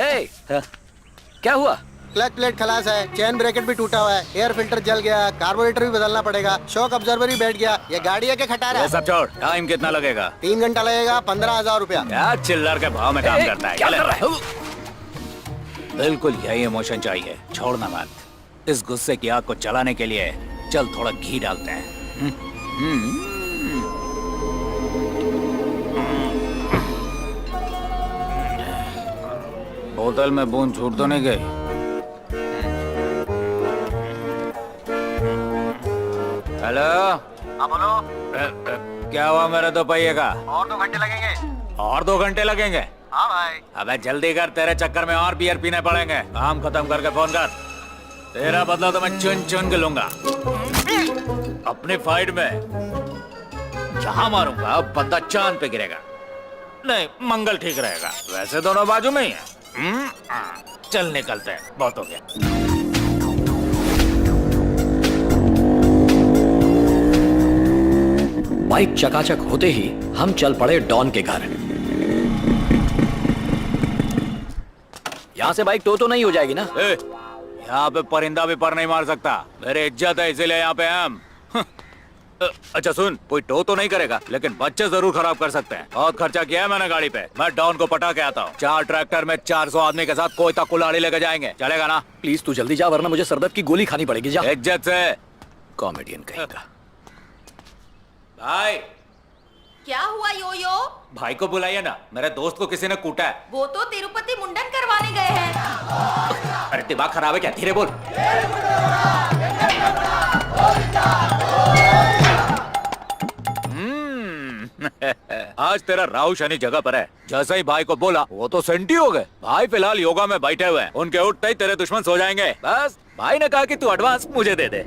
ए, क्या हुआ? Clutch plate खलास है, चेन ब्रेकेट भी टूटा हुआ है, एयर फिल्टर जल गया, कार्बोरेटर भी बदलना पड़ेगा, शॉक अब्जॉर्बर भी बैठ गया। ये गाड़ी है के खटारा ये है? सब छोड़, टाइम कितना लगेगा? 3 घंटा लगेगा, 15,000 रुपया। क्या चिल्लर के भाव में काम करता है? क्या कर रहा है? बिल्कुल यही इमोशन चाहिए, छोड़ना मत। इस गुस्से की आग को जलाने के लिए चल थोड़ा घी डालते हैं। बोतल में बूंद छूट तो नहीं गई? हेलो, हाँ बोलो। क्या हुआ मेरे दो पहिए का? और 2 घंटे लगेंगे। और 2 घंटे लगेंगे? हाँ भाई। अबे जल्दी कर, तेरे चक्कर में और बियर पीने पड़ेंगे। काम खत्म करके फोन कर। तेरा बदला तो मैं चुन चुन के लूंगा। अपनी फाइट में जहां मारूंगा बंदा चांद पे गिरेगा। नहीं, मंगल ठीक रहेगा। वैसे दोनों बाजू में ही है। चल निकलते हैं, बहुत हो गया। बाइक चकाचक होते ही हम चल पड़े डॉन के घर। यहाँ से बाइक टो तो नहीं हो जाएगी ना? यहाँ पे परिंदा भी पर नहीं मार सकता। मेरी इज्जत है इसीलिए यहाँ पे हम। अच्छा सुन, कोई टो तो नहीं करेगा, लेकिन बच्चे जरूर खराब कर सकते हैं। बहुत खर्चा किया है मैंने गाड़ी पे। मैं डॉन को पटा के आता हूँ। 4 ट्रैक्टर में 400 आदमी के साथ कोई तक कुल्हाड़ी लेके जाएंगे। चलेगा ना? प्लीज तू जल्दी जा, वरना मुझे सरदर्द की गोली खानी पड़ेगी। जा। इज्जत से। कॉमेडियन कहेगा। भाई, क्या हुआ योयो? भाई को बुलाइए ना, मेरे दोस्त को किसी ने कूटा है। वो तो तिरुपति मुंडन करवाने गए हैं। अरे दिमाग खराब है क्या? धीरे बोल। आज तेरा राहु शनि जगह पर है। जैसे ही भाई को बोला वो तो सेंटी हो गए। भाई फिलहाल योगा में बैठे हुए हैं। उनके उठते ही तेरे दुश्मन सो जाएंगे। बस भाई ने कहा कि तू एडवांस मुझे दे दे।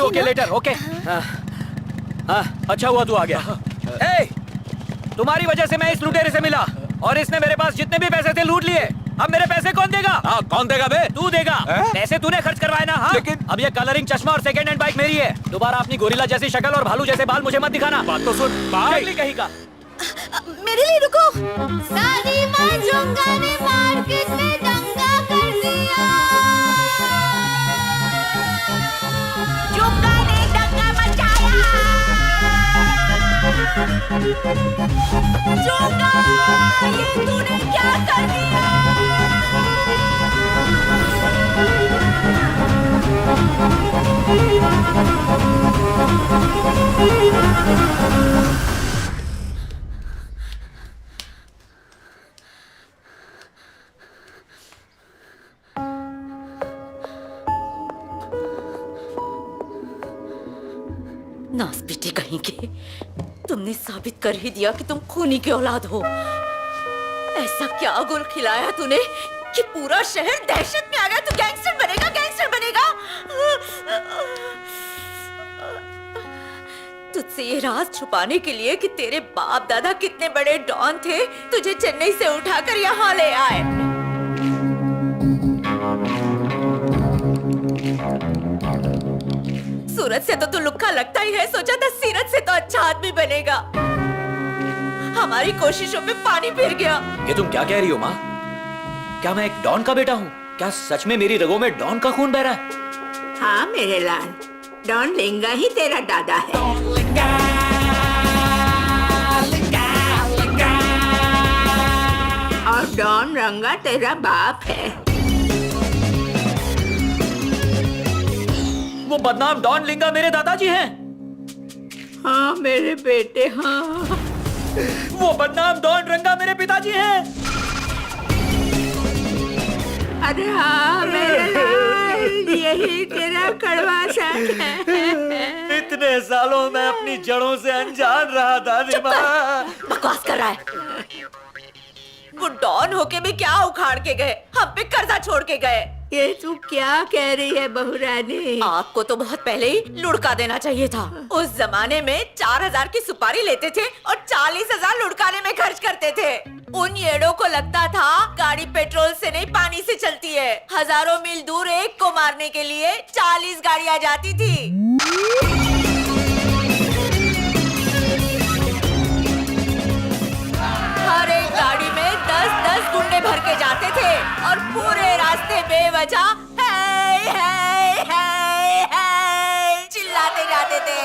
Okay later okay. अच्छा हुआ तू आ गया। ए, तुम्हारी वजह से मैं इस लुटेरे से मिला और इसने मेरे पास जितने भी पैसे थे लूट लिए। अब मेरे पैसे कौन देगा? कौन देगा बे? तू देगा। पैसे तूने खर्च करवाए ना? हाँ? लेकिन अब ये कलरिंग चश्मा और सेकंड हैंड बाइक मेरी है। दोबारा अपनी गोरिल्ला जैसी शक्ल और भालू जैसे बाल मुझे मत दिखाना। बात तो सुन भाई। कहीं का मेरे लिए रुको। सारी माजूंगा ने मार्केट में दंगा कर दिया। जोंगा, ये तूने क्या कर दिया? नासपीटे कहीं के, तुमने साबित कर ही दिया कि तुम खूनी की औलाद हो। ऐसा क्या गुल खिलाया तूने कि पूरा शहर दहशत में आ गया? तू गैंगस्टर बनेगा, गैंगस्टर बनेगा। तुझसे ये राज छुपाने के लिए कि तेरे बाप दादा कितने बड़े डॉन थे, तुझे चेन्नई से उठाकर यहाँ ले आए। सूरत से तो तू लुक्का लगता ही है, सोचा था सीरत से तो अच्छा आदमी बनेगा। हमारी कोशिशों में पानी फिर गया। ये तुम क्या कह रही हो माँ? क्या मैं एक डॉन का बेटा हूँ? क्या सच में मेरी रगों में डॉन का खून बह रहा है? हाँ मेरे लाल, डॉन लिंगा ही तेरा दादा है। और डॉन रंगा तेरा बाप है। वो बदनाम डॉन लिंगा मेरे दादाजी हैं। हाँ मेरे बेटे, हाँ। वो बदनाम डॉन रंगा मेरे पिताजी हैं। अरे हाँ मेरे लाल, यही तेरा कड़वा सच है। इतने सालों में अपनी जड़ों से अनजान रहा दादी माँ। बकवास कर रहा है। वो डॉन होके भी क्या उखाड़ के गए, हम पे कर्जा छोड़ के गए। ये तू क्या कह रही है बहू रानी? आपको तो बहुत पहले ही लुढ़का देना चाहिए था। उस जमाने में 4000 की सुपारी लेते थे और 40,000 लुढ़काने में खर्च करते थे। उन येड़ों को लगता था गाड़ी पेट्रोल से नहीं पानी से चलती है। हजारों मील दूर एक को मारने के लिए 40 गाड़ियां जाती थी। हर एक गाड़ी में 10-10 गुंडे भर के जाते थे और पूरे रास्ते बेवजह चिल्लाते जाते थे।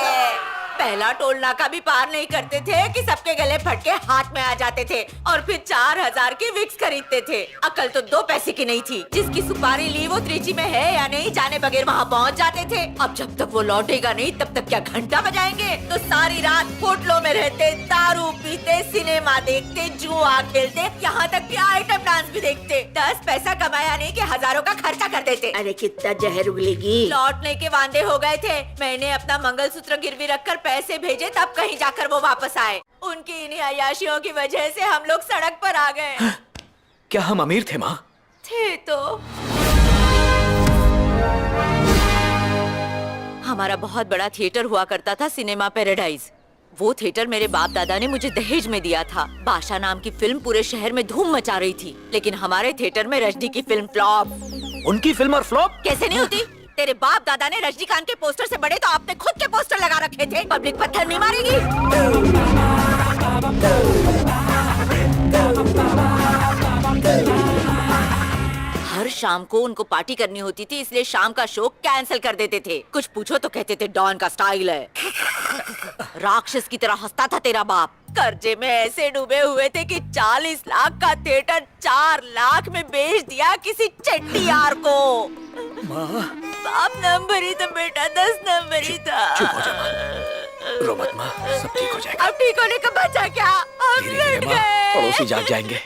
पहला टोल नाका भी पार नहीं करते थे कि सबके गले फटके हाथ में आ जाते थे और फिर 4000 की विक्स खरीदते थे। अकल तो 2 पैसे की नहीं थी। जिसकी सुपारी ली वो त्रिची में है या नहीं जाने बगैर वहाँ पहुँच जाते थे। अब जब तक वो लौटेगा नहीं तब तक क्या घंटा बजाएंगे? तो सारी रात होटलों में रहते, दारू पीते, सिनेमा देखते, जुआ खेलते, यहाँ तक कि आइटम डांस भी देखते। 10 पैसा कमाया नहीं कि हजारों का खर्चा कर देते। अरे कितना जहर उगलेगी। लौटने के वादे हो गए थे। मैंने अपना मंगलसूत्र गिरवी रखकर पैसे भेजे, तब कहीं जाकर वो वापस आए। उनकी इन्हीं अय्याशियों की वजह से हम लोग सड़क पर आ गए। क्या हम अमीर थे माँ? थे तो। हमारा बहुत बड़ा थिएटर हुआ करता था, सिनेमा पैराडाइज। वो थिएटर मेरे बाप दादा ने मुझे दहेज में दिया था। बादशाह नाम की फिल्म पूरे शहर में धूम मचा रही थी, लेकिन हमारे थिएटर में रजनी की फिल्म फ्लॉप। उनकी फिल्म और फ्लॉप कैसे नहीं होती? तेरे बाप दादा ने रजनीकांत के पोस्टर से बड़े तो आपने खुद के पोस्टर लगा रखे थे। पब्लिक पत्थर नहीं मारेगी। हर शाम को उनको पार्टी करनी होती थी, इसलिए शाम का शो कैंसिल कर देते थे। कुछ पूछो तो कहते थे डॉन का स्टाइल है। राक्षस की तरह हंसता था तेरा बाप। कर्जे में ऐसे डूबे हुए थे कि 40 लाख का थिएटर 4 लाख में बेच दिया किसी चट्टियार को। बाप नंबर ही तो बेटा 10 नंबर ही था। चुप हो जा माँ, रो मत माँ, सब ठीक हो जाएगा। अब ठीक होने का बचा क्या? हम धीरे-धीरे लट माँ, गए। पड़ोसी जाग जाएंगे।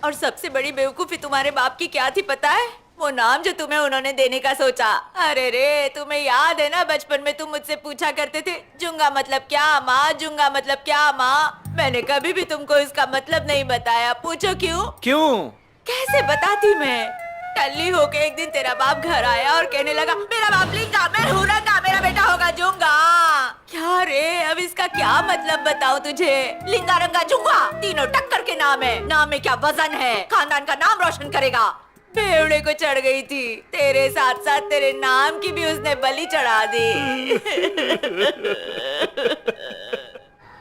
और सबसे बड़ी बेवकूफी तुम्हारे बाप की क्या थी पता है? वो नाम जो तुम्हें उन्होंने देने का सोचा। अरे रे, तुम्हें याद है ना बचपन में तुम मुझसे पूछा करते थे जुंगा मतलब क्या माँ, जुंगा मतलब क्या माँ? मैंने कभी भी तुमको इसका मतलब नहीं बताया। पूछो क्यों? क्यों? कैसे बताती मैं? टल्ली होके एक दिन तेरा बाप घर आया और कहने लगा मेरा बाप लिंगा, मैं हूँ रंगा, मेरा बेटा होगा जुंगा। क्या रे, अब इसका क्या मतलब बताऊं तुझे? लिंगा रंगा जुंगा तीनों टक्कर के नाम है। नाम में क्या वजन है? खानदान का नाम रोशन करेगा। बेवड़े को चढ़ गई थी, तेरे साथ साथ तेरे नाम की भी उसने बलि चढ़ा दी।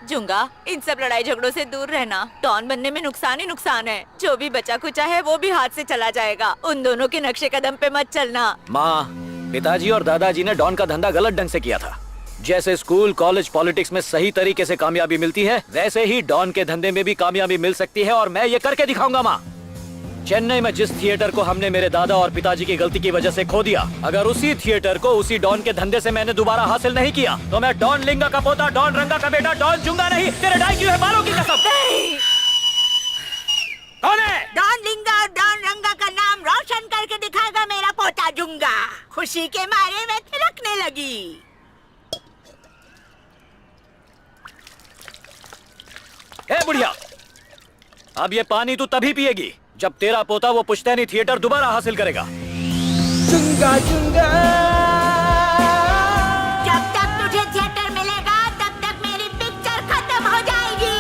जुंगा, इन सब लड़ाई झगड़ों से दूर रहना। डॉन बनने में नुकसान ही नुकसान है। जो भी बचा कुचा है वो भी हाथ से चला जाएगा। उन दोनों के नक्शे कदम पे मत चलना। माँ, पिताजी और दादाजी ने डॉन का धंधा गलत ढंग से किया था। जैसे स्कूल कॉलेज पॉलिटिक्स में सही तरीके से कामयाबी मिलती है, वैसे ही डॉन के धंधे में भी कामयाबी मिल सकती है, और मैं ये करके दिखाऊंगा माँ। चेन्नई में जिस थिएटर को हमने मेरे दादा और पिताजी की गलती की वजह से खो दिया, अगर उसी थिएटर को उसी डॉन के धंधे से मैंने दोबारा हासिल नहीं किया तो मैं डॉन लिंगा का पोता, डॉन रंगा का बेटा, डॉन जूंगा नहीं। तेरे डाई क्यों है बालों की कसम? कौन है? डॉन लिंगा और डॉन रंगा का नाम रोशन करके दिखाएगा मेरा पोता जुंगा। खुशी के मारे मैं थिरकने लगी। ए बुढ़िया, अब ये पानी तू तभी पिएगी जब तेरा पोता वो पुश्तैनी थिएटर दोबारा हासिल करेगा। चुंगा चुंगा जब तक तुझे थिएटर मिलेगा तब तक मेरी पिक्चर खत्म हो जाएगी।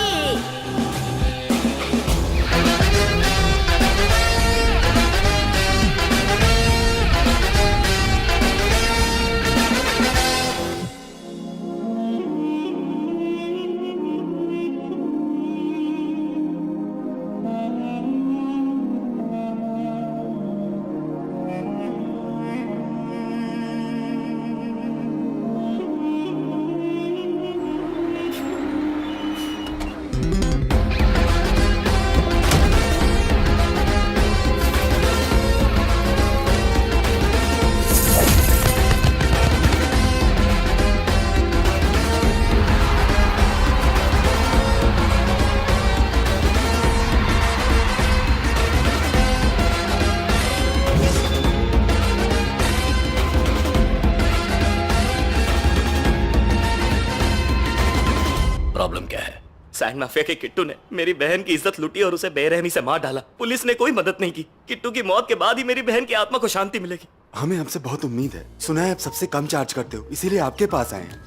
प्रॉब्लम क्या है? सैंड माफिया के किट्टू ने मेरी बहन की इज्जत लूटी और उसे बेरहमी से मार डाला। पुलिस ने कोई मदद नहीं की। किट्टू की मौत के बाद ही मेरी बहन की आत्मा को शांति मिलेगी। हमें आपसे बहुत उम्मीद है। सुना है आप सबसे कम चार्ज करते हो, इसीलिए आपके पास आए हैं।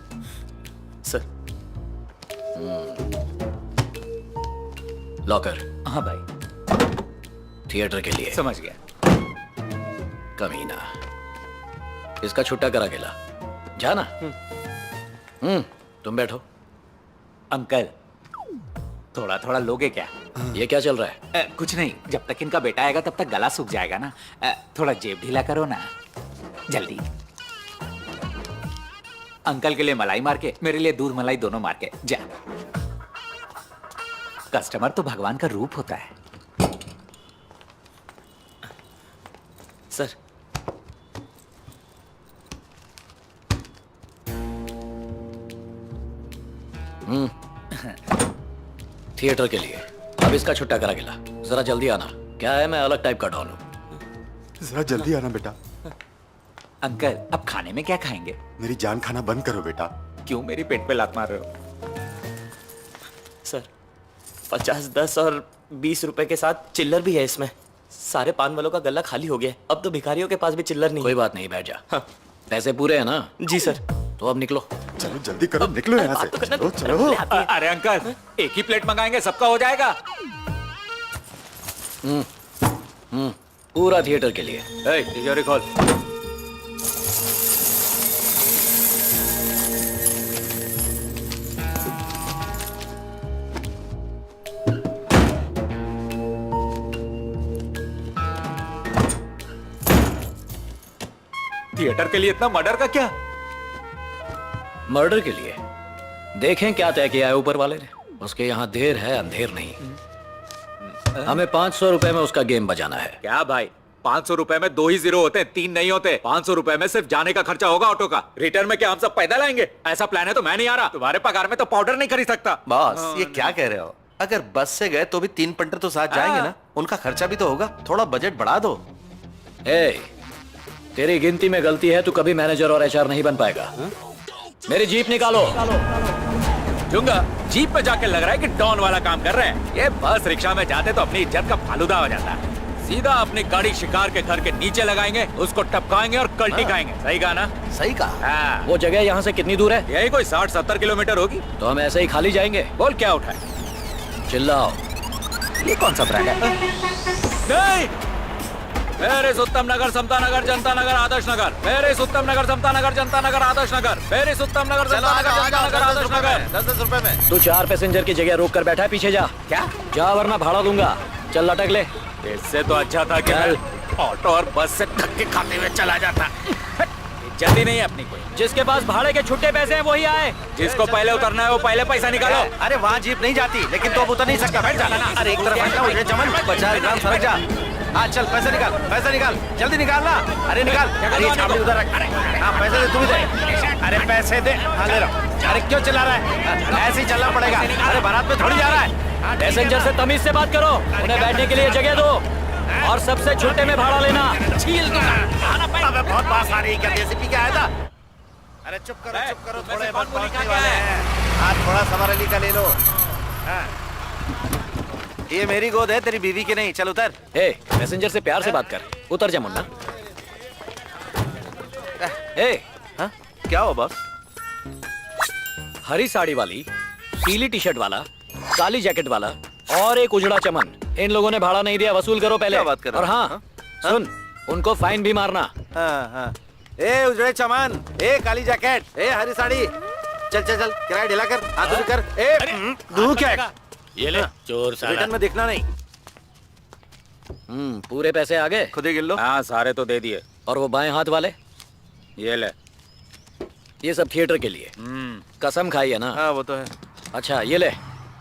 सर, लॉकर हाँ भाई, थिएटर के लिए। समझ गया। कमीना, इसका छुट्टा करा गेला। जाना। तुम बैठो। अंकल, थोड़ा थोड़ा लोगे क्या? ये क्या चल रहा है? कुछ नहीं, जब तक इनका बेटा आएगा तब तक गला सूख जाएगा ना। थोड़ा जेब ढीला करो ना, जल्दी। अंकल के लिए मलाई मार के, मेरे लिए दूध मलाई दोनों मार के जा। कस्टमर तो भगवान का रूप होता है। सर, थिएटर के लिए। अब इसका छुट्टा करा गेला। जरा जल्दी आना। क्या है, मैं अलग टाइप का डॉन हूँ। जरा जल्दी आना बेटा। अंकल, अब खाने में क्या खाएंगे? मेरी जान खाना बंद करो बेटा। क्यों मेरी पेट पे लात मार रहे हो? सर 50, 10 और 20 रुपए के साथ चिल्लर भी है इसमें। सारे पान वालों का गला खाली हो गया। अब तो भिखारियों के पास भी चिल्लर नहीं। कोई बात नहीं, बैठ जा। हाँ। पैसे पूरे हैं ना? जी सर। तो अब निकलो। चलो जल्दी करो, निकलो यहाँ से। चलो चलो। अरे अंकल, एक ही प्लेट मंगाएंगे, सबका हो जाएगा। पूरा थिएटर के लिए। तिजोरी खोल। थिएटर के लिए इतना मर्डर का क्या? मर्डर के लिए देखें क्या तय किया है ऊपर वाले ने। उसके यहाँ देर है अंधेर नहीं। हमें 500 रुपए में उसका गेम बजाना है। क्या भाई, 500 रुपए में 2 ही जीरो होते हैं, 3 नहीं होते। 500 रुपए में सिर्फ जाने का खर्चा होगा ऑटो का। रिटर्न में क्या हम सब पैदल आएंगे? ऐसा प्लान है तो मैं नहीं आ रहा। तुम्हारे पगार में तो पाउडर नहीं खरीद सकता। बॉस, ये क्या कह रहे हो? अगर बस से गए तो भी 3 पंटर तो साथ जाएंगे ना। उनका खर्चा भी तो होगा। थोड़ा बजट बढ़ा दो। तेरी गिनती में गलती है। तू कभी मैनेजर और एचआर नहीं बन पाएगा। मेरी जीप निकालो। जूंगा, जीप पे जाके लग रहा है कि डॉन वाला काम कर रहे हैं। ये बस रिक्शा में जाते तो अपनी इज्जत का फालूदा हो जाता है। सीधा अपनी गाड़ी शिकार के घर के नीचे लगाएंगे, उसको टपकाएंगे और कल्टी खाएंगे। सही कहा ना? सही कहा। हाँ। वो जगह यहाँ से कितनी दूर है? यही कोई 60-70 किलोमीटर होगी। तो हम ऐसे ही खाली जाएंगे। बोल क्या उठाए? चिल्लाओ। ये कौन सा ब्रांड है? नहीं, मेरे उत्तम नगर, समता नगर, जनता नगर, आदर्श नगर। मेरे उत्तम नगर, समता नगर, जनता नगर, आदर्श नगर। मेरे उत्तम नगर, समता नगर, जनता नगर, आदर्श नगर। 10-10 रुपए में। तू 4 पैसेंजर की जगह रोक कर बैठा है। पीछे जा। क्या? जा वरना भाड़ा दूंगा। चल लटक ले। इससे तो अच्छा था कि मैं ऑटो और बस से धक्के खाते हुए चला जाता। जल्दी नहीं है अपनी कोई। जिसके पास भाड़े के छुट्टे पैसे हैं वही आए। जिसको पहले उतरना है वो पहले पैसा निकालो। अरे वहाँ जीप नहीं जाती, लेकिन तो अब उतर नहीं सकता, बैठ जा। अरे एक तरफ हटना, उजड़े चमन 50 ग्राम सरक जा। हाँ चल, पैसा निकाल, जल्दी निकाल ना। अरे निकाल, अरे छाबड़ी उधर रख। हाँ पैसे दे, तू भी दे। अरे पैसे दे। हाँ ले रहा हूँ। अरे क्यों चिल्ला रहा है? ऐसे ही चलना पड़ेगा। अरे बारात में थोड़ी जा रहा है। पैसेंजर से तमीज से बात करो, उन्हें बैठने के लिए जगह दो और सबसे छुट्टे में भाड़ा लेना। अबे बहुत बात आ रही है, क्या देसी पी के आया था? अरे चुप करो, थोड़े बहुत पहुंचने वाले हैं। हाथ थोड़ा सवार अली का ले लो। हाँ। ये मेरी गोद है, तेरी बीवी की नहीं। चल उतर। ए, पैसेंजर से प्यार से बात कर, उतर जा मुन्ना। ए, हाँ? क्या हुआ बॉस? हरी साड़ी वाली, पीली टी शर्ट वाला, काली जैकेट वाला और एक उजड़ा चमन, इन लोगों ने भाड़ा नहीं दिया, वसूल करो पहले। क्या बात कर रहे और हो? हाँ, सुन, उनको फाइन भी मारना। हाँ। ए उजड़े चमन, ए काली जैकेट, ए हरी साड़ी, चल किराया ढीला कर, हाथ भी कर। ए तू क्या है? ये ले चोर रिटर्न में दिखना नहीं। पूरे पैसे आ गए? खुद ही गिन लो। हाँ सारे तो दे दिए। और वो बाएं हाथ वाले? ये ले। ये सब थिएटर के लिए। कसम खाई है ना? हाँ वो तो है। अच्छा ये ले,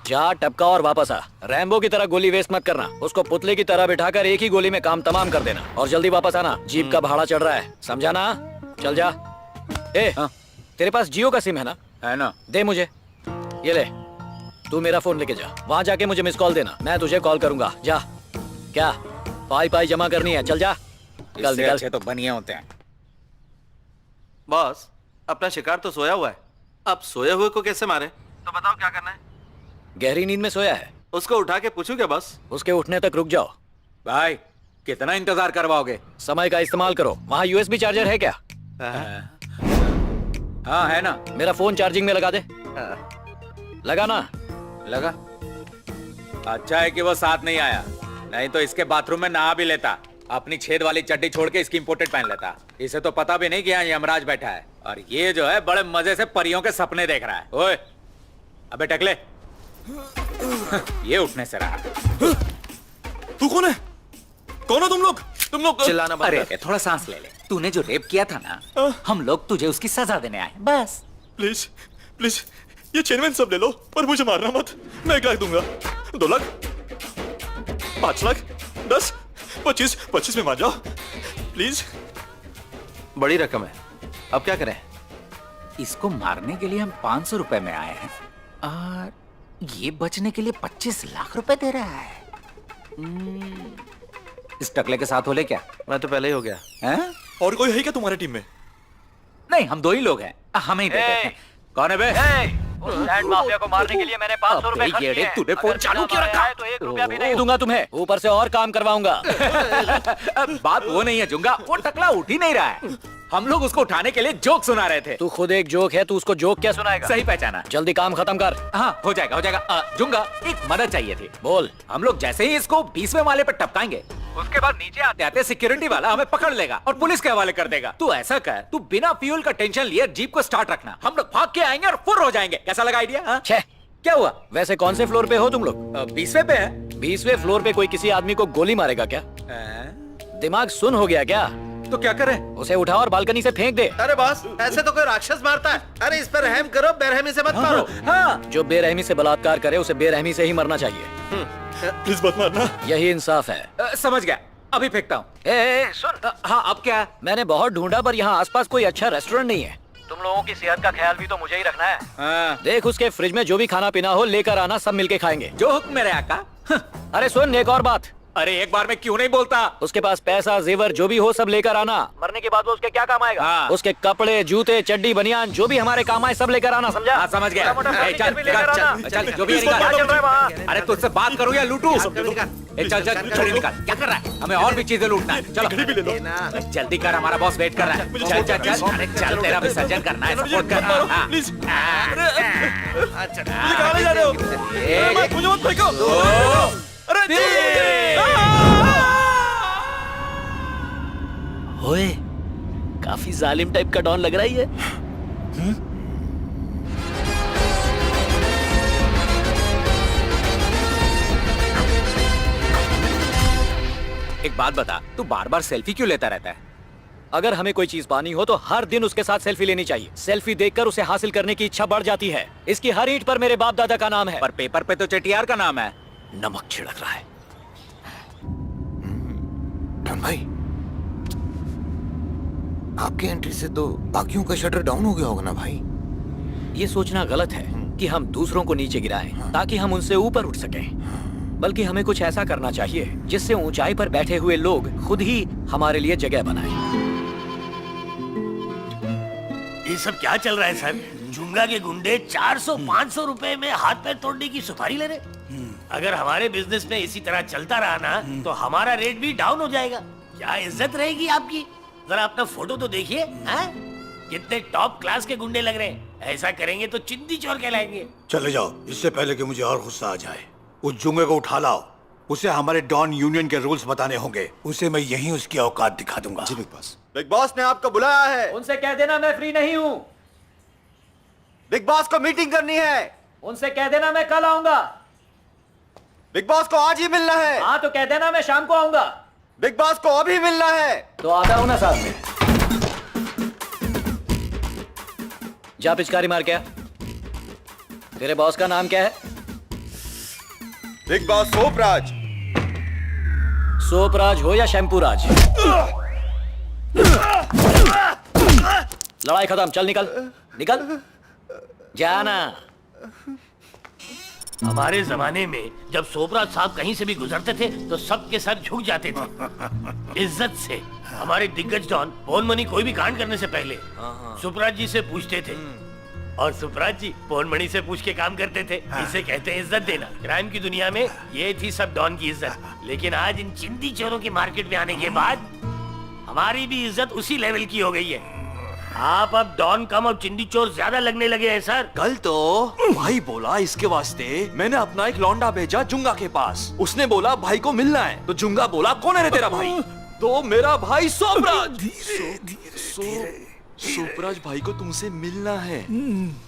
जा टपका और वापस आ। रैम्बो की तरह गोली वेस्ट मत करना, उसको पुतले की तरह बिठाकर एक ही गोली में काम तमाम कर देना। और जल्दी वापस आना, जीप का भाड़ा चढ़ रहा है, समझा ना? चल जा। ए, तेरे पास जियो का सिम है ना? है ना? दे मुझे। ये ले, तू मेरा फोन लेके जा, वहां जाके मुझे मिस कॉल देना, मैं तुझे कॉल करूंगा। जा। क्या पाई जमा करनी है? चल जा। इससे अच्छे तो बनिए होते हैं। बॉस अपना शिकार तो सोया हुआ है, अब सोए हुए को कैसे मारे? तो बताओ क्या करना है? गहरी नींद में सोया है, उसको उठा के पूछूं क्या बॉस? उसके उठने तक रुक जाओ। भाई कितना इंतजार करवाओगे? समय का इस्तेमाल करो। वहाँ यूएसबी चार्जर है क्या? हाँ है ना। मेरा फोन चार्जिंग में लगा दे। लगा ना? लगा। अच्छा है कि वो साथ नहीं आया, नहीं तो इसके बाथरूम में नहा भी लेता। अपनी छेद वाली चड्डी छोड़ के इसकी इंपोर्टेड पहन लेता। इसे तो पता भी नहीं कि यहाँ यमराज बैठा है, और ये जो है बड़े मजे से परियों के सपने देख रहा है। ओए अबे टकले, ये उठने से रहा। तू कौन है? कौन हो तुम लोग? चिल्लाना बंद अरे कर। थोड़ा सांस ले ले। तूने जो रेप किया था ना, हम लोग तुझे उसकी सजा देने आए, बस। प्लीज प्लीज ये चेनमैन सब ले लो, पर मुझे मारना मत। मैं 1 लाख दूंगा, 2 लाख, 5 लाख, 10, 25 में मान जाओ प्लीज। बड़ी रकम है, अब क्या करें? इसको मारने के लिए हम 500 रुपए में आए हैं, और ये बचने के लिए 25 लाख रुपए दे रहा है। इस टकले के साथ हो ले क्या? मैं तो पहले ही हो गया। हैं? और कोई है क्या तुम्हारे टीम में? नहीं, हम 2 ही लोग हैं, हमें ही देते हैं। कौन है बे? उस लैंड माफिया को मारने के लिए मैंने 500 रुपए खर्च किए हैं। तूने फोन चालू क्यों रखा? तो 1 रुपया भी नहीं दूंगा तुम्हें, ऊपर से और काम करवाऊंगा। बात वो नहीं है जुंगा, वो टकला उठ ही नहीं रहा है। हम लोग उसको उठाने के लिए जोक सुना रहे थे। तू खुद एक जोक है, तू उसको जोक क्या सुनाएगा? सही पहचाना। जल्दी काम खत्म कर। हाँ हो जाएगा। जुंगा एक मदद चाहिए थी। बोल। हम लोग जैसे ही इसको 20वें माले पर टपकाएंगे, उसके बाद नीचे आते आते सिक्योरिटी वाला हमें पकड़ लेगा और पुलिस के हवाले कर देगा। तू ऐसा कर, तू बिना फ्यूल का टेंशन लिए जीप को स्टार्ट रखना, हम लोग भाग के आएंगे और फुर हो जाएंगे। कैसा लगा आइडिया? छे, क्या हुआ? वैसे कौन से फ्लोर पे हो तुम लोग? 20वें पे है। 20वें फ्लोर पे कोई किसी आदमी को गोली मारेगा क्या? दिमाग सुन हो गया क्या? तो क्या करें? उसे उठा और बालकनी से फेंक दे। अरे बॉस ऐसे तो कोई राक्षस मारता है। अरे इस पर रहम करो, बेरहमी से मत मारो। हाँ। जो बेरहमी से बलात्कार करे उसे बेरहमी से ही मरना चाहिए। प्लीज मत मारना। यही इंसाफ है। समझ गया, अभी फेंकता हूँ। सुन, हाँ अब क्या? मैंने बहुत ढूंढा पर यहाँ आसपास कोई अच्छा रेस्टोरेंट नहीं है। तुम लोगों की सेहत का ख्याल भी तो मुझे ही रखना है। हाँ। देख उसके फ्रिज में जो भी खाना पीना हो लेकर आना, सब मिलके खाएंगे। जो हुक्म मेरे आका। अरे सुन, एक और बात। अरे एक बार में क्यों नहीं बोलता? उसके पास पैसा जेवर जो भी हो सब लेकर आना। मरने के बाद वो उसके क्या काम आएगा? हाँ। उसके कपड़े जूते चड्डी बनियान जो भी हमारे काम आए सब लेकर आना, समझा? हाँ समझ गया। मोटा-मोटा ए, फर्नीचर भी लेकर आना। चल जो भी है इसको निकाल। क्या चल रहा है वहाँ? अरे तुझसे बात करूँ या लूटूं? चल छड़ी निकाल। क्या कर रहा है? हमें और भी चीजें लूटना है। चलो घड़ी भी ले लो। जल्दी कर, हमारा बॉस वेट कर रहा है। चल अरे चल, तेरा विसर्जन करना है, सपोर्ट करना। हाँ। प्लीज मुझे हाँ। कहाँ ले जा रहे हो? एक, मुझे मत फेंको। दो, अरे तीन। ओए, काफी जालिम टाइप का डॉन लग रहा है ये। एक बात बता, तू बार बार सेल्फी क्यों लेता रहता है? अगर हमें कोई चीज पानी हो तो हर दिन उसके साथ सेल्फी लेनी चाहिए। सेल्फी देखकर उसे हासिल करने की इच्छा बढ़ जाती है। इसकी हर ईंट पर मेरे बाप दादा का नाम है। पर पेपर पे तो चटियार का नाम है। नमक छिड़क रहा है। डॉन भाई, आपकी एंट्री से तो बाकियों का शटर डाउन हो गया होगा ना भाई? ये सोचना गलत है कि हम दूसरों को नीचे गिराएं ताकि हम उनसे ऊपर उठ सकें। बल्कि हमें कुछ ऐसा करना चाहिए जिससे ऊंचाई पर बैठे हुए लोग खुद ही हमारे लिए जगह बनाएं। ये सब क्या चल रहा है सर? जुंगा के गुंडे 400-500 रुपए में हाथ पैर तोड़ने की सुपारी ले रहे। अगर हमारे बिजनेस में इसी तरह चलता रहा ना तो हमारा रेट भी डाउन हो जाएगा। क्या इज्जत रहेगी आपकी? जरा अपना फोटो तो देखिए, कितने टॉप क्लास के गुंडे लग रहे हैं। ऐसा करेंगे तो चिंदी चोर कहलाएंगे। चले जाओ, इससे पहले कि मुझे और गुस्सा आ जाए। उस जुंगे को उठा लाओ, उसे हमारे डॉन यूनियन के रूल्स बताने होंगे। उसे मैं यहीं उसकी औकात दिखा दूंगा। जी बिग बॉस। बिग बॉस ने आपको बुलाया है। उनसे कह देना मैं फ्री नहीं हूँ। बिग बॉस को मीटिंग करनी है। उनसे कह देना मैं कल आऊंगा। बिग बॉस को आज ही मिलना है। हाँ तो कह देना मैं शाम को आऊंगा। बिग बॉस को अभी मिलना है। तो आता हूं ना साथ में। जा पिचकारी मार क्या? तेरे बॉस का नाम क्या है? Big boss सोपराज। सोपराज हो या शैम्पूराज। लड़ाई खत्म, चल निकल निकल जाना। हमारे जमाने में जब सोपराज साहब कहीं से भी गुजरते थे तो सबके सर झुक जाते थे इज्जत से। हमारे दिग्गज डॉन पोन मनी कोई भी कांड करने से पहले सुपराज जी से पूछते थे और सुपराज जी पोन मनी से पूछ के काम करते थे। इसे कहते हैं इज्जत देना। क्राइम की दुनिया में ये थी सब डॉन की इज्जत। लेकिन आज इन चिंदी चोरों की मार्केट में आने के बाद हमारी भी इज्जत उसी लेवल की हो गई है। आप अब डॉन कम और चिंदी चोर ज्यादा लगने लगे हैं सर। कल तो भाई बोला इसके वास्ते मैंने अपना एक लौंडा भेजा जुंगा के पास। उसने बोला भाई को मिलना है। तो जुंगा बोला कौन है रे तेरा भाई? तो मेरा भाई सोपराज। सोपराज भाई को तुमसे मिलना है।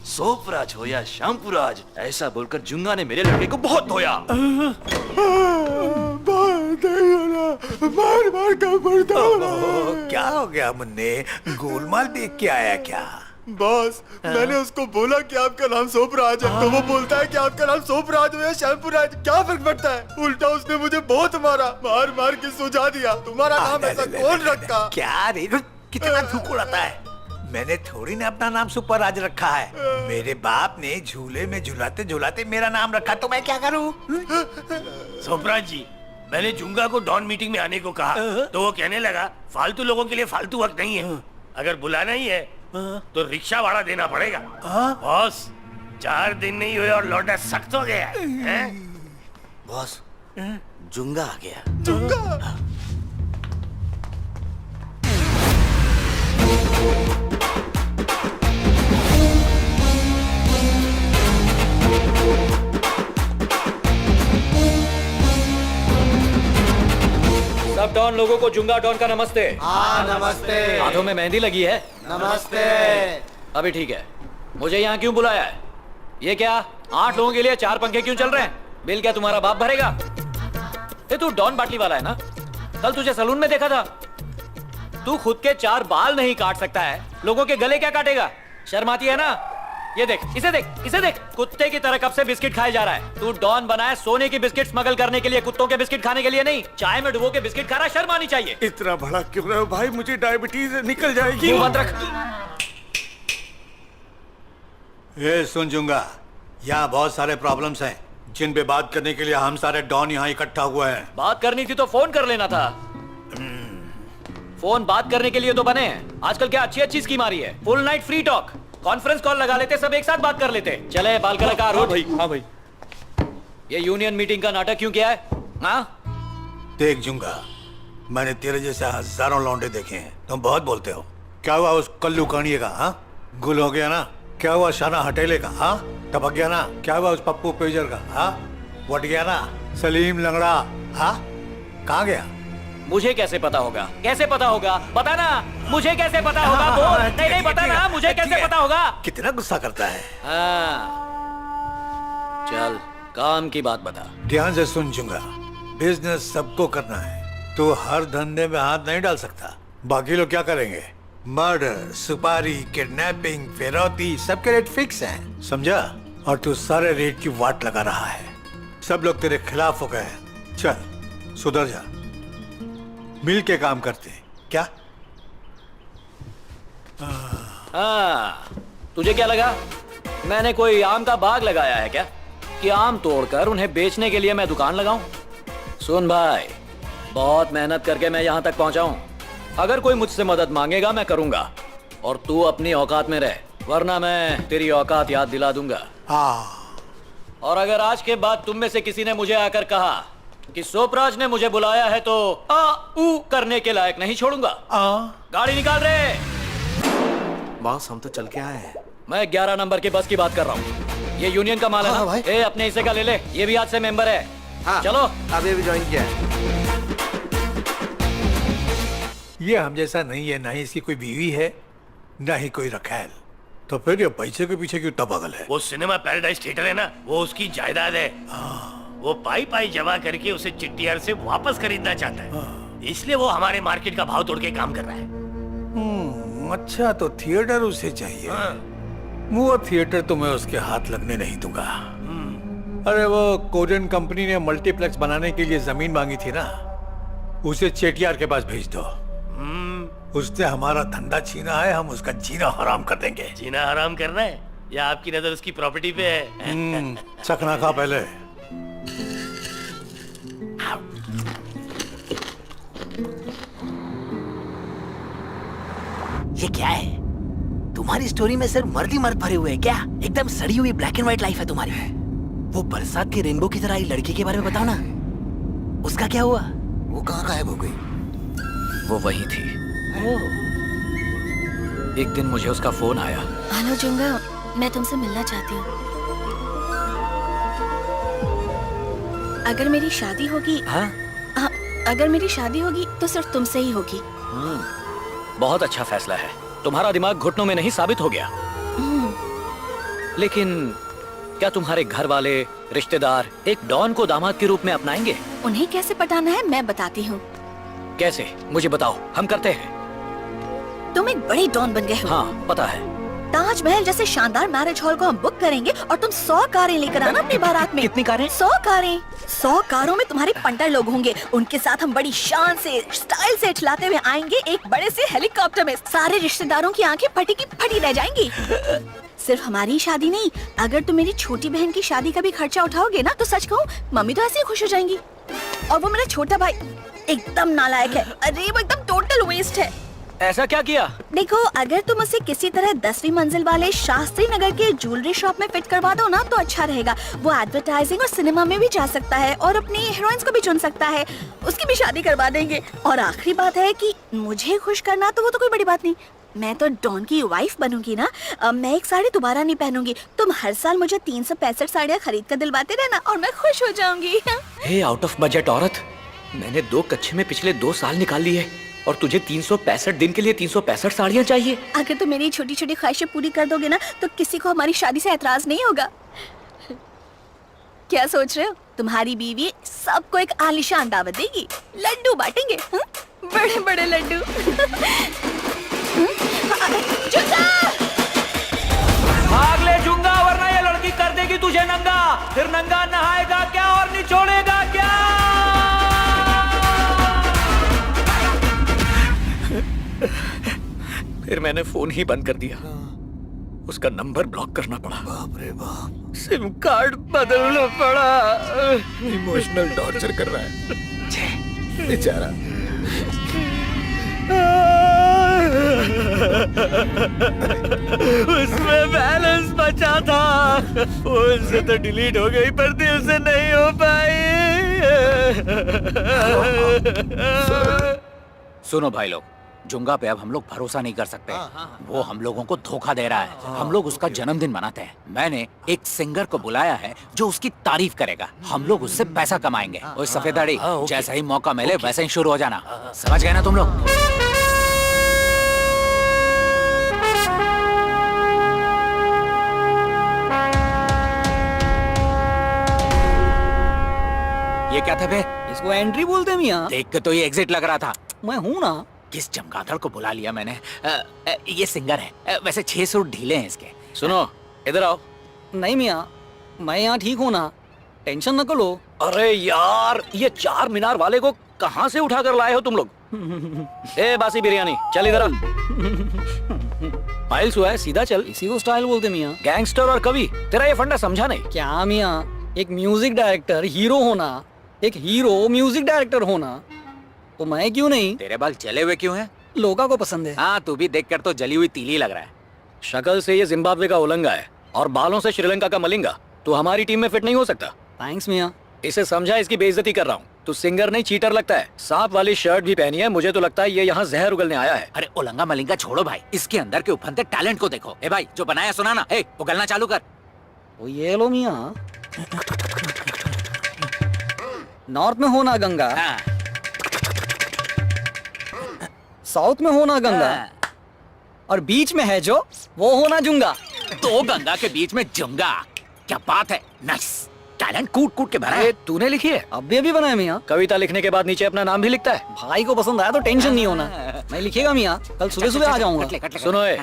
सोपराज हो या शैम्पूराज, ऐसा बोलकर जुंगा ने मेरे लड़के को बहुत धोया। मार मार का पड़ता। क्या हो गया मुन्ने? गोलमाल देख के आया क्या? बॉस, मैंने उसको बोला कि आपका नाम सोपराज है तो वो बोलता है कि आपका नाम सोपराज हो या शैम्पूराज, क्या फर्क पड़ता है? उल्टा उसने मुझे बहुत मारा, मार मार के सुझा दिया। तुम्हारा नाम ऐसा कौन रखा? क्या रे, कितना झूठ उड़ाता है? मैंने थोड़ी ना अपना नाम सुपरराज रखा है। मेरे बाप ने झूले में झुलाते झुलाते मेरा नाम रखा, तो मैं क्या करूं? सोपराज जी, मैंने जुंगा को डॉन मीटिंग में आने को कहा तो वो कहने लगा फालतू लोगों के लिए फालतू वक्त नहीं है। अगर बुलाना ही है तो रिक्शा भाड़ा देना पड़ेगा। बॉस, 4 दिन नहीं हुए और लौटा सख्त हो गया है। बॉस, जुंगा आ गया। सब डॉन लोगों को जुंगा डॉन का नमस्ते। हाँ नमस्ते। हाथों में मेहंदी लगी है। नमस्ते। अभी ठीक है। मुझे यहाँ क्यों बुलाया है? ये क्या 8 लोगों के लिए 4 पंखे क्यों चल रहे हैं? बिल क्या तुम्हारा बाप भरेगा? ये तू डॉन बाटली वाला है ना? कल तुझे सलून में देखा था। तू खुद के 4 बाल नहीं काट सकता है, लोगों के गले क्या काटेगा? शर्म आती है ना? ये देख, इसे देख, इसे देख। कुत्ते की तरह कब से बिस्किट खाए जा रहा है। तू डॉन बना है सोने की बिस्किट स्मगल करने के लिए, कुत्तों के बिस्किट खाने के लिए नहीं। चाय में डुबो के बिस्किट खा रहा है, शर्म आनी चाहिए। इतना बड़ा क्यों रहे हो भाई? मुझे डायबिटीज निकल जाएगी। मुंह बंद रख। ये सुन जुंगा, यहाँ बहुत सारे प्रॉब्लम्स हैं जिन पे बात करने के लिए हम सारे डॉन यहाँ इकट्ठा हुए हैं। बात करनी थी तो फोन कर लेना था। फोन बात करने के लिए तो बने हैं। आजकल क्या अच्छी अच्छी स्कीम आ रही है। Full night free talk, conference call लगा लेते, सब एक साथ बात कर लेते। चले बाल कलाकार। हाँ भाई, हाँ भाई। ये यूनियन मीटिंग का नाटक क्यों किया है? हाँ? देख जुंगा, मैंने तेरे जैसे हजारों लौंडे देखे हैं। तुम बहुत बोलते हो। क्या हुआ उस कल्लू कानिए का? हाँ, गुल हो गया ना? क्या हुआ शाना हटेले का? हाँ, टपक गया ना? क्या हुआ उस पप्पू पेजर का? हाँ, वट गया ना? सलीम लंगड़ा, हाँ, कहाँ गया? मुझे कैसे पता होगा? कैसे पता होगा? बता ना, मुझे कैसे पता होगा? बोल। नहीं नहीं, बता ना, मुझे कैसे पता होगा? कितना गुस्सा करता है। हाँ, चल काम की बात बता। ध्यान से सुन जुंगा, बिजनेस सबको करना है। तो हर धंधे में हाथ नहीं डाल सकता। बाकी लोग क्या करेंगे? मर्डर, सुपारी, किडनैपिंग, फिरौती, सबके रेट फिक्स हैं, समझा? और तू सारे रेट की वाट लगा रहा है। सब लोग तेरे खिलाफ हो गए हैं। चल सुधर जा, मिल के काम करते हैं क्या? हाँ, तुझे क्या लगा मैंने कोई आम का बाग लगाया है क्या कि आम तोड़कर उन्हें बेचने के लिए मैं दुकान लगाऊं? सुन भाई, बहुत मेहनत करके मैं यहां तक पहुंचा हूं। अगर कोई मुझसे मदद मांगेगा मैं करूंगा, और तू अपनी औकात में रह, वरना मैं तेरी औकात याद दिला दूंगा। और अगर आज के बाद तुम में से किसी ने मुझे आकर कहा कि सोपराज ने मुझे बुलाया है तो आ ऊ करने के लायक नहीं छोड़ूंगा। गाड़ी निकाल रहे। बॉस हम तो चल के आए हैं। मैं 11 नंबर की बस की बात कर रहा हूँ। ये यूनियन का माल है ना? ए, अपने हिस्से का ले ले। ये भी आज से मेंबर है। हाँ, चलो। अभी भी ज्वाइन किया है। ये हम जैसा नहीं है, ना ही इसकी कोई बीवी है, ना ही कोई रखैल, तो फिर ये पैसे के पीछे क्यों इतना पागल है? वो सिनेमा पैराडाइज थिएटर है ना, वो उसकी जायदाद है। वो पाई पाई जमा करके उसे चिट्टियार से वापस खरीदना चाहता है, इसलिए वो हमारे मार्केट का भाव तोड़ के काम कर रहा है। अच्छा, तो थिएटर उसे चाहिए। वो थिएटर तो मैं उसके हाथ लगने नहीं दूंगा। अरे वो कोरियन कंपनी ने मल्टीप्लेक्स बनाने के लिए जमीन मांगी थी ना, उसे चेटियार के पास भेज दो। उसने हमारा धंधा छीना है, हम उसका जीना हराम कर देंगे। जीना हराम करना है या आपकी नजर उसकी प्रॉपर्टी पे है? चखना खा पहले। ये क्या है? तुम्हारी स्टोरी में सिर्फ मर्द ही मर्द भरे हुए हैं क्या? एकदम सड़ी हुई ब्लैक एंड व्हाइट लाइफ है तुम्हारी। वो बरसात के रेनबो की तरह आई लड़की के बारे में बताओ ना, उसका क्या हुआ? वो कहाँ गायब हो गई? वो वही थी। एक दिन मुझे उसका फोन आया। हेलो जुंगा, मैं तुमसे मिलना चाहती हूँ। अगर मेरी शादी होगी, हाँ, अगर मेरी शादी होगी तो सिर्फ तुमसे ही होगी। बहुत अच्छा फैसला है। तुम्हारा दिमाग घुटनों में नहीं साबित हो गया। लेकिन क्या तुम्हारे घर वाले, रिश्तेदार एक डॉन को दामाद के रूप में अपनाएंगे? उन्हें कैसे पटाना है मैं बताती हूँ। कैसे? मुझे बताओ, हम करते हैं। तुम एक बड़े डॉन बन गए हो। हाँ, पता है। ताजमहल जैसे शानदार मैरिज हॉल को हम बुक करेंगे और तुम 100 कारें लेकर आना अपनी बारात में। कितनी कारें? 100 कारें। 100 कारों में तुम्हारे पंटर लोग होंगे। उनके साथ हम बड़ी शान से, स्टाइल से चलाते हुए आएंगे एक बड़े से हेलीकॉप्टर में। सारे रिश्तेदारों की आंखें फटी की फटी रह जाएंगी। सिर्फ हमारी शादी नहीं, अगर तुम मेरी छोटी बहन की शादी का भी खर्चा उठाओगे ना, तो सच कहूँ मम्मी तो ऐसे ही खुश हो जाएंगी। और वो मेरा छोटा भाई एकदम नालायक है। अरे वो एकदम टोटल वेस्ट है। ऐसा क्या किया? देखो, अगर तुम उसे किसी तरह 10वीं मंजिल वाले शास्त्री नगर के ज्वेलरी शॉप में फिट करवा दो ना, तो अच्छा रहेगा। वो एडवर्टाइजिंग और सिनेमा में भी जा सकता है और अपनी हीरोइंस को भी चुन सकता है। उसकी भी शादी करवा देंगे। और आखिरी बात है कि मुझे खुश करना तो वो तो कोई बड़ी बात नहीं, मैं तो डॉन की वाइफ बनूंगी ना। मैं एक साड़ी दोबारा नहीं पहनूंगी। तुम हर साल मुझे 365 साड़ियाँ खरीद कर दिलवाते रहना और मैं खुश हो जाऊंगी। हे आउट ऑफ बजट औरत, मैंने 2 कच्चे में पिछले 2 साल निकाल लिए और तुझे 365 दिन के लिए 365 साड़ियाँ चाहिए। अगर तुम मेरी छोटी छोटी ख्वाहिशें पूरी कर दोगे ना, तो किसी को हमारी शादी से एतराज नहीं होगा। क्या सोच रहे हो? तुम्हारी बीवी सबको एक आलीशान दावत देगी, लड्डू बांटेंगे, बड़े बड़े लड्डू। भाग ले जुंगा, वरना ये लड़की कर देगी तुझे नंगा। फिर नंगा नहाएगा क्या और निचोड़ेगा क्या? फिर मैंने फोन ही बंद कर दिया। उसका नंबर ब्लॉक करना पड़ा। बाप रे बाप। सिम कार्ड बदलना पड़ा। इमोशनल टॉर्चर कर रहा है बेचारा। उसमें बैलेंस बचा था, उससे तो डिलीट हो गई पर दिल से नहीं हो पाई। सुनो भाई लोग, जुंगा पे अब हम लोग भरोसा नहीं कर सकते। वो हम लोगों को धोखा दे रहा है। हम लोग उसका जन्मदिन मनाते हैं। मैंने एक सिंगर को बुलाया है जो उसकी तारीफ करेगा। हम लोग उससे पैसा कमाएंगे। ओए सफेदाड़ी, जैसा ही मौका मिले वैसे ही शुरू हो जाना। समझ गए ना तुम लोग? ये क्या था बे? इसको एंट्री बोलते हैं मियां। देख के तो ये एग्जिट लग रहा था। मैं हूँ ना। किस चमगादड़ को बुला लिया मैंने। ये सिंगर है। वैसे 6 सूट ढीले हैं इसके। सुनो, इधर आओ। नहीं मियाँ, मैं यहाँ ठीक हूँ ना, टेंशन न लो। अरे यार, ये 4 मीनार वाले को कहाँ से उठा कर लाए हो तुम लोग? ए बासी बिरयानी, चल इधर आ। माइल्स हुआ है, सीधा चल। इसी को स्टाइल बोलते मियाँ। गैंगस्टर और कवि, तेरा ये फंडा समझा नहीं क्या मियाँ, एक म्यूजिक डायरेक्टर हीरो होना, एक हीरो म्यूजिक डायरेक्टर होना, तो मैं क्यों नहीं? तेरे बाल जले हुए क्यों हैं? लोगों को पसंद है। हाँ, तू भी देखकर तो जली हुई तीली लग रहा है। शक्ल से ये जिम्बाब्वे का उलंगा है और बालों से श्रीलंका का मलिंगा। तू हमारी टीम में फिट नहीं हो सकता। थैंक्स मियाँ। इसे समझा, इसकी बेइज्जती कर रहा हूँ। तू सिंगर नहीं, चीटर लगता है। सांप वाली शर्ट भी पहनी है, मुझे तो लगता है ये यहाँ जहर उगलने आया है। अरे उलंगा मलिंगा छोड़ो भाई, इसके अंदर के उफनते टैलेंट को देखो। ए भाई, जो बनाया सुना ना, ए उगलना चालू कर। वो ये लो मियाँ। नॉर्थ में होना गंगा, हाँ। साउथ में होना गंगा, और बीच में है जो, वो होना जुंगा। तो गंगा के बीच में जुंगा, क्या बात है। नाइस, टैलेंट कूट कूट के भरा है। तूने लिखी है? अब भी बनाया मियाँ। कविता लिखने के बाद नीचे अपना नाम भी लिखता है। भाई को पसंद आया तो टेंशन नहीं होना, मैं लिखेगा मियाँ, कल सुबह सुबह आ जाऊंगा। सुनो ए,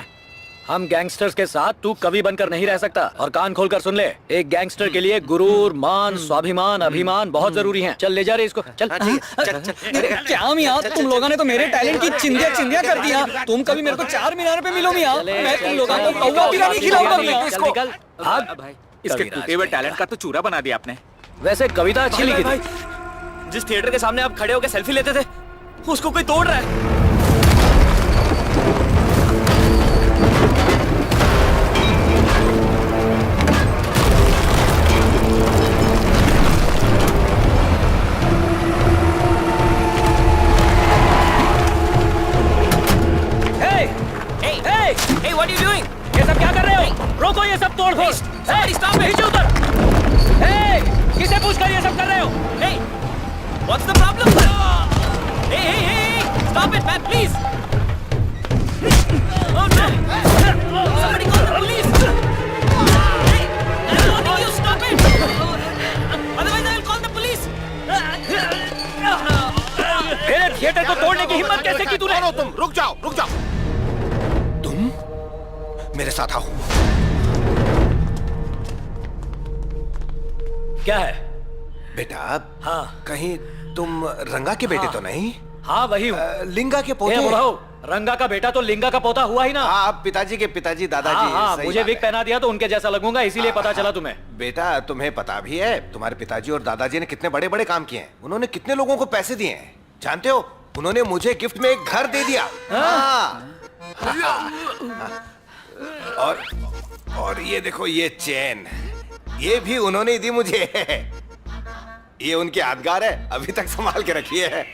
हम गैंगस्टर्स के साथ तू कवि बनकर नहीं रह सकता। और कान खोलकर सुन ले, एक गैंगस्टर के लिए गुरूर, मान, स्वाभिमान, अभिमान बहुत जरूरी हैं। चल ले जा रे इसको, चल। क्या मियाँ, तुम लोगों ने तो मेरे टैलेंट की चिंदिया चिंदिया कर दिया। तुम कभी मेरे को 4 मीनार पे मिलो मियाँ, मैं तुम लोगों को कौवा बिरयानी खिलाऊंगा मियाँ। निकल भाई, इसके टूटे हुए टैलेंट का तो चूरा बना दिया आपने। वैसे कविता अच्छी लिखी थी। जिस थिएटर के सामने आप खड़े होकर सेल्फी लेते थे, उसको कोई तोड़ रहा है। Hey, what are you doing? ये सब क्या कर रहे हो? रोको ये सब तोड़-फोड़। Stop it! नीचे उतर। Hey, किसे पूछकर ये सब कर रहे हो? Hey, what's the problem? Hey, stop it, man, please. Oh no! Somebody call the police. Hey, I'm warning you, stop it. Otherwise, I will call the police. मेरे थिएटर को तोड़ने की हिम्मत कैसे की तूने? तुम रुक जाओ। तुम मेरे साथ आओ। क्या है बेटा? हाँ, कहीं तुम रंगा के बेटे तो नहीं? हाँ वही हूँ। लिंगा के पोते? रंगा का बेटा तो लिंगा का पोता हुआ ही ना। आप पिताजी के पिताजी, दादाजी। हाँ, सही मुझे बात विग है। पहना दिया तो उनके जैसा लगूंगा, इसीलिए पता चला तुम्हें। बेटा, तुम्हें पता भी है तुम्हारे पिताजी और दादाजी ने कितने बड़े बड़े काम किए हैं। उन्होंने कितने लोगों को पैसे दिए हैं जानते हो? उन्होंने मुझे गिफ्ट में एक घर दे दिया। और ये देखो, ये चेन, ये भी उन्होंने दी मुझे। ये उनके यादगार है, अभी तक संभाल के रखी है।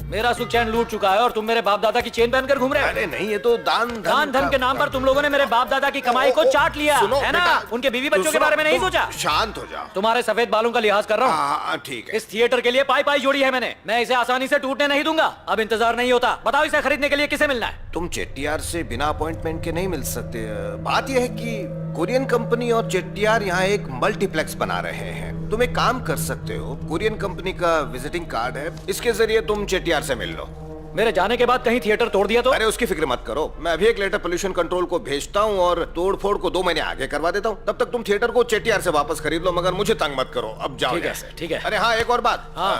मेरा सुख चैन लूट चुका है और तुम मेरे बाप दादा की चेन पहनकर घूम रहे हो। अरे नहीं, ये तो दान धन के नाम पर तुम लोगों ने मेरे बाप दादा की कमाई को चाट लिया है ना? उनके बीवी बच्चों के बारे में नहीं सोचा? शांत हो जाओ। तुम्हारे सफेद बालों का लिहाज कर रहा हूँ। ठीक है। इस थिएटर के लिए पाई पाई जोड़ी है मैंने, मैं इसे आसानी से टूटने नहीं दूंगा। अब इंतजार नहीं होता, बताओ इसे खरीदने के लिए किसे मिलना है? तुम चेट्टियार से बिना अपॉइंटमेंट के नहीं मिल सकते। बात यह है कि कोरियन कंपनी और चेट्टियार यहाँ एक मल्टीप्लेक्स बना रहे हैं। तुम एक काम कर सकते हो, कोरियन कंपनी का विजिटिंग कार्ड है, इसके जरिए तुम चेट्टियार से मिल लो। मेरे जाने के बाद कहीं थिएटर तोड़ दिया तो? अरे उसकी फिक्र मत करो, मैं अभी एक लेटर पोल्यूशन कंट्रोल को भेजता हूँ और तोड़फोड़ को 2 महीने आगे करवा देता हूँ। तब तक तुम थिएटर को चेट्टियार से वापस खरीद लो, मगर मुझे तंग मत करो। अब जाओ। ठीक है। अरे हाँ, एक और बात। हाँ।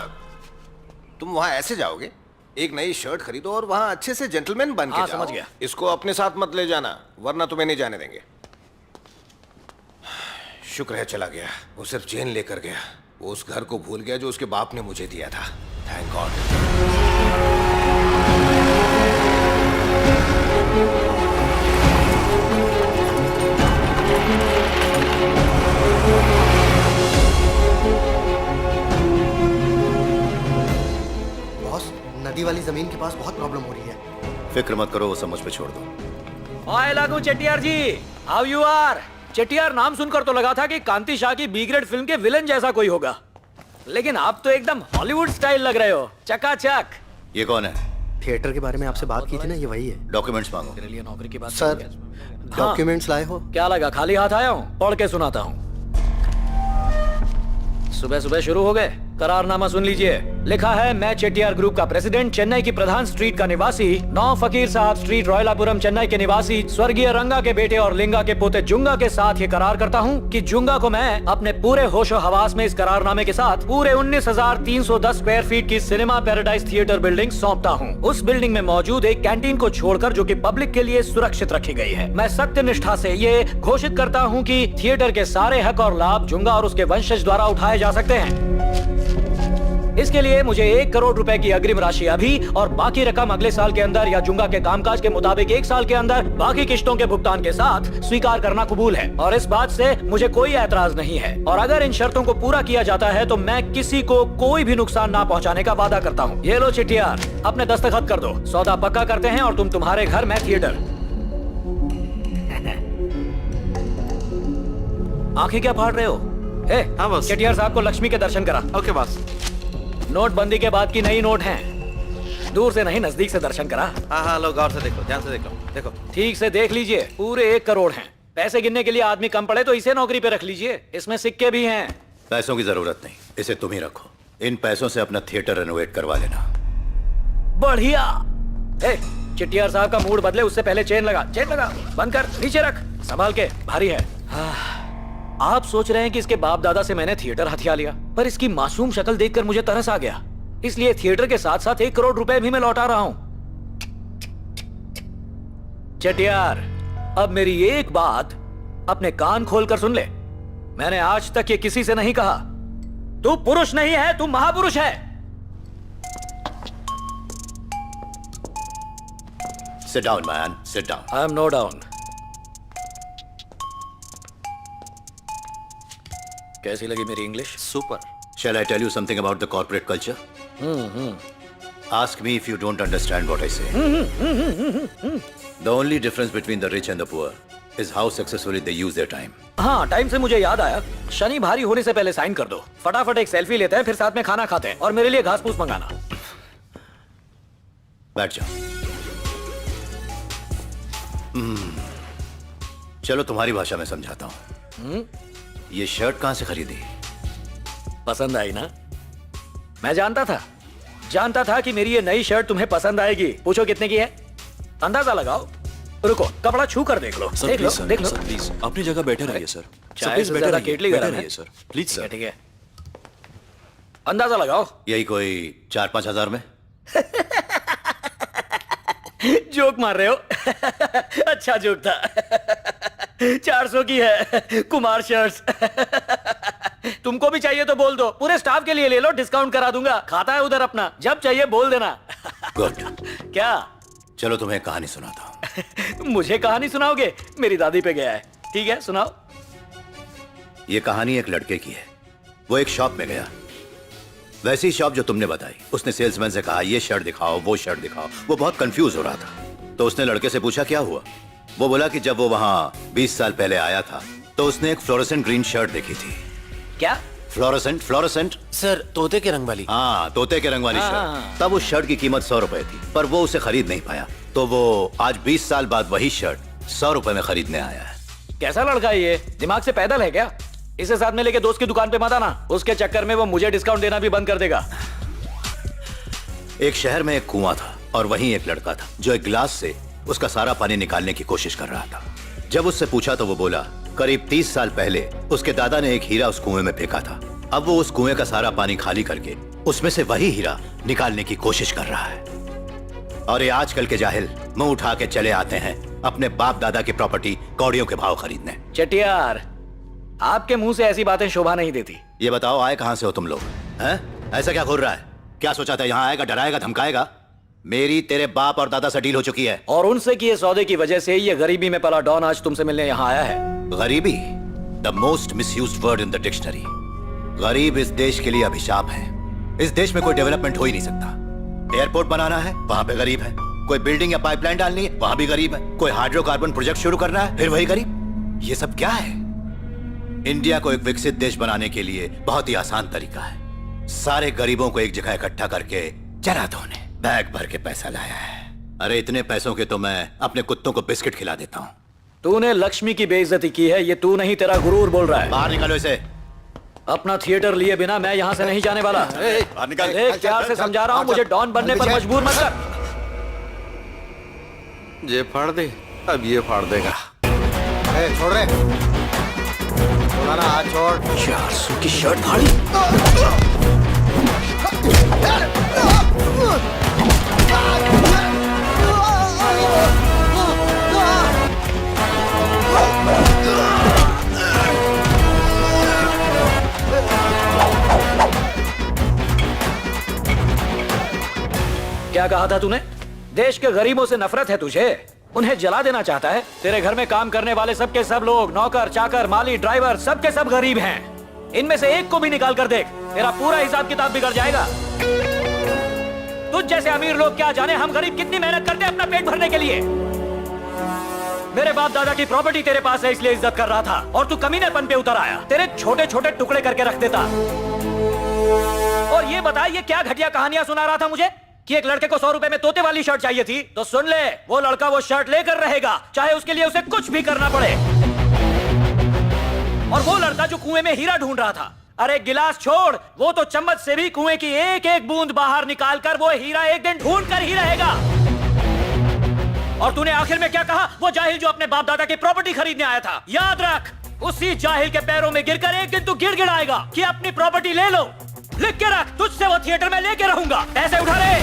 तुम वहाँ ऐसे जाओगे, एक नई शर्ट खरीदो और वहाँ अच्छे से जेंटलमैन बन के जाओ। समझ गया। इसको अपने साथ मत ले जाना, वरना तुम्हें नहीं जाने देंगे। शुक्र है चला गया, वो सिर्फ चेन लेकर गया। वो उस घर को भूल गया जो उसके बाप ने मुझे दिया था। Thank God. बॉस, नदी वाली जमीन के पास बहुत प्रॉब्लम हो रही है। फिक्र मत करो, वो सब मुझ पे छोड़ दो। हाय लागू चेट्टियार जी, हाउ यू आर? चेट्टियार नाम सुनकर तो लगा था कि कांति शाह की बी ग्रेड फिल्म के विलन जैसा कोई होगा, लेकिन आप तो एकदम हॉलीवुड स्टाइल लग रहे हो, चकाचक। ये कौन है? थिएटर के बारे में आपसे बात की थी ना, ये वही है। डॉक्यूमेंट्स मांगो। तेरे लिए नौकरी की बात सर, डॉक्यूमेंट्स लाए हो? क्या लगा खाली हाथ आया हूँ? पढ़ के सुनाता हूँ। सुबह सुबह शुरू हो गए। करारनामा सुन लीजिए। लिखा है, मैं चेट्टियार ग्रुप का प्रेसिडेंट, चेन्नई की प्रधान स्ट्रीट का निवासी, 9 फकीर साहब स्ट्रीट, रॉयलापुरम, चेन्नई के निवासी, स्वर्गीय रंगा के बेटे और लिंगा के पोते जुंगा के साथ ये करार करता हूँ कि जुंगा को मैं अपने पूरे होशो हवास में इस करारनामे के साथ पूरे 19,310 स्क्वायर फीट की सिनेमा पैराडाइज थिएटर बिल्डिंग सौंपता हूँ। उस बिल्डिंग में मौजूद एक कैंटीन को छोड़कर, जो कि पब्लिक के लिए सुरक्षित रखी गई है। मैं सत्य निष्ठा से ये घोषित करता हूँ कि थिएटर के सारे हक और लाभ जुंगा और उसके वंशज द्वारा उठाए जा सकते हैं। इसके लिए मुझे 1 करोड़ रुपए की अग्रिम राशि अभी और बाकी रकम अगले साल के अंदर या जुंगा के कामकाज के मुताबिक 1 साल के अंदर बाकी किश्तों के भुगतान के साथ स्वीकार करना कबूल है और इस बात से मुझे कोई ऐतराज नहीं है। और अगर इन शर्तों को पूरा किया जाता है तो मैं किसी को कोई भी नुकसान ना पहुंचाने का वादा करता हूं। ये लो चिट्टियार, अपने दस्तखत कर दो। सौदा पक्का करते हैं और तुम तुम्हारे घर, मैं थिएटर। आंखें क्या फाड़ रहे हो? हाँ बॉस। चिट्टियार साहब को लक्ष्मी के दर्शन करा। Okay boss. नोटबंदी के बाद की नई नोट हैं। दूर से नहीं, नजदीक से दर्शन करा। हाँ, लो गौर से देखो, ध्यान से देखो, देखो ठीक से देख लीजिए, पूरे 1 करोड़ हैं। पैसे गिनने के लिए आदमी कम पड़े तो इसे नौकरी पे रख लीजिए, इसमें सिक्के भी हैं। पैसों की जरूरत नहीं, इसे तुम ही रखो। इन पैसों से अपना थिएटर रेनोवेट करवा लेना। बढ़िया। चिट्टियार साहब का मूड बदले उससे पहले चेन लगा, बंद कर, नीचे रख, संभाल के, भारी है। आप सोच रहे हैं कि इसके बाप दादा से मैंने थिएटर हथिया लिया, पर इसकी मासूम शक्ल देखकर मुझे तरस आ गया, इसलिए थिएटर के साथ साथ 1 करोड़ रुपए भी मैं लौटा रहा हूं। चटियार, अब मेरी एक बात अपने कान खोलकर सुन ले। मैंने आज तक ये किसी से नहीं कहा। तू पुरुष नहीं है, तू महापुरुष है। Sit down, man. Sit down. I am no down. कैसी लगी मेरी English? Super. Shall I tell you something about the corporate culture? Ask me if you don't understand what I say. The only difference between the rich and the poor is how successfully they use their time. हाँ, time से मुझे याद आया, शनि भारी होने से पहले sign कर दो। फटाफट एक सेल्फी लेते हैं, फिर साथ में खाना खाते हैं और मेरे लिए घास फूस मंगाना। बैठ जाओ। चलो तुम्हारी भाषा में समझाता हूँ। ये शर्ट कहाँ से खरीदी? पसंद आई ना? मैं जानता था कि मेरी ये नई शर्ट तुम्हें पसंद आएगी। पूछो कितने की है? अंदाजा लगाओ। रुको, कपड़ा छू कर देख लो। देख लो। प्लीज अपनी जगह बैठे रहिए सर। चाय से ज्यादा केटली गरम है सर। Please sir. ठीक है, अंदाजा लगाओ। यही कोई 4-5 हजार में। जोक मार रहे हो? अच्छा जोक था। 400 की है, कुमार शर्ट्स। तुमको भी चाहिए तो बोल दो, पूरे स्टाफ के लिए ले लो, डिस्काउंट करा दूंगा। खाता है उधर अपना, जब चाहिए बोल देना। गुड। क्या? चलो तुम्हें कहानी सुनाता हूँ। मुझे कहानी सुनाओगे? मेरी दादी पे गया है। ठीक है, सुनाओ। ये कहानी एक लड़के की है। वो एक शॉप में गया, वैसी शॉप जो तुमने बताई। उसने सेल्समैन से कहा, ये शर्ट दिखाओ, वो शर्ट दिखाओ। वो बहुत कंफ्यूज हो रहा था, तो उसने लड़के से पूछा क्या हुआ। वो बोला कि जब वो वहां 20 साल पहले आया था तो उसने एक फ्लोरोसेंट ग्रीन शर्ट देखी थी। क्या? फ्लोरोसेंट सर, तोते के रंग वाली। हाँ, तोते के रंग वाली शर्ट। तब उस शर्ट की कीमत 100 रुपए थी, पर वो उसे खरीद नहीं पाया। तो वो आज 20 साल बाद वही शर्ट 100 रुपए में खरीदने आया है। कैसा लड़का है ये? दिमाग से पैदल है क्या? इसे साथ में लेके दोस्त की दुकान पे मत आना, उसके चक्कर में वो मुझे डिस्काउंट देना भी बंद कर देगा। एक शहर में एक कुआं था और वहीं एक लड़का था जो एक गिलास से उसका सारा पानी निकालने की कोशिश कर रहा था। जब उससे पूछा तो वो बोला, करीब 30 साल पहले उसके दादा ने एक हीरा उस कुएं में फेंका था। अब वो उस कुएं का सारा पानी खाली करके उसमें से वही हीरा निकालने की कोशिश कर रहा है। और ये आजकल के जाहिल मुंह उठा के चले आते हैं अपने बाप दादा की प्रॉपर्टी कौड़ियों के भाव खरीदने। चटियार, आपके मुंह से ऐसी बातें शोभा नहीं देती। ये बताओ, आए कहां से हो तुम लोग? हैं? ऐसा क्या घूर रहा है? क्या सोचा था यहाँ आएगा, डराएगा, धमकाएगा? मेरी तेरे बाप और दादा से डील हो चुकी है, और उनसे किए सौदे की वजह से ये गरीबी में पला डॉन आज तुमसे मिलने यहाँ आया है। गरीबी, the most misused word in the dictionary. गरीब इस देश के लिए अभिशाप है। इस देश में कोई डेवलपमेंट हो ही नहीं सकता। एयरपोर्ट बनाना है, वहां पे गरीब है। कोई बिल्डिंग या पाइपलाइन डालनी है, वहां भी गरीब है। कोई हाइड्रोकार्बन प्रोजेक्ट शुरू करना है, फिर वही गरीब। ये सब क्या है? इंडिया को एक विकसित देश बनाने के लिए बहुत ही आसान तरीका है। सारे गरीबों को एक जगह इकट्ठा करके जरा धोने बैग भर के पैसा लाया है। अरे इतने पैसों के तो मैं अपने कुत्तों को बिस्किट खिला देता हूँ। तूने लक्ष्मी की बेइज्जती की है, ये तू नहीं, तेरा गुरूर बोल रहा है। बाहर निकालो इसे। अपना थिएटर लिए बिना मैं यहाँ से नहीं जाने वाला। देख, प्यार से समझा रहा हूँ, मुझे डॉन बनने पर मजबूर मत कर। ये फाड़ दे, अब ये फाड़ देगा। छोड़ रहे हाथ छोड़। 400 की शर्ट फाड़ी। क्या कहा था तूने? देश के गरीबों से नफरत है तुझे, उन्हें जला देना चाहता है। तेरे घर में काम करने वाले सबके सब लोग, नौकर, चाकर, माली, ड्राइवर, सबके सब गरीब हैं। इनमें से एक को भी निकाल कर देख, तेरा पूरा हिसाब किताब बिगड़ जाएगा। तुझ जैसे अमीर लोग क्या जाने हम गरीब कितनी मेहनत करते हैं अपना पेट भरने के लिए। मेरे बाप दादा की प्रॉपर्टी तेरे पास है इसलिए इज्जत कर रहा था, और तू कमीनेपन पे उतर आया। तेरे छोटे छोटे टुकड़े करके रख देता। और ये बता, ये क्या घटिया कहानियां सुना रहा था मुझे कि एक लड़के को 100 रुपए में तोते वाली शर्ट चाहिए थी। तो सुन ले, वो लड़का वो शर्ट लेकर रहेगा, चाहे उसके लिए उसे कुछ भी करना पड़े। और वो लड़का जो कुएं में हीरा ढूंढ रहा था, अरे गिलास छोड़, वो तो चम्मच से भी कुएं की एक एक बूंद बाहर निकालकर वो हीरा एक दिन ढूंढ कर ही रहेगा। और तूने आखिर में क्या कहा? वो जाहिल जो अपने बाप दादा की प्रॉपर्टी खरीदने आया था, याद रख, उसी जाहिल के पैरों में गिरकर एक दिन तू गिड़गिड़ाएगा कि अपनी प्रॉपर्टी ले लो। लिख के रख, तुझसे वो थिएटर में लेके रहूंगा। पैसे उठा ले,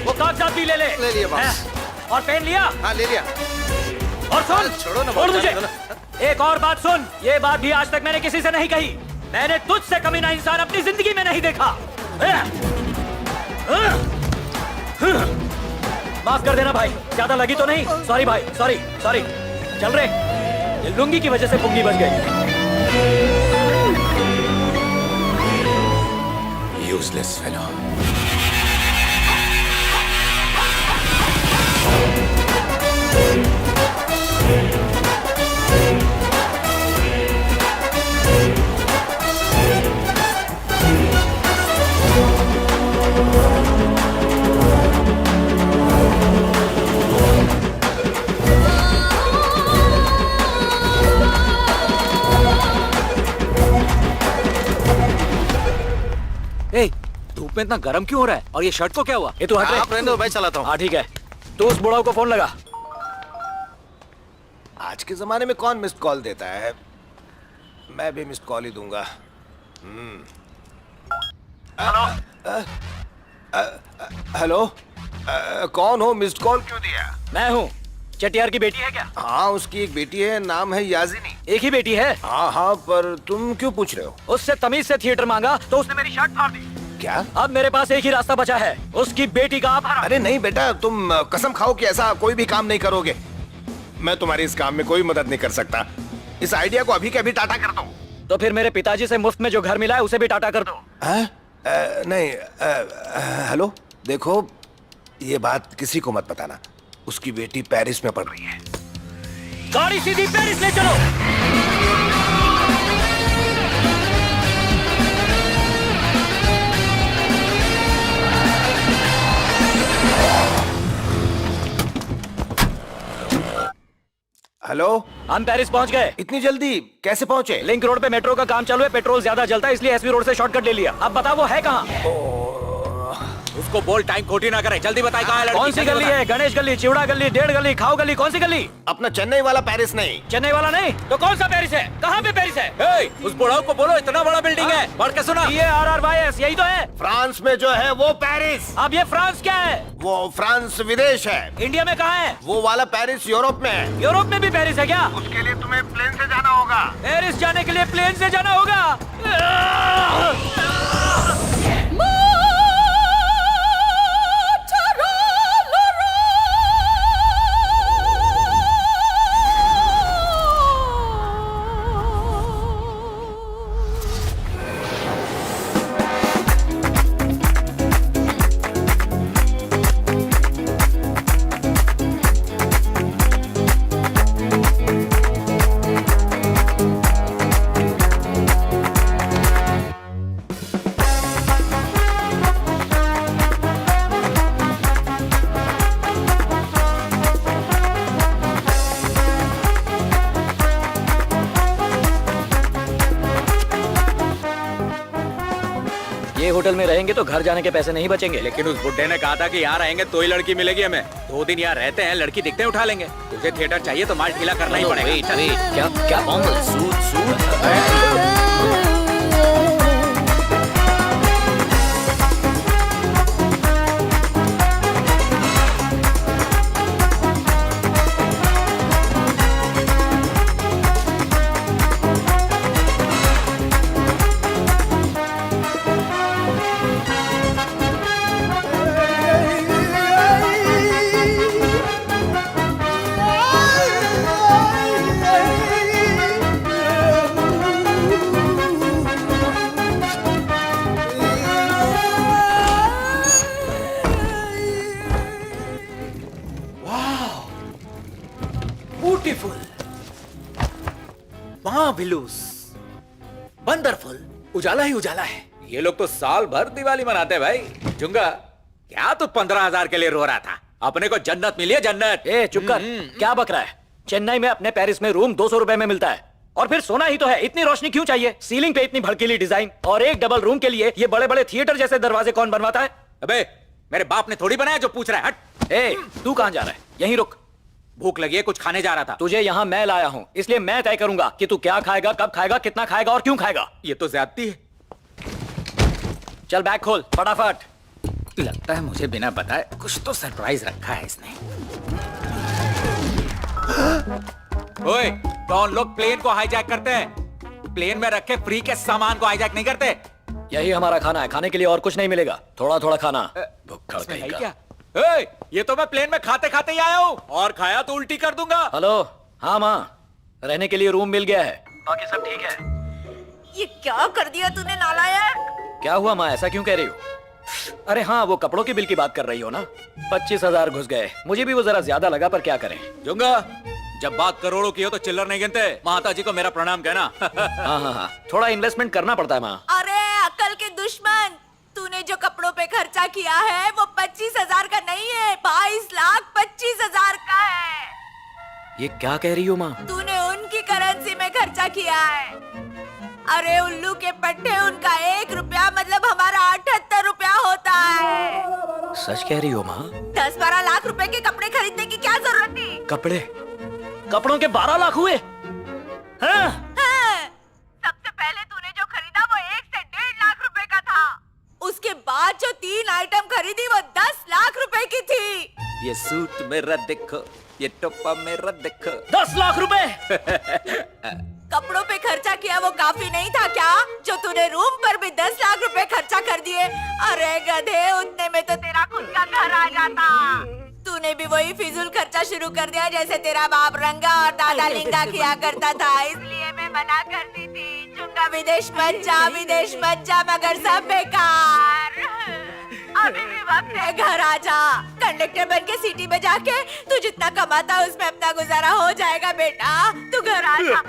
वो कागजात भी ले लिए बॉस। और पेन लिया? हाँ ले लिया। और सुन, छोड़ो ना, छोड़ मुझे। एक और बात सुन, ये बात भी आज तक मैंने किसी से नहीं कही, मैंने तुझसे कमीना इंसान अपनी जिंदगी में नहीं देखा। माफ कर देना भाई, ज्यादा लगी तो नहीं? सॉरी भाई, सॉरी सॉरी। चल रे, ये लुंगी की वजह से पुंगी बच गई। Useless fellow. ए, धूप में इतना गर्म क्यों हो रहा है? और ये शर्ट को क्या हुआ? ये तू हट रे। आप रहने दो, मैं चलाता हूँ। हाँ ठीक है, तू उस बुढ़ाऊ को फोन लगा। आज के जमाने में कौन मिस्ड कॉल देता है? मैं भी मिस्ड कॉल ही दूंगा। हेलो, कौन हो? मिस्ड कॉल क्यों दिया? मैं हूँ। चटियार की बेटी है क्या? हाँ, उसकी एक बेटी है, नाम है याजिनी। एक ही बेटी है? हाँ हाँ, पर तुम क्यों पूछ रहे हो? उससे तमीज से थिएटर मांगा तो उसने मेरी शर्ट फाड़ दी। क्या? अब मेरे पास एक ही रास्ता बचा है, उसकी बेटी का अपहरण। अरे नहीं बेटा, तुम कसम खाओ कि ऐसा कोई भी काम नहीं करोगे। मैं तुम्हारी इस काम में कोई मदद नहीं कर सकता। इस आइडिया को अभी के अभी टाटा कर दो। तो फिर मेरे पिताजी से मुफ्त में जो घर मिला है उसे भी टाटा कर दो। नहीं, हेलो, देखो, ये बात किसी को मत बताना। उसकी बेटी पेरिस में पढ़ रही है। गाड़ी सीधी पेरिस ले चलो। हेलो, हम पेरिस पहुंच गए। इतनी जल्दी कैसे पहुंचे? लिंक रोड पे मेट्रो का काम चालू है, पेट्रोल ज्यादा जलता है, इसलिए एसवी रोड से शॉर्टकट ले लिया। अब बता वो है कहाँ? उसको बोल टाइम खोटी ना करे, जल्दी बताए कहाँ है लड़की? कौन सी गली है? गणेश गली, चिवड़ा गली, डेढ़ गली, खाओ गली, कौन सी गली? अपना चेन्नई वाला पेरिस नहीं। चेन्नई वाला नहीं तो कौन सा पेरिस है? कहाँ पे पेरिस है? ए, उस बुढ़ाऊ को बोलो इतना बड़ा बिल्डिंग है, पढ़ के सुना। ये RRYS यही तो है। फ्रांस में जो है वो पेरिस। अब ये फ्रांस क्या है? वो फ्रांस विदेश है। इंडिया में कहाँ है? वो वाला पेरिस यूरोप में है। यूरोप में भी पेरिस है क्या? उसके लिए तुम्हें प्लेन से जाना होगा। पेरिस जाने के लिए प्लेन से जाना होगा? होटल में रहेंगे तो घर जाने के पैसे नहीं बचेंगे। लेकिन उस बुड्ढे ने कहा था कि यहाँ रहेंगे तो ही लड़की मिलेगी हमें। 2 दिन यहाँ रहते हैं, लड़की दिखते ही उठा लेंगे। तुझे थिएटर चाहिए तो माल ढीला करना ही पड़ेगा। क्या क्या ब्यूटीफुल, मार्वेलस, वंडरफुल, उजाला ही उजाला है। ये लोग तो साल भर दिवाली मनाते हैं भाई। जुंगा, क्या तू 15,000 के लिए रो रहा था? अपने को जन्नत मिली है, जन्नत। ए चुप कर, क्या बक रहा है? चेन्नई में अपने पेरिस में रूम 200 रुपए में मिलता है। और फिर सोना ही तो है, इतनी रोशनी क्यों चाहिए? सीलिंग पे इतनी भड़कीली डिजाइन, और एक डबल रूम के लिए ये बड़े बड़े थिएटर जैसे दरवाजे कौन बनवाता है? अबे मेरे बाप ने थोड़ी बनाया जो पूछ रहा है। हट। ए तू कहां जा रहा है? यहीं रुक। भूख लगी है, कुछ खाने जा रहा था। तुझे यहाँ मैं लाया हूँ, इसलिए मैं तय करूंगा कि तू क्या खाएगा, कब खाएगा, कितना खाएगा और क्यों खाएगा। ये तो ज्यादती है। चल बैग खोल फटाफट। लगता है मुझे बिना बताए कुछ तो सरप्राइज रखा है इसने। ओए, डॉन लोग प्लेन को हाईजैक करते हैं। प्लेन में रखे फ्री के सामान को हाईजैक नहीं करते। यही हमारा खाना है, खाने के लिए और कुछ नहीं मिलेगा। थोड़ा थोड़ा खाना। भुक्खड़ कहीं का। क्या? ए, ये तो मैं प्लेन में खाते खाते ही आया हूँ, और खाया तो उल्टी कर दूंगा। हेलो, हाँ माँ, रहने के लिए रूम मिल गया है, बाकी सब ठीक है। ये क्या कर दिया तूने नालायक? क्या हुआ माँ, ऐसा क्यों कह रही हो? अरे हाँ, वो कपड़ों की बिल की बात कर रही हो ना? 25,000 घुस गए। मुझे भी वो जरा ज्यादा लगा, पर क्या करें। जुंगा, जब बात करोड़ों की हो तो चिल्लर नहीं गिनते। माता जी को मेरा प्रणाम कहना। हाँ, थोड़ा इन्वेस्टमेंट करना पड़ता है माँ। अरे अकल के दुश्मन, तूने जो कपड़ों पे खर्चा किया है वो 25,000 का नहीं है, 22,25,000 का है। ये क्या कह रही हो माँ? तूने उनकी करेंसी में खर्चा किया है। अरे उल्लू के पट्टे, उनका 1 रुपया मतलब हमारा 78 रुपया होता है। सच कह रही हो माँ? 10-12 लाख रुपए के कपड़े खरीदने की क्या जरूरत थी? कपड़ों के 12 लाख हुए? हाँ? सबसे पहले तूने जो खरीदा वो 1 से 1.5 लाख रुपए का था। उसके बाद जो 3 आइटम खरीदी वो 10 लाख रुपए की थी। ये सूट मेरा देखो, ये टोपा मेरा देखो। 10 लाख रुपए। कपड़ों पे खर्चा किया वो काफी नहीं था क्या, जो तूने रूम पर भी 10 लाख रुपए खर्चा कर दिए? अरे गधे, उतने में तो तेरा खुद का घर आ जाता। तूने भी वही फिजूल खर्चा शुरू कर दिया जैसे तेरा बाप रंगा और दादा लिंगा किया करता था। इसलिए मैं मना करती थी, चुंगा विदेश मत जा, मगर सब बेकार। अभी भी वक्त है, घर आ जा। कंडक्टर बन के सिटी में जाके तू जितना कमाता है उसमें अपना गुजारा हो जाएगा बेटा। तू घर आ जा।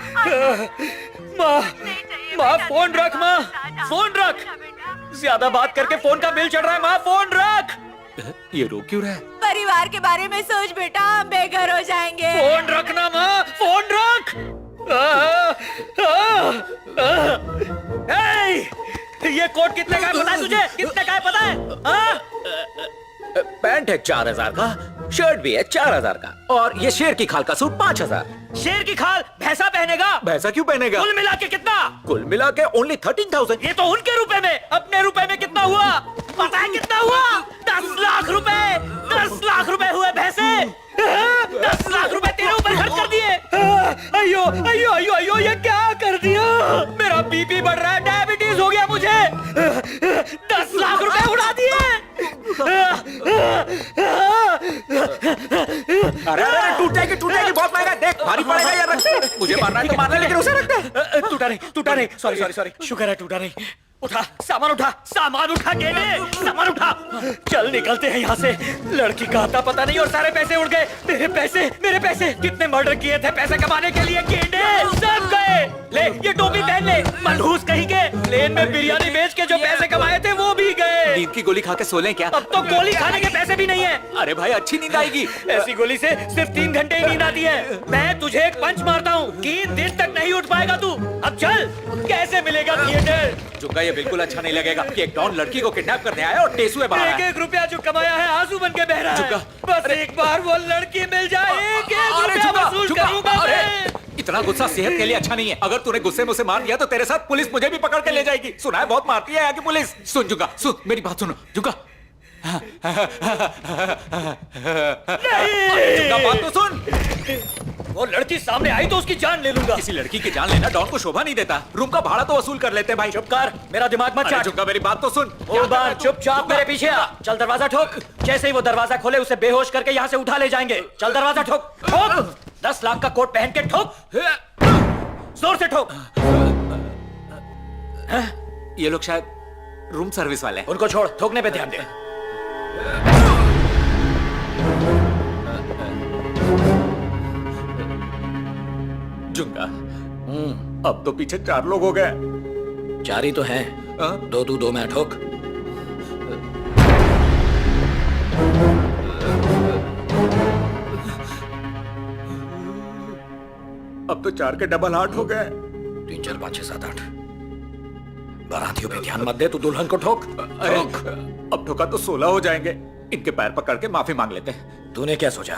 माँ फोन रख, माँ फोन रख। ज्यादा बात करके फोन का बिल चढ़ रहा है। माँ फोन रख। ये रो क्यों रहा है? परिवार के बारे में सोच बेटा, हम बेघर हो जाएंगे। फोन रखना माँ, फोन रख। ये कोट कितने का है पता है तुझे? कितने का है पता है? पैंट है 4,000 का, शर्ट भी है 4,000 का, और ये शेर की खाल का सूट 5,000। शेर की खाल भैंसा पहनेगा? भैंसा क्यों पहनेगा? कुल मिला के कितना? कुल मिला के ओनली 13,000। ये तो उनके रुपए में, अपने रुपए में कितना हुआ पता है? कितना हुआ? 10 लाख रुपए। 10 लाख रुपए हुए भैंसे। 10 लाख रुपए तेरे ऊपर खर्च कर दिए। अयो अयो अयो अयो, ये क्या कर दिया? मेरा बीपी बढ़ रहा है, डायबिटीज हो गया मुझे। 10 लाख रुपए उड़ा दिए। अरे टूटेगी, बहुत महंगा। देख भारी पड़ेगा यार, रख। मुझे मारना है तो मारना, लेकिन उसे रख दे। टूटा नहीं। सॉरी। शुक्र है टूटा नहीं। उठा सामान उठा गेने, सामान उठा। चल निकलते हैं यहाँ से। लड़की का आता पता नहीं और सारे पैसे उड़ गए। मेरे पैसे कितने मर्डर किए थे पैसे कमाने के लिए, गेंडे सब गए। ले ये टोपी पहन ले, मनहूस कहीं के। प्लेन में बिरयानी बेच के जो पैसे कमाए थे वो भी गए। नींद की गोली खा के सो लें क्या? अब तो गोली खाने के पैसे भी नहीं है। अरे भाई अच्छी नींद आएगी। ऐसी गोली से सिर्फ 3 घंटे ही नींद आती है। मैं तुझे एक पंच मारता हूँ, 3 दिन तक नहीं उठ पाएगा तू। अब चल, कैसे मिलेगा थिएटर? जुग्गा ये बिल्कुल अच्छा नहीं लगेगा कि एक डॉन लड़की को किडनैप करने आया और टेसुए बना रहा है। 1-1 रुपया जो कमाया है आंसू बन के बह रहा है। जुग्गा, बस एक बार वो लड़की मिल जाए, 1-1 रुपया वसूल करूंगा मैं। इतना गुस्सा सेहत के लिए अच्छा नहीं है। अगर तूने गुस्से में उसे मार दिया तो तेरे साथ पुलिस मुझे भी पकड़ के ले जाएगी। सुना है बहुत मारती है यहाँ की पुलिस। सुन जुग्गा, सुन मेरी बात सुनो जुग्गा। जुग्गा बात तो सुन। वो लड़की सामने आई तो उसकी जान ले लूंगा। किसी लड़की की जान लेना डॉन को शोभा नहीं देता। रूम का भाड़ा तो वसूल कर लेते हैं भाई। चुप कर, मेरा दिमाग मत चाट। जुग्गा मेरी बात तो सुन। ओबान चुपचाप मेरे पीछे आ। चल दरवाजा ठोक। जैसे ही वो दरवाजा खोले उसे बेहोश करके यहाँ से उठा ले जाएंगे। चल दरवाजा ठोक, ठोक। 10 लाख का कोट पहन के ठोक, जोर से ठोक। ये लोग शायद रूम सर्विस वाले हैं। उनको छोड़, ठोकने पे ध्यान दे। जुंगा, अब तो पीछे 4 लोग हो गए। 4 ही तो हैं। 2 तू 2 मैं, ठोक। अब तो 4 के डबल 8 हो गए। 3 4 5 6 7 8। बारातियों पे ध्यान मत दे, तू दुल्हन को ठोक। अरे अब ठोका तो 16 हो जाएंगे। इनके पैर पकड़ के माफी मांग लेते हैं। तूने क्या सोचा,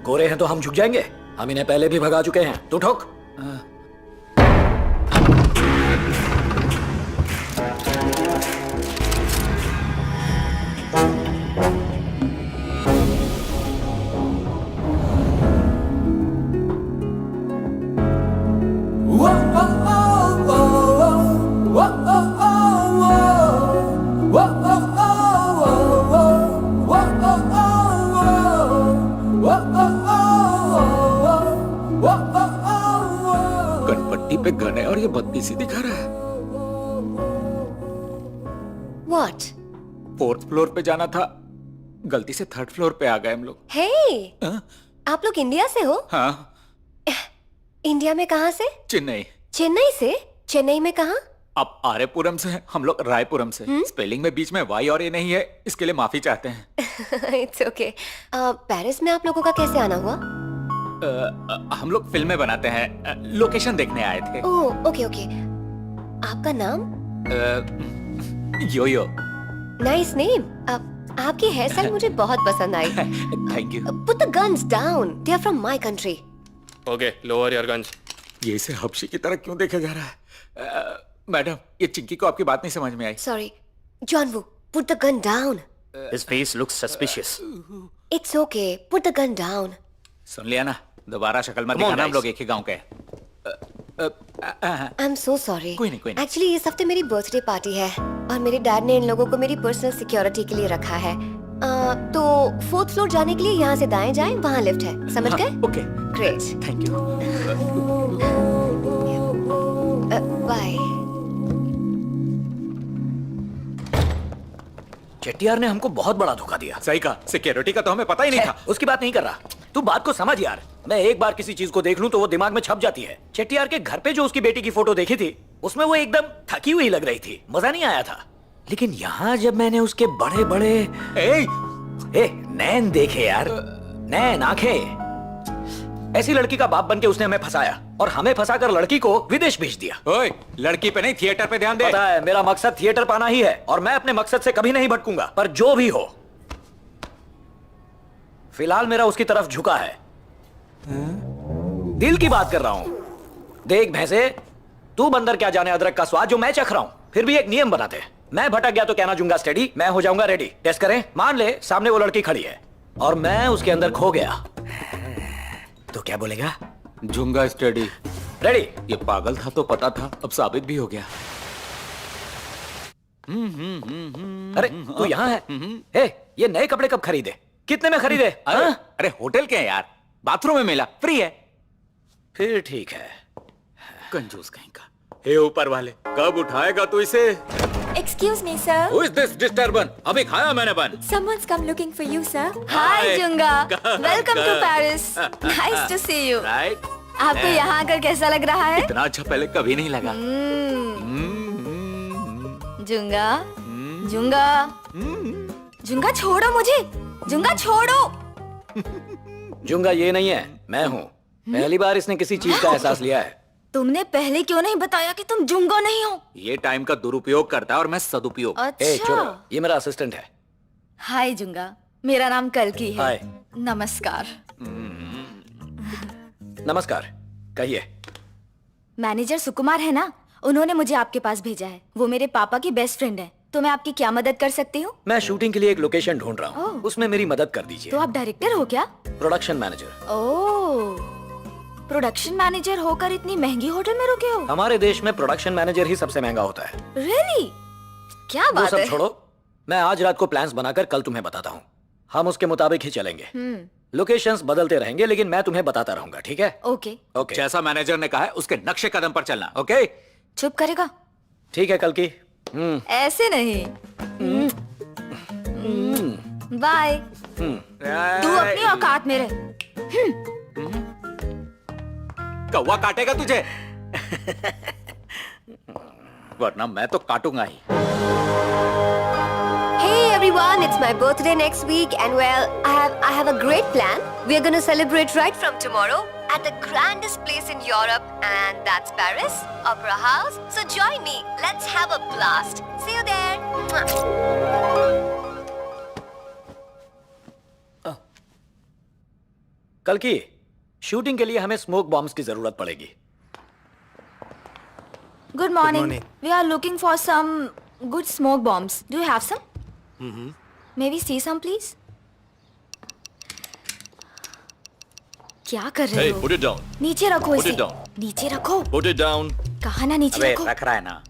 गोरे हैं तो हम झुक जाएंगे? हम इन्हें पहले भी भगा चुके हैं। तू ठोक। गनपट्टी पे गन है और ये बत्तीस ही दिखा रहा है। What? 4th फ्लोर पे जाना था, गलती से 3rd फ्लोर पे आ गए हम लोग। Hey, आप लोग इंडिया से हो? हाँ। इंडिया में कहाँ से? चेन्नई। चेन्नई से? चेन्नई में कहाँ? आप आरेपुरम से हैं, हम लोग रायपुरम से। स्पेलिंग में बीच में वाई और ए नहीं है, इसके लिए माफी चाहते हैं। It's okay. पेरिस में आप लोगों का कैसे आना हुआ? हम लोग फिल्में बनाते हैं, लोकेशन देखने आए थे। Oh, okay okay. आपका नाम? यो यो। Nice name. आपकी हेयर स्टाइल मुझे बहुत पसंद आई। Thank you. Put the guns down. They are from my country. Okay, lower your guns. ये इसे हबशी की तरह क्यों देखा जा रहा है? मैडम, ये चिंकी को आपकी बात नहीं समझ में आई। Sorry. John Woo, put the gun down. His face looks suspicious. It's okay. Put the gun down. सुन लिया ना, दोबारा शक्ल मत दिखाना, हम लोग एक ही गांव के हैं। I'm so sorry. कोई नहीं, कोई नहीं। Actually, इस हफ्ते मेरी बर्थडे पार्टी है और मेरे डैड ने इन लोगों को मेरी पर्सनल सिक्योरिटी के लिए रखा है। तो 4th फ्लोर जाने के लिए यहाँ से दाएं जाएं, वहाँ लिफ्ट है। समझ गए? Okay. Great. Thank you. Bye. Chettiar ने हमको बहुत बड़ा धोखा दिया। सही कहा, सिक्योरिटी का तो हमें पता ही नहीं था। उसकी बात नहीं कर रहा, तू बात को समझ यार। मैं एक बार किसी चीज को देख लूं तो वो दिमाग में छप जाती है। चेट्टियार के घर पे जो उसकी बेटी की फोटो देखी थी, उसमें वो एकदम थकी हुई लग रही थी, मजा नहीं आया था। लेकिन यहाँ जब मैंने उसके बड़े बड़े नैन देखे यार, नैन आंखें, ऐसी लड़की का बाप बन के उसने हमें फंसाया और हमें फंसाकर लड़की को विदेश भेज दिया। ओए, लड़की पे नहीं थिएटर पे ध्यान दे। पता है, मेरा मकसद थिएटर पाना ही है और मैं अपने मकसद से कभी नहीं भटकूंगा। पर जो भी हो, फिलहाल मेरा उसकी तरफ झुका है। दिल की बात कर रहा हूं। देख भैंसे, तू बंदर क्या जाने अदरक का स्वाद जो मैं चख रहा हूं। फिर भी एक नियम बनाते हैं, मैं भटक गया तो कहना जूंगा स्टडी, मैं हो जाऊंगा रेडी। टेस्ट करें। मान ले सामने वो लड़की खड़ी है और मैं उसके अंदर खो गया, तो क्या बोलेगा? जूंगा स्टडी। रेडी? ये पागल था तो पता था, अब साबित भी हो गया। अरे तू यहाँ है? हे, ये नए कपड़े कब खरीदे? कितने में खरीदे? अरे होटल के हैं यार, बाथरूम में मिला, फ्री है। फिर ठीक है। कंजूस कहीं का। हे ऊपर वाले, कब उठाएगा तू इसे? Excuse me, sir. Who is this disturbance? अभी खाया मैंने बन। Someone's come looking for you, sir. Hi, Junga. Welcome to Paris. Nice to see you. Right? आपको यहाँ आकर कैसा लग रहा है? इतना अच्छा पहले कभी नहीं लगा। जुंगा, जुंगा, जुंगा छोड़ो मुझे, जुंगा छोड़ो। जुंगा ये नहीं है, मैं हूँ। पहली बार इसने किसी चीज का एहसास लिया है। तुमने पहले क्यों नहीं बताया कि तुम जुंगा नहीं हो? ये टाइम का दुरुपयोग करता है और मैं सदुपयोग। ए, चुप, ये मेरा असिस्टेंट है। हाय जुंगा, मेरा नाम कल्कि है। हाय। नमस्कार। नमस्कार, कहिए। मैनेजर सुकुमार है ना, उन्होंने मुझे आपके पास भेजा है। वो मेरे पापा की बेस्ट फ्रेंड है। तो मैं आपकी क्या मदद कर सकती हूँ? मैं शूटिंग के लिए एक लोकेशन ढूंढ रहा हूँ, उसमें मेरी मदद कर दीजिए। तो आप डायरेक्टर हो क्या? Production manager. Oh, production manager होकर इतनी महंगी होटल में रुके हो? हमारे देश में प्रोडक्शन मैनेजर ही सबसे महंगा होता है। रियली? क्या वो बात सब है? छोड़ो, मैं आज रात को प्लान्स बनाकर कल तुम्हें बताता हूँ। हम उसके मुताबिक ही चलेंगे। लोकेशंस बदलते रहेंगे, लेकिन मैं तुम्हें बताता रहूंगा, ठीक है? ओके। ओके। जैसा मैनेजर ने कहा है उसके नक्शे कदम पर चलना। ओके? चुप करेगा? ठीक है कल्कि। ऐसे नहीं। बाय। तू अपनी औकात में रह। कौवा काटेगा तुझे वरना मैं तो काटूंगा ही। Hey everyone, it's my birthday next week and well, I have a great plan. We are going to celebrate right from tomorrow at the grandest place in Europe and that's Paris, Opera House. So join me. Let's have a blast. See you there. कल्कि, shooting के लिए हमें smoke bombs की जरूरत पड़ेगी। Good morning. We are looking for some good smoke bombs. Do you have some? Maybe see some, please. क्या कर रहे हो? Put it down. नीचे रखो Put इसे। it down. नीचे रखो। Put it down. कहा ना नीचे अबे रखो। रख रहा है ना।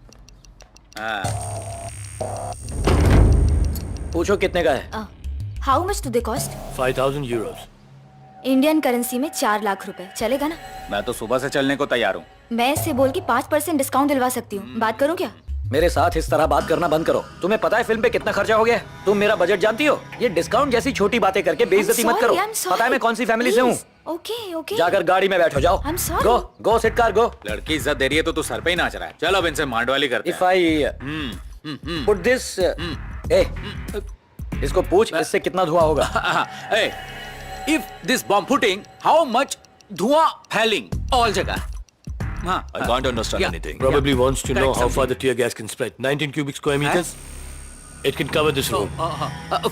पूछो कितने का है? How much do they cost? 5,000 euros. Indian currency में 4 लाख रुपए चलेगा ना? मैं तो सुबह से चलने को तैयार हूँ। मैं इससे बोल के 5% डिस्काउंट दिलवा सकती हूँ। बात करूँ क्या? मेरे साथ इस तरह बात करना बंद करो। तुम्हें पता है फिल्म पे कितना खर्चा हो गया है? तुम मेरा बजट जानती हो? ये डिस्काउंट जैसी छोटी बातें करके बेइज्जती मत करो। पता है मैं कौन सी फैमिली से हूँ? Okay okay. जाकर गाड़ी में बैठो, जाओ। गो गो सिट कार गो। लड़की इज्जत दे रही है तो तू सर पे ही नाच रहा है। चलो अब इनसे मांडवाली करते हैं। If I put this, इसको पूछ इससे कितना धुआं होगा? If this bomb putting, how much धुआं फैलिंग all जगह? I can't understand anything. Probably wants to know Correct how far something. the tear gas can spread. 19 cubic square meters. It can cover this room.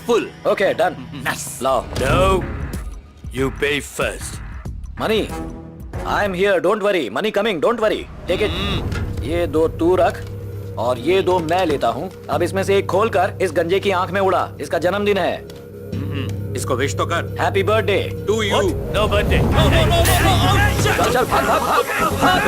Full. Okay, done. Nice. लाओ। No, you pay first. Money. I'm here. Don't worry. Money coming. Don't worry. Take it. ये 2 तू रख और ये 2 मैं लेता हूँ। अब इसमें से एक खोल कर इस गंजे की आंख में उड़ा। इसका जन्मदिन है। इसको विश तो कर। Happy birthday to you. No birthday. चल चल भाग भाग भाग।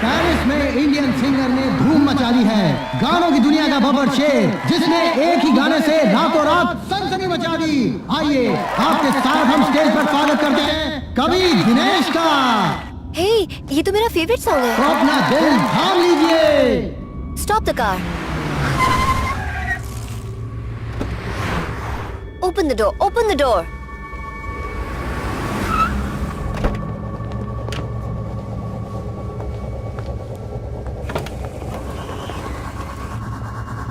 पेरिस में इंडियन सिंगर ने धूम मचा दी है। गानों की दुनिया का बबर शेर, जिसने एक ही गाने से रातों रात सनसनी मचा दी। आइए आपके साथ हम स्टेज पर स्वागत करते हैं कवि दिनेश का। Hey, ये तो मेरा फेवरेट सॉन्ग है। तो अपना दिल थाम लीजिए। Stop the car. Open the door. Open the door.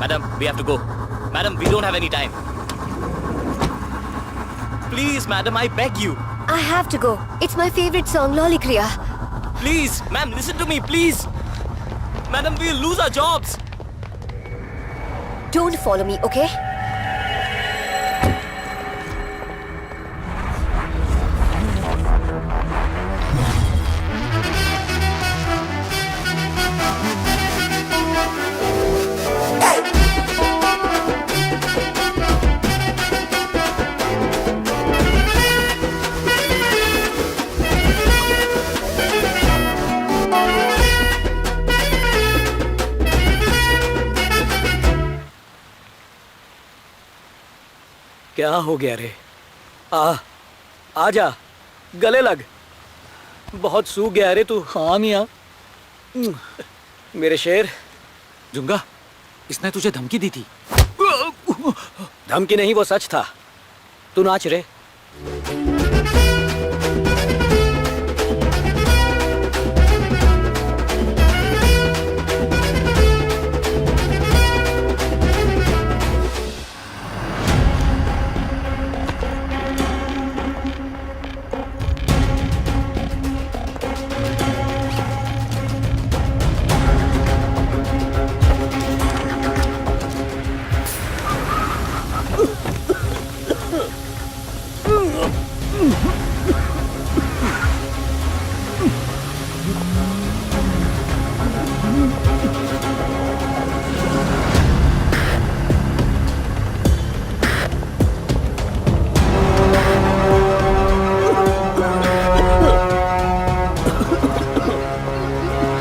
Madam, we have to go. Madam, we don't have any time. Please, madam, I beg you. I have to go. It's my favorite song, Lolly Kriya. Please, ma'am, listen to me, please. Madam, we'll lose our jobs. Don't follow me, okay? क्या हो गया रे? आ जा, गले लग। बहुत सूख गया रे तू। हाँ मियाँ। मेरे शेर। जुंगा, इसने तुझे धमकी दी थी? धमकी नहीं, वो सच था। तू नाच रे।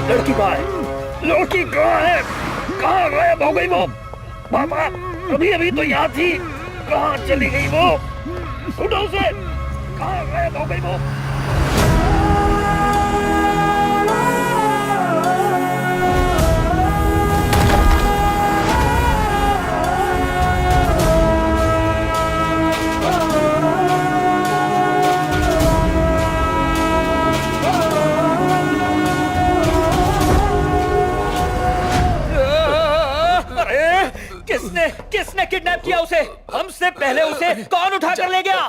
लड़की कहाँ है? लड़की कहाँ है? कहाँ गायब हो गई वो? पापा, अभी अभी तो यहाँ थी, कहाँ चली गई वो? ढूंढो उसे, कहाँ गायब हो गई वो? किसने किडनैप किया उसे? हमसे पहले उसे कौन उठा कर ले गया?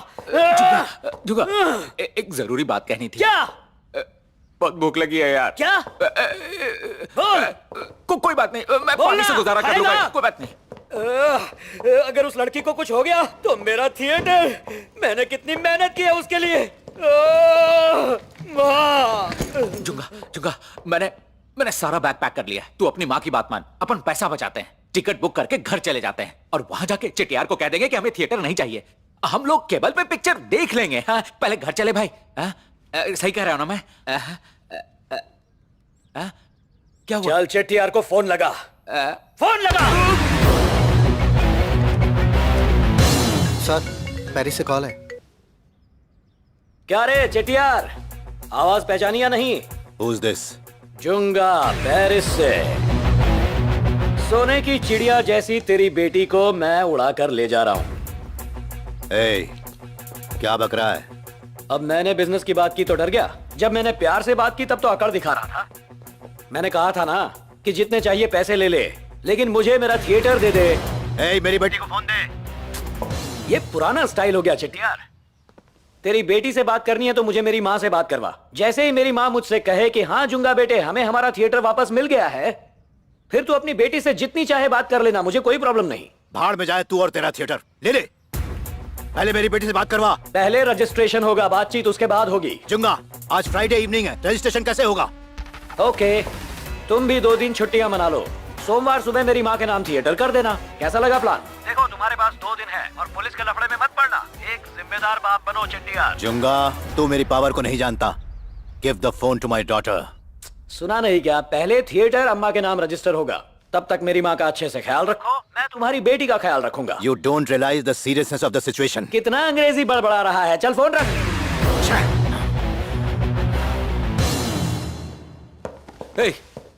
जुगा, एक जरूरी बात कहनी थी। क्या? बहुत भूख लगी है यार। क्या? बोल। कोई बात नहीं, मैं पानी से गुजारा कर लूंगा, कोई बात नहीं। अगर उस लड़की को कुछ हो गया तो मेरा थिएटर, मैंने कितनी मेहनत की है उसके लिए। जुगा, जुगा, मैंने सारा बैग पैक कर लिया है। तू अपनी माँ की बात मान, अपन पैसा बचाते हैं, टिकट बुक करके घर चले जाते हैं और वहां जाके चेटियार को कह देंगे कि हमें थिएटर नहीं चाहिए, हम लोग केबल पे पिक्चर देख लेंगे। हाँ, पहले घर चले भाई। सही कह रहा हूं ना मैं? क्या हुआ? चल चेटियार को फोन लगा। फोन लगा। सर, पेरिस से कॉल है। क्या रे चेटियार, आवाज पहचानी या नहीं? Who's this? जुंगा, पेरिस से। सोने की चिड़िया जैसी तेरी बेटी को मैं उड़ा कर ले जा रहा हूं। क्या बक रहा है? अब मैंने बिजनेस की बात की तो डर गया, जब मैंने प्यार से बात की तब तो अकड़ दिखा रहा था। मैंने कहा था ना कि जितने चाहिए पैसे ले ले, लेकिन मुझे मेरा थिएटर दे दे। मेरी बेटी को फोन दे। ये पुराना स्टाइल हो गया चेटियार। तेरी बेटी से बात करनी है तो मुझे मेरी माँ से बात करवा। जैसे ही मेरी माँ मुझसे कहे कि हाँ जुंगा बेटे, हमें हमारा थिएटर वापस मिल गया है, फिर तू अपनी बेटी से जितनी चाहे बात कर लेना, मुझे कोई प्रॉब्लम नहीं। भाड़ में जाए तू और तेरा थिएटर। ले पहले मेरी बेटी से बात करवा। पहले रजिस्ट्रेशन होगा, बातचीत उसके बाद होगी। जुंगा, आज फ्राइडे इवनिंग है, रजिस्ट्रेशन कैसे होगा? ओके, तुम भी 2 दिन छुट्टियां मना लो। सोमवार सुबह मेरी माँ के नाम थिएटर कर देना। कैसा लगा प्लान? देखो, तुम्हारे पास 2 दिन है और पुलिस के लफड़े में मत पड़ना। एक जिम्मेदार बाप बनो चेटियार। जुंगा, तू मेरी पावर को नहीं जानता। Give the phone to my daughter. सुना नहीं क्या? पहले थिएटर अम्मा के नाम रजिस्टर होगा, तब तक मेरी माँ का अच्छे से ख्याल रखो, मैं तुम्हारी बेटी का ख्याल रखूंगा। You don't realise the seriousness of the situation. कितना अंग्रेजी बड़बड़ा रहा है। चल फोन रख।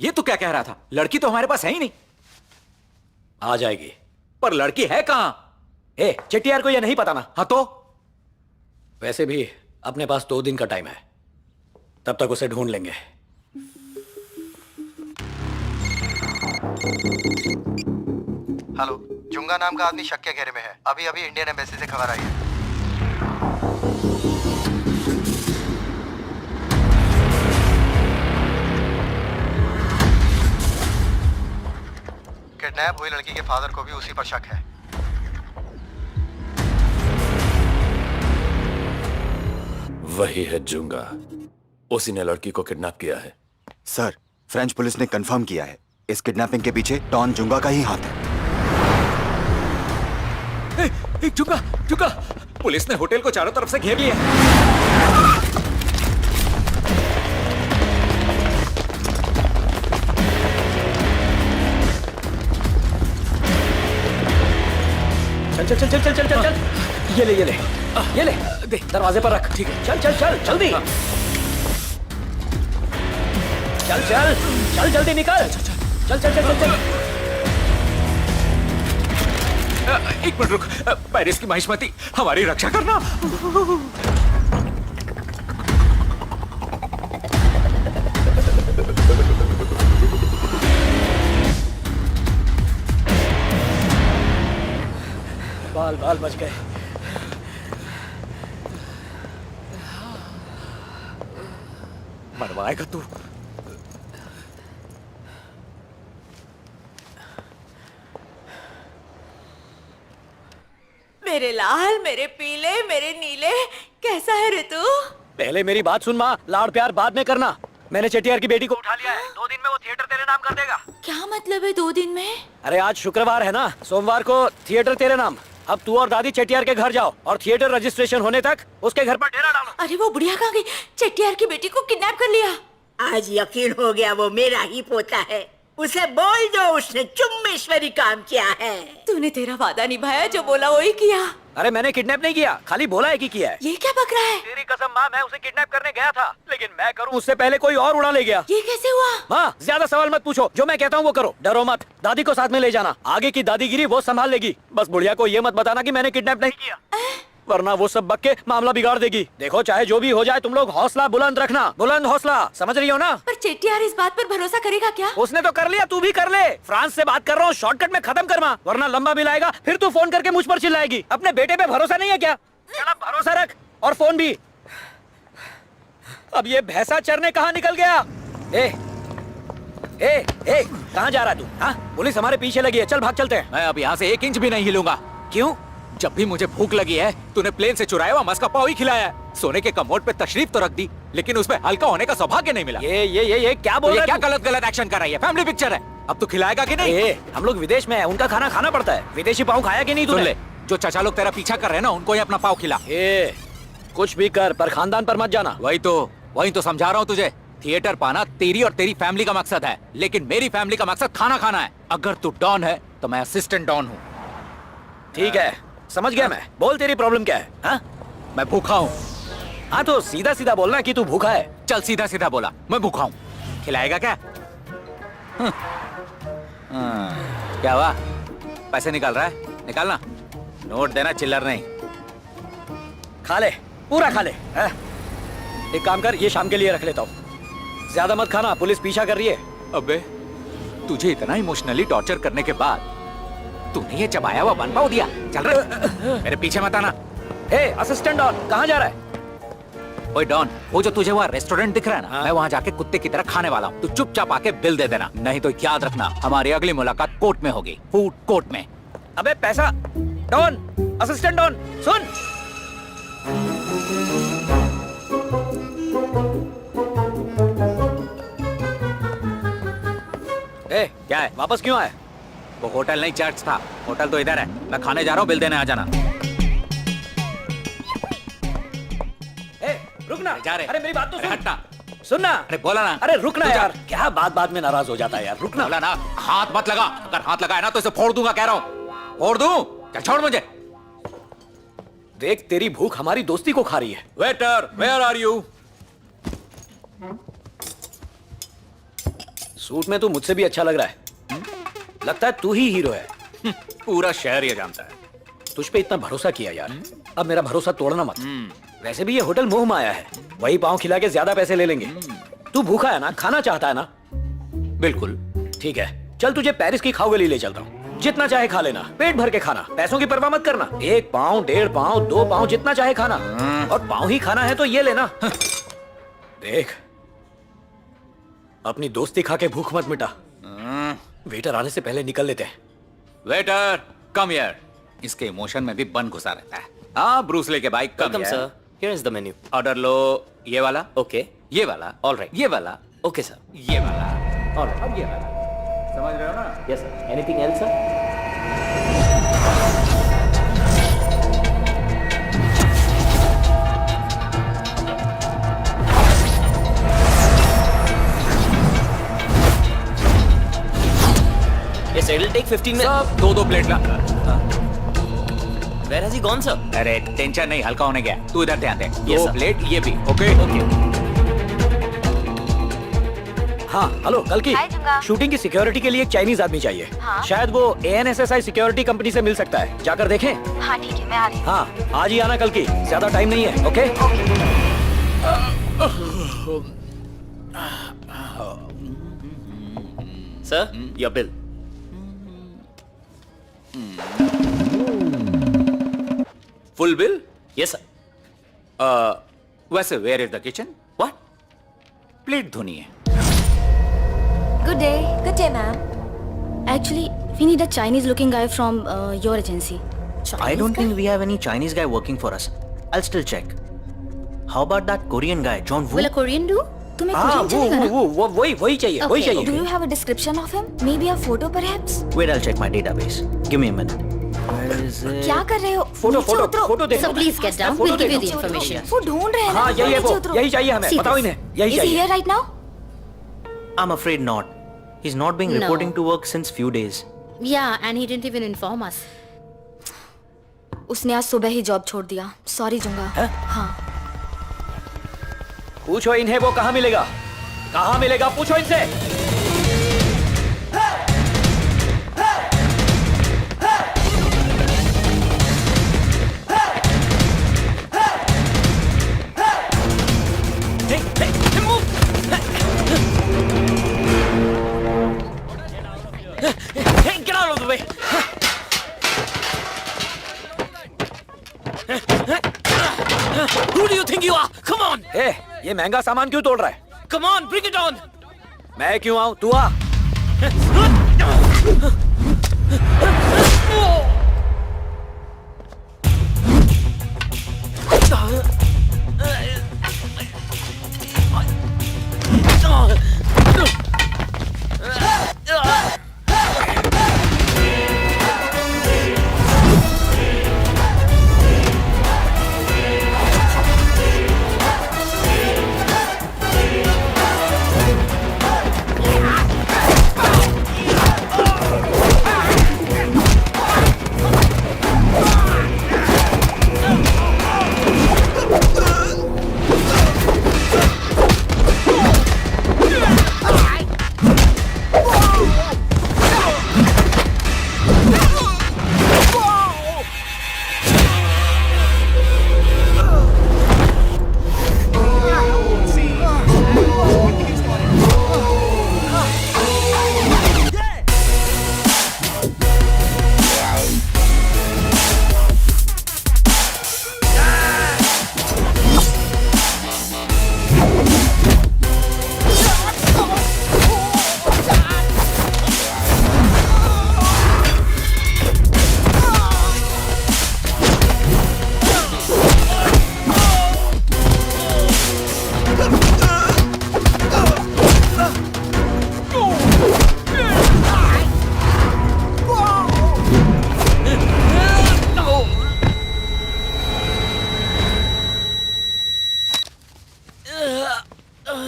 ये तो क्या कह रहा था? लड़की तो हमारे पास है ही नहीं। आ जाएगी। पर लड़की है कहां? चेटियार को ये नहीं पता ना? हाँ तो? वैसे भी अपने पास 2 दिन का टाइम है, तब तक उसे ढूंढ लेंगे। हेलो, जुंगा नाम का आदमी शक के घेरे में है। अभी अभी इंडियन एम्बेसी से खबर आई है। किडनैप हुई लड़की के फादर को भी उसी पर शक है। वही है जुंगा, उसी ने लड़की को किडनैप किया है। सर, फ्रेंच पुलिस ने कंफर्म किया है, इस किडनैपिंग के पीछे डॉन जुंगा का ही हाथ है। जुंगा, जुंगा, पुलिस ने होटल को चारों तरफ से घेर लिया। चल चल चल चल चल चल चल। ये ले ये ले दे, दरवाजे पर रख। ठीक है, चल चल चल जल्दी, चल चल चल जल्दी निकल, चल चल चल चल चल। एक मिनट रुक, पेरिस की महिष्मती हमारी रक्षा करना। बाल बाल बच गए। मरवाएगा तू। मेरे लाल, मेरे पीले, मेरे नीले, कैसा है ऋतु? पहले मेरी बात सुन माँ, लाड़ प्यार बाद में करना। मैंने चेटियार की बेटी को उठा लिया है, 2 दिन में वो थिएटर तेरे नाम कर देगा। क्या मतलब है 2 दिन में? अरे आज शुक्रवार है ना, सोमवार को थिएटर तेरे नाम। अब तू और दादी चेटियार के घर जाओ और थिएटर रजिस्ट्रेशन होने तक उसके घर पर डेरा डालो। अरे वो बुढ़िया कहाँ गई? चेटियार की बेटी को किडनैप कर लिया। आज यकीन हो गया वो मेरा ही पोता है। उसे बोल दो उसने चुम्बेश्वरी काम किया है। तूने तेरा वादा निभाया, जो बोला वही किया। अरे मैंने किडनैप नहीं किया, खाली बोला है कि किया है। ये क्या बक रहा है? तेरी कसम माँ, मैं उसे किडनैप करने गया था, लेकिन मैं करूँ उससे पहले कोई और उड़ा ले गया। ये कैसे हुआ? माँ ज्यादा सवाल मत पूछो, जो मैं कहता हूँ वो करो। डरो मत, दादी को साथ में ले जाना, आगे की दादीगिरी वो संभाल लेगी। बस बुढ़िया को ये मत बताना कि मैंने किडनैप नहीं किया, वरना वो सब बक के मामला बिगाड़ देगी। देखो चाहे जो भी हो जाए, तुम लोग हौसला बुलंद रखना, बुलंद हौसला, समझ रही हो ना? पर चेटियार इस बात पर भरोसा करेगा क्या? उसने तो कर लिया, तू भी कर ले। फ्रांस से बात कर रहा हूँ, शॉर्टकट में खत्म करवा, वरना लंबा बिल आएगा, फिर तू फोन करके मुझ पर चिल्लाएगी। अपने बेटे पे भरोसा नहीं है क्या? चल अब भरोसा रख, और फोन भी। अब ये भैंसा चरने कहाँ निकल गया? ए, कहाँ जा रहा तू? हाँ, पुलिस हमारे पीछे लगी है, चल भाग चलते हैं। मैं अब यहाँ से 1 इंच भी नहीं हिलूंगा। क्यों? जब भी मुझे भूख लगी है, तूने प्लेन से चुराया हुआ मस्का पाव ही खिलाया है। सोने के कमोड पे तशरीफ तो रख दी, लेकिन उसमें हल्का होने का सौभाग्य नहीं मिला। ये क्या बोल रहा है? क्या गलत एक्शन कर रही है? फैमिली पिक्चर है, अब तू खिलाएगा कि नहीं? हम लोग विदेश में है, उनका खाना खाना पड़ता है। विदेशी पाव खाया कि नहीं तूने? सुन ले, जो चाचा लोग तेरा पीछा कर रहे हैं ना, उनको ही अपना पाव खिला। कुछ भी कर, पर खानदान पर मत जाना। वही तो समझा रहा हूँ तुझे। थिएटर पाना तेरी और तेरी फैमिली का मकसद है, लेकिन मेरी फैमिली का मकसद खाना खाना है। अगर तू डॉन है तो मैं असिस्टेंट डॉन हूँ। ठीक है, समझ गया मैं। बोल तेरी प्रॉब्लम क्या है? हाँ? मैं भूखा हूँ। हाँ तो सीधा सीधा बोलना कि तू भूखा है। चल सीधा सीधा बोला, मैं भूखा हूँ। खिलाएगा क्या? क्या हुआ? पैसे निकाल रहा है? निकालना। नोट देना, चिल्लर नहीं। खा ले, पूरा खा ले। एक काम कर, ये शाम के लिए रख लेता हूँ। ज्यादा मत खाना, पुलिस पीछा कर रही है। अबे तुझे इतना इमोशनली टॉर्चर करने के बाद तूने ये चबाया हुआ बन पाव दिया? चल रहा मेरे पीछे मत आना। असिस्टेंट डॉन, कहाँ जा रहा है? ओए डॉन, वो जो तुझे वहाँ रेस्टोरेंट दिख रहा है ना, मैं वहाँ जाके कुत्ते की तरह खाने वाला हूँ। तू चुपचाप आके बिल दे देना, नहीं तो याद रखना हमारी अगली मुलाकात कोर्ट में होगी, फूड कोर्ट में। अबे पैसा। डॉन, असिस्टेंट डॉन, सुन। क्या है? वापस क्यों आए? वो होटल नहीं, चर्च था। होटल तो इधर है, मैं खाने जा रहा हूँ, बिल देने आ जाना। रुकना। जा रहे। अरे मेरी बात तो सुन। हटना। सुनना। अरे बोला ना। अरे रुकना यार, क्या बात में नाराज हो जाता है यार, रुकना। बोला ना, हाथ मत लगा। अगर हाथ लगाया ना तो इसे फोड़ दूंगा, कह रहा हूँ। फोड़ दूं? चल छोड़ मुझे। देख, तेरी भूख हमारी दोस्ती को खा रही है। Waiter, where are you? Suit में तू मुझसे भी अच्छा लग रहा है। लगता है तू ही हीरो है। पूरा शहर ये जानता है। तुझ पे इतना भरोसा किया यार, अब मेरा भरोसा तोड़ना मत। वैसे भी ये होटल मोह माया है, वही पाँव खिला के ज्यादा पैसे ले लेंगे। तू भूखा है ना, खाना चाहता है ना? बिल्कुल। ठीक है, चल तुझे पेरिस की खाओ गली ले चलता हूँ। जितना चाहे खा लेना, पेट भर के खाना, पैसों की परवाह मत करना। 1 पाँव, 1.5 पाँव, 2 पाँव, जितना चाहे खाना। और पाँव ही खाना है तो ये लेना। देख, अपनी दोस्ती खा के भूख मत मिटा। वेटर आने से पहले निकल लेते हैं। Waiter, come here. इसके इमोशन में भी बन घुसा रहता है। हाँ, ब्रूस ली के भाई, come welcome sir, here is the menu. Order लो। ये वाला? ओके। ये वाला? ऑलराइट। ये वाला? Okay sir. ये वाला? ऑलराइट। अब ये वाला? समझ रहे हो ना? Yes sir. Anything else sir? Yes, it'll take 15 minutes. सब 2-2 प्लेट ला। Where has he gone, sir? अरे टेंशन नहीं, हल्का होने गया। तू इधर ध्यान दे। Yes, 2 sir. प्लेट ये भी। ओके हाँ हेलो कल की शूटिंग की सिक्योरिटी के लिए एक चाइनीज आदमी चाहिए। हाँ? शायद वो ANSSI सिक्योरिटी कंपनी से मिल सकता है, जाकर देखें। हाँ ठीक है, मैं आ रही हूँ। हाँ आज ही आना कल की, ज्यादा टाइम नहीं है। Okay Sir, your bill. Full bill? Yes, sir. वैसे where is the kitchen? What? Plate धोनी है। Good day. Good day, ma'am. Actually, we need a Chinese-looking guy from your agency. I don't think we have any Chinese guy working for us. I'll still check. How about that Korean guy, John Woo? Will a Korean do? तुम्हें हाँ Korean चलेगा ना? वही चाहिए, वही Okay. Do चाहिए। you have a description of him? Maybe a photo, perhaps? Wait, I'll check my database. Give me a minute. Where is it? क्या कर रहे हो? फोटो नीचे फोटो उतरो। फोटो देखो। So please get down. Photo We'll give you the देखो। information. वो ढूंढ रहे हैं ना। हाँ यही है वो, नीचे उतरो। यही चाहिए हमें। See बताओ this. इन्हें, यही Is he चाहिए। here right now? I'm afraid not. He's not been No. reporting to work since few days. Yeah, and he didn't even inform us. उसने आज सुबह ही जॉब छोड़ दिया। Sorry जुंगा। हाँ। पूछो इन्हें वो कहाँ मिलेगा, कहाँ मिलेगा, पूछो इनसे। Hey, get out of the way. Who do you think you are? Come on. ये महंगा सामान क्यों तोड़ रहा है? Come on, bring it on. मैं क्यों आऊं, तू आ।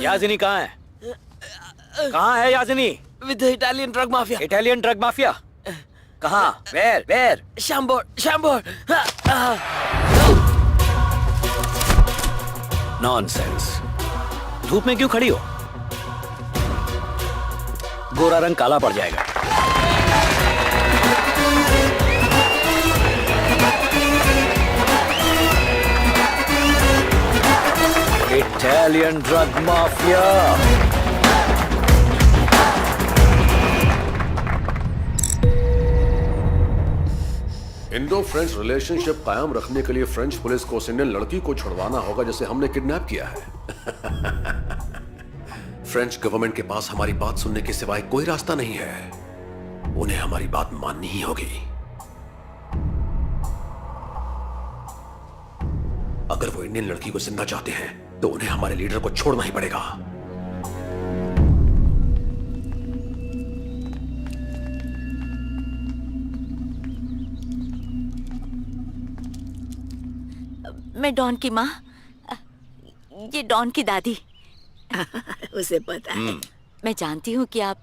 याजिनी कहाँ है? कहाँ है याजिनी? With the Italian drug mafia. Italian drug mafia? कहाँ? वेयर? Shambor. नॉनसेंस। धूप में क्यों खड़ी हो? गोरा रंग काला पड़ जाएगा। Italian drug mafia. Indo French relationship कायम रखने के लिए फ्रेंच पुलिस को उस इंडियन लड़की को छुड़वाना होगा जिसे हमने किडनैप किया है। फ्रेंच गवर्नमेंट के पास हमारी बात सुनने के सिवाय कोई रास्ता नहीं है। उन्हें हमारी बात माननी ही होगी। अगर वो इंडियन लड़की को जिंदा चाहते हैं तो उन्हें हमारे लीडर को छोड़ना ही पड़ेगा। मैं डॉन की माँ, ये डॉन की दादी। उसे पता है। मैं जानती हूँ कि आप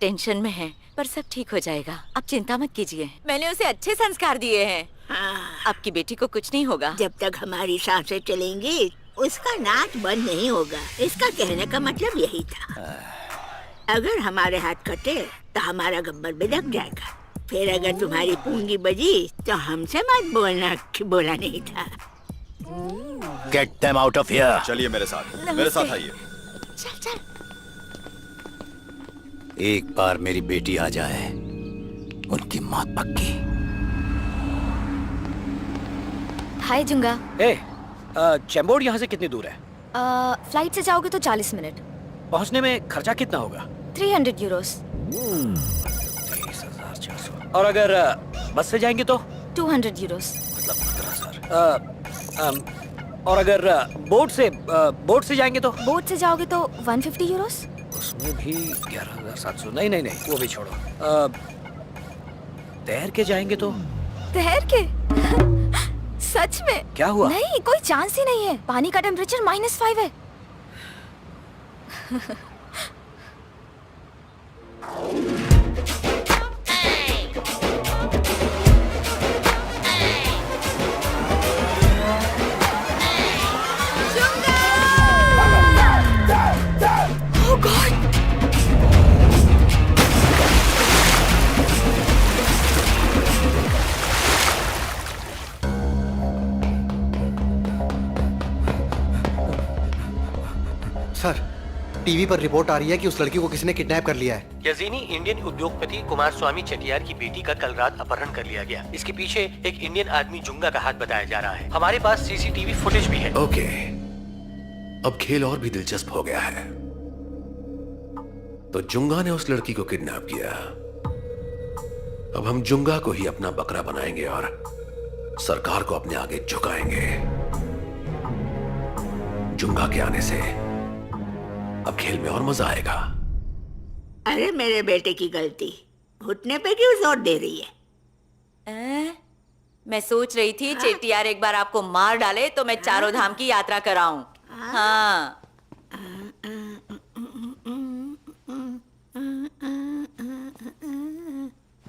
टेंशन में हैं, पर सब ठीक हो जाएगा। आप चिंता मत कीजिए। मैंने उसे अच्छे संस्कार दिए हैं। आपकी बेटी को कुछ नहीं होगा। जब तक हमारी सांसें चलेंगी उसका नाच बंद नहीं होगा। इसका कहने का मतलब यही था। अगर हमारे हाथ कटे तो हमारा गब्बर भी ढक जाएगा। फिर अगर तुम्हारी पूंगी बजी तो हमसे मत बोलना कि बोला नहीं था। Get them out of here. चलिए मेरे साथ आइए। चल चल। एक बार मेरी बेटी आ जाए उनकी मौत पक्की। हाय जुंगा। चेंबूर यहाँ से कितनी दूर है? फ्लाइट से जाओगे तो 40 मिनट। पहुँचने में खर्चा कितना होगा? 300 यूरोस। 30,400। और अगर बस से जाएंगे तो? 200 यूरोस। मतलब 15,000। और अगर बोट से जाएंगे तो? बोट से जाओगे तो 150 यूरोस। उसमें भी 11,700। नहीं वो भी छोड़ो। तैर के जाएंगे तो? तैर के? सच में? क्या हुआ? नहीं, कोई चांस ही नहीं है। पानी का टेम्परेचर -5 है। Oh God! सर, टीवी पर रिपोर्ट आ रही है कि उस लड़की को किसी ने किडनैप कर लिया है। यजीनी इंडियन उद्योगपति कुमार स्वामी चेटियार की बेटी का कल रात अपहरण कर लिया गया। इसके पीछे एक इंडियन आदमी जुंगा का हाथ बताया जा रहा है। हमारे पास सीसीटीवी फुटेज भी है। ओके, अब खेल और भी दिलचस्प हो गया है। तो जुंगा ने उस लड़की को किडनैप किया। अब हम जुंगा को ही अपना बकरा बनाएंगे और सरकार को अपने आगे झुकाएंगे। जुंगा के आने से अब खेल में और मजा आएगा। अरे मेरे बेटे की गलती, घुटने पे क्यों जोर दे रही है? मैं सोच रही थी चेटियार एक बार आपको मार डाले तो मैं चारों धाम की यात्रा कराऊं। हाँ।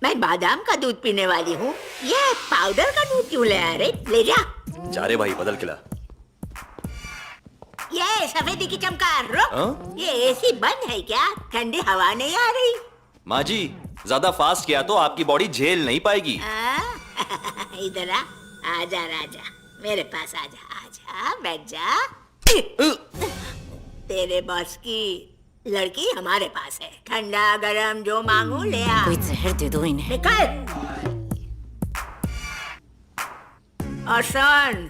मैं बादाम का दूध पीने वाली हूँ। ये पाउडर का दूध क्यों ले आ रही? ले जा। जा रे भाई, बदल खिला। ये सफेदी की चमकार, रुक। ये एसी बंद है क्या? ठंडी हवा नहीं आ रही? माँ जी, ज्यादा फास्ट किया तो आपकी बॉडी झेल नहीं पाएगी। इधर आजा राजा, मेरे पास आजा, बैठ जा। तेरे बॉस की लड़की हमारे पास है। ठंडा गरम जो मांगू ले आ। कोई जहर दे दो इन्हें। निकल। और सुन,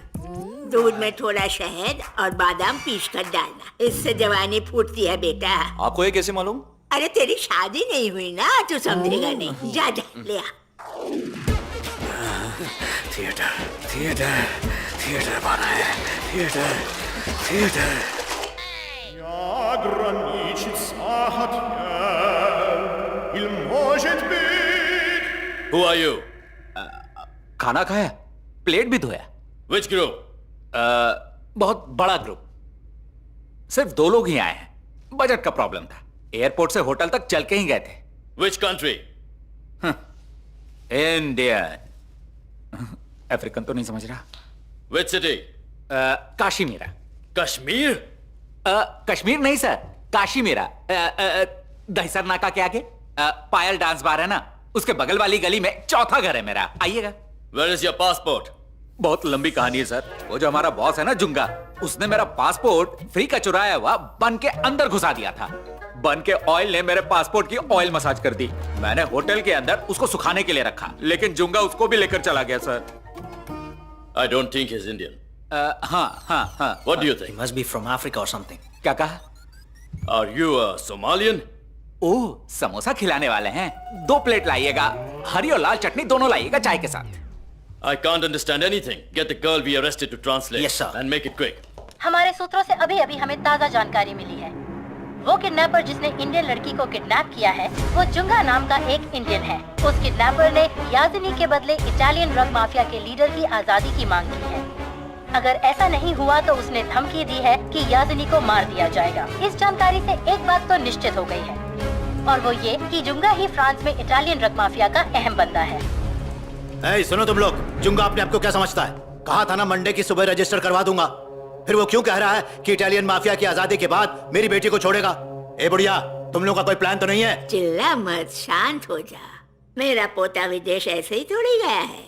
दूध में थोड़ा शहद और बादाम पीस कर डालना, इससे जवानी फूटती है बेटा। आपको ये कैसे मालूम? अरे तेरी शादी नहीं हुई ना, तू समझेगा नहीं। जा जा ले आ। थिएटर बना है। थिएटर। Who are you? खाना खाया, प्लेट भी धोया। Which group? बहुत बड़ा ग्रुप। सिर्फ 2 लोग ही आए हैं। बजट का प्रॉब्लम था। एयरपोर्ट से होटल तक चल के ही गए थे। Which country? इंडिया। अफ्रीकन तो नहीं समझ रहा। Which city? काशीमीरा। कश्मीर? कश्मीर नहीं सर, काशीमीरा। दहिसर नाका के आगे पायल डांस बार है ना, उसके बगल वाली गली में चौथा घर है मेरा। आइएगा। Where is your passport? बहुत लंबी कहानी है सर। वो जो हमारा बॉस है ना जुंगा, उसने मेरा पासपोर्ट फ्री का चुराया हुआ बन के अंदर घुसा दिया था। बन के ऑयल ने मेरे पासपोर्ट की ऑयल मसाज कर दी। मैंने होटल के अंदर उसको सुखाने के लिए रखा, लेकिन जुंगा उसको भी लेकर चला गया sir. I don't think he's Indian. हाँ। What do you think? He must be from Africa or something. क्या कहा? Are you a Somalian? ओह, समोसा खिलाने वाले हैं। 2 प्लेट लाइएगा, हरी और लाल चटनी दोनों लाइएगा चाय के साथ। I can't understand anything. Get the girl we arrested to translate. Yes, sir. And make it quick. हमारे सूत्रों से अभी हमें ताज़ा जानकारी मिली है। वो किडनैपर जिसने इंडियन लड़की को किडनैप किया है, वो जुंगा नाम का एक इंडियन है। उस किडनैपर ने याजिनी के बदले इटालियन ड्रग माफिया के लीडर की आज़ादी की मांग की है। अगर ऐसा नहीं हुआ तो उसने धमकी दी है कि याजिनी को मार दिया जाएगा। इस जानकारी से एक बात तो निश्चित हो गई है, और वो ये कि जुंगा ही फ्रांस में इटालियन ड्रग माफिया का अहम बंदा है। सुनो तुम लोग, जुंगा अपने आप को क्या समझता है? कहा था ना मंडे की सुबह रजिस्टर करवा दूंगा। फिर वो क्यों कह रहा है कि इटालियन माफिया की आजादी के बाद मेरी बेटी को छोड़ेगा? ए बुढ़िया, तुम लोगों का कोई प्लान तो नहीं है? चिल्ला मत, शांत हो जा। मेरा पोता विदेश ऐसे ही थोड़ी गया है।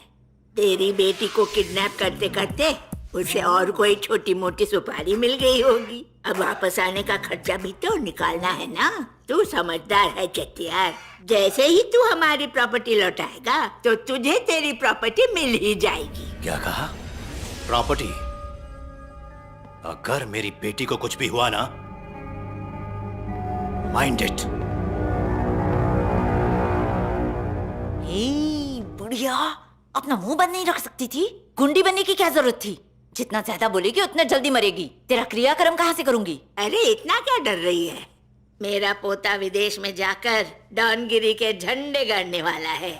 तेरी बेटी को किडनैप करते करते उसे और कोई छोटी मोटी सुपारी मिल गई होगी। अब वापस आने का खर्चा भी तो निकालना है ना। तू समझदार है चटियार। जैसे ही तू हमारी प्रॉपर्टी लौटाएगा तो तुझे तेरी प्रॉपर्टी मिल ही जाएगी। क्या कहा? प्रॉपर्टी? अगर मेरी बेटी को कुछ भी हुआ ना, माइंड इट। बुढ़िया, अपना मुंह बंद नहीं रख सकती थी? गुंडी बनने की क्या जरूरत थी? जितना ज्यादा बोलेगी उतना जल्दी मरेगी। तेरा क्रियाक्रम कहाँ से करूंगी? अरे इतना क्या डर रही है? मेरा पोता विदेश में जाकर डॉनगिरी के झंडे गाड़ने वाला है।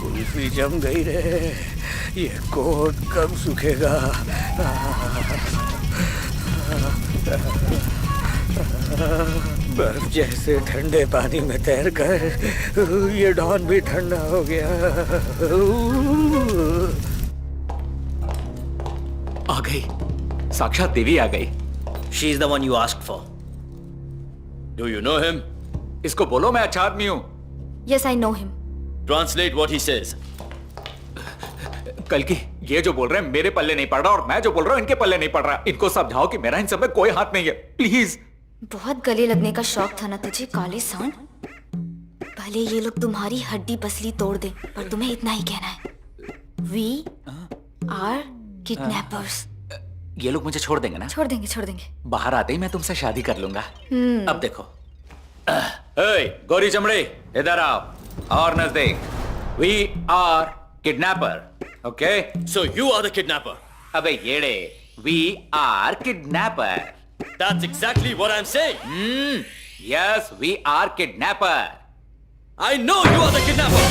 कुल्फी जम गई रे, ये कोट कब सूखेगा? बर्फ जैसे ठंडे पानी में तैर कर ये डॉन भी ठंडा हो गया। आ गई, साक्षात देवी आ गई। She is the one you asked for. Do you know him? इसको बोलो मैं अच्छा आदमी हूँ। Yes, I know him. Translate what he says. कल की ये जो बोल रहे हैं मेरे पल्ले नहीं पड़ रहा और मैं जो बोल रहा हूँ इनके पल्ले नहीं पड़ रहा। इनको समझाओ कि मेरा इन सब में कोई हाथ नहीं है, प्लीज। बहुत गले लगने का शौक था ना तुझे काले सांड? भले ये लोग तुम्हारी हड्डी पसली तोड़ दे, पर तुम्हें इतना ही कहना है, We are kidnappers. ये लोग मुझे छोड़ देंगे ना? छोड़ देंगे। बाहर आते ही मैं तुमसे शादी कर लूंगा। अब देखो, गोरी चमड़े इधर आओ और नजदीक। We are kidnapper, okay? So you are the kidnapper. अबे येड़े, we are kidnapper. That's exactly what I'm saying. Yes, we are kidnapper. I know you are the kidnapper.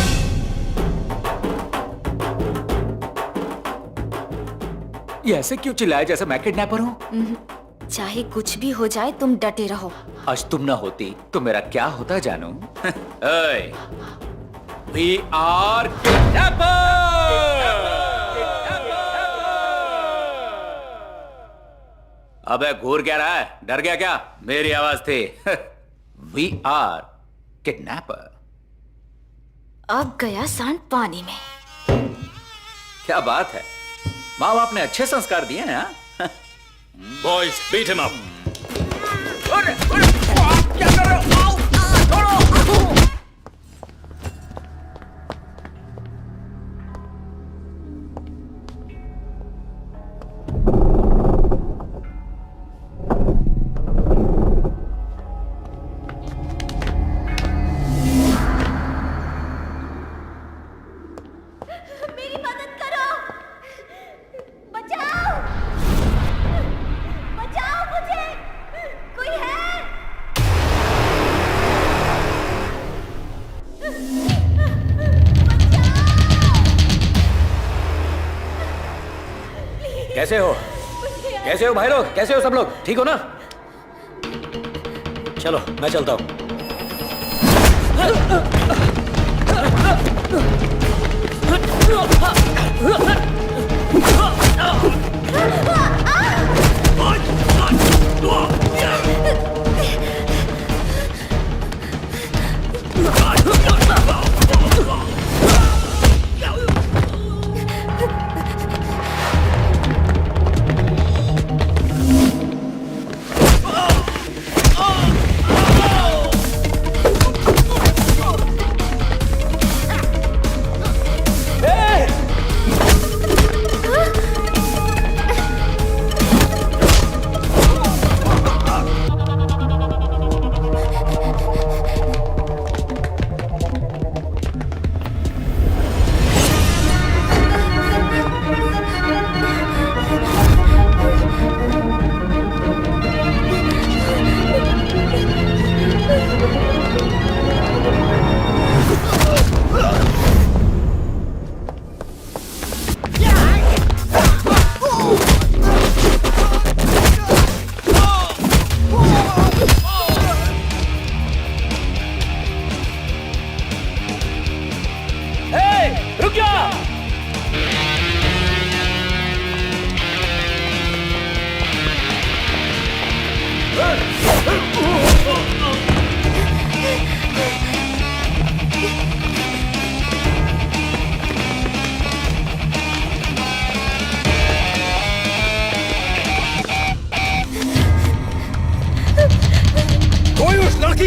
ये ऐसे क्यों चिल्लाए जैसे मैं किडनैपर हूँ? चाहे कुछ भी हो जाए तुम डटे रहो। आज तुम ना होती तो मेरा क्या होता जानू? We are kidnapper. अबे घूर क्या रहा है? डर गया क्या? मेरी आवाज थी। We are kidnapper. अब गया सांड पानी में। क्या बात है, माँ बाप ने अच्छे संस्कार दिए हैं। Boys, beat him up. क्या कर रहे हो? मेरी मदद करो, बचाओ, बचाओ मुझे, कोई है? कैसे हो? कैसे हो भाई लोग? कैसे हो सब लोग? ठीक हो ना? चलो मैं चलता हूँ।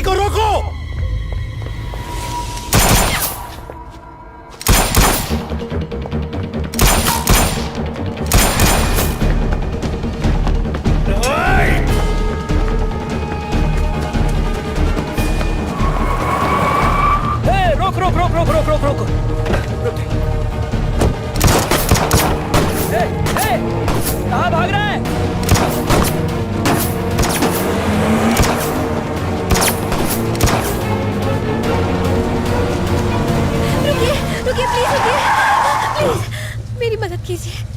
गाड़ी को रोको। रोक रोक रोक रोक रोक रोक रोक कहाँ भाग रहा है? रुकिए रुकिए प्लीज रुकिए प्लीज मेरी मदद कीजिए।